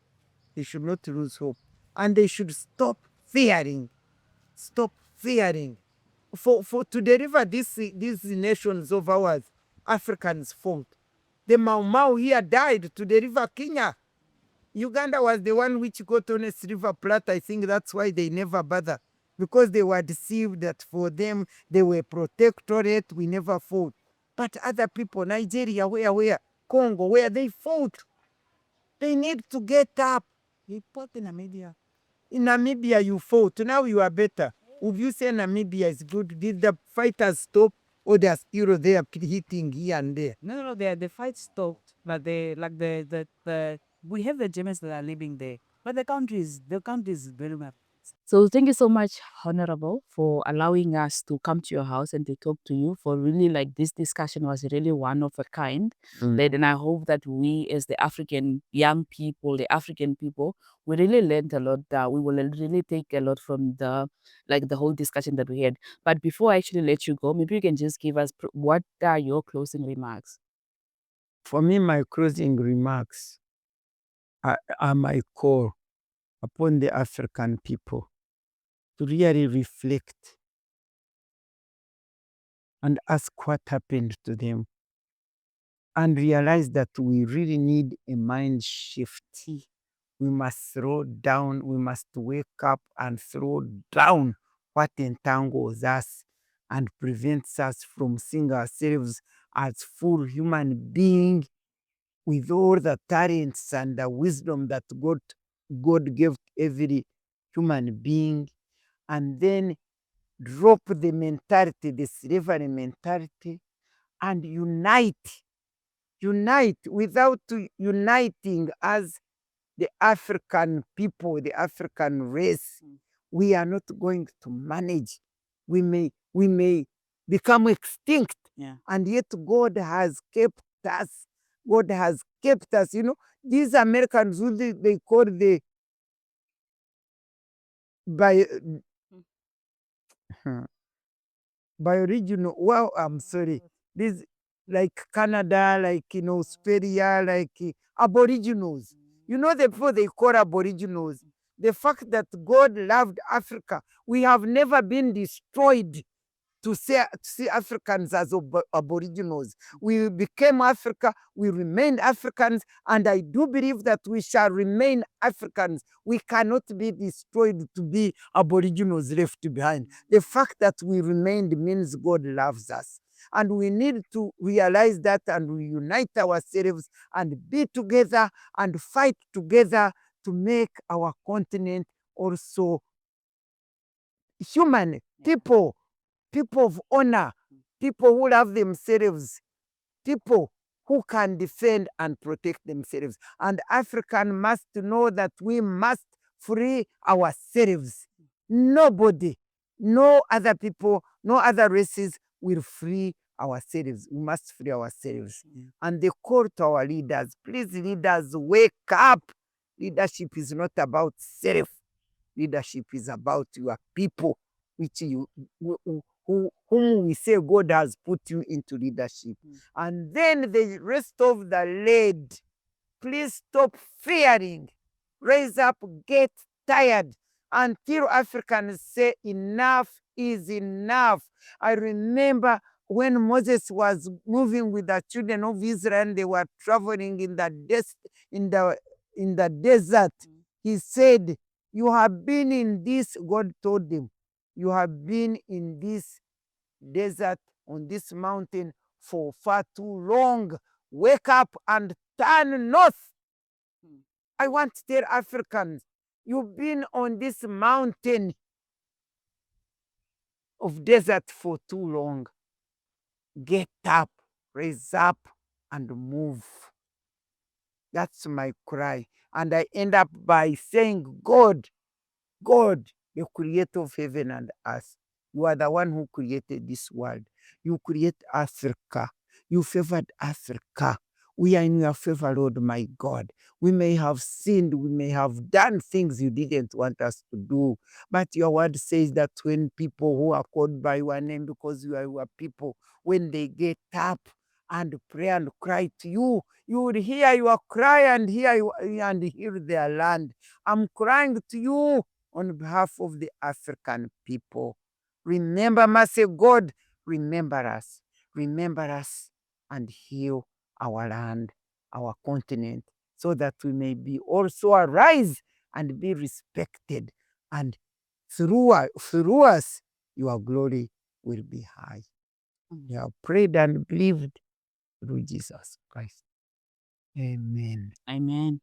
They should not lose hope. And they should stop fearing. Stop fearing. For to deliver these nations of ours, Africans fought. The Mau Mau here died to deliver Kenya. Uganda was the one which got on a silver platter. I think that's why they never bother. Because they were deceived that for them, they were protectorate, we never fought. But other people, Nigeria, where? Congo, where they fought. They need to get up. They fought in Namibia. In Namibia, you fought. Now you are better. Would you say Namibia is good? Did the fighters stop? Or they're still there hitting here and there? No, the fight stopped, but we have the Germans that are living there, but the country is very much. So thank you so much, Honorable, for allowing us to come to your house and to talk to you. For really, like, this discussion was really one of a kind. And I hope that we, as the African young people, the African people, we really learned a lot. We will really take a lot from the whole discussion that we had. But before I actually let you go, maybe you can just give us what are your closing remarks? For me, my closing remarks are my call upon the African people to really reflect and ask what happened to them and realize that we really need a mind shift. We must slow down, we must wake up and slow down what entangles us and prevents us from seeing ourselves as full human beings with all the talents and the wisdom that God gave every human being, and then drop the mentality, the slavery mentality, and unite. Without uniting as the African people, the African race, we are not going to manage. We may become extinct. Yeah. And yet God has kept us. God has kept us. You know, these Americans who they call the by Bioregional. Well, I'm sorry. This like Canada, like Australia, like Aboriginals. You know the people they call Aboriginals. The fact that God loved Africa, we have never been destroyed to see Africans as Aboriginals. We became Africa, we remained Africans, and I do believe that we shall remain Africans. We cannot be destroyed to be Aboriginals left behind. The fact that we remained means God loves us. And we need to realize that and we unite ourselves and be together and fight together to make our continent also human people of honor, people who love themselves, people who can defend and protect themselves. And African must know that we must free ourselves. Nobody, no other people, no other races will free ourselves. We must free ourselves. And the call to our leaders, please, leaders, wake up. Leadership is not about self. Leadership is about your people, which you whom we say God has put you into leadership. And then the rest of the led, please stop fearing. Raise up, get tired until Africans say enough is enough. I remember when Moses was moving with the children of Israel, they were traveling in the desert. He said, you have been in this, God told them, you have been in this desert, on this mountain for far too long. Wake up and turn north. I want to tell Africans, you've been on this mountain of desert for too long. Get up, raise up, and move. That's my cry. And I end up by saying, God, the creator of heaven and earth, you are the one who created this world. You create Africa. You favored Africa. We are in your favor, Lord, my God. We may have sinned, we may have done things you didn't want us to do, but your word says that when people who are called by your name, because you are your people, when they get up and pray and cry to you, you would hear your cry and heal their land. I'm crying to you on behalf of the African people. Remember, mercy God, remember us. Remember us and heal our land, our continent, so that we may be also arise and be respected. And through us, your glory will be high. We have prayed and believed through Jesus Christ. Amen. Amen.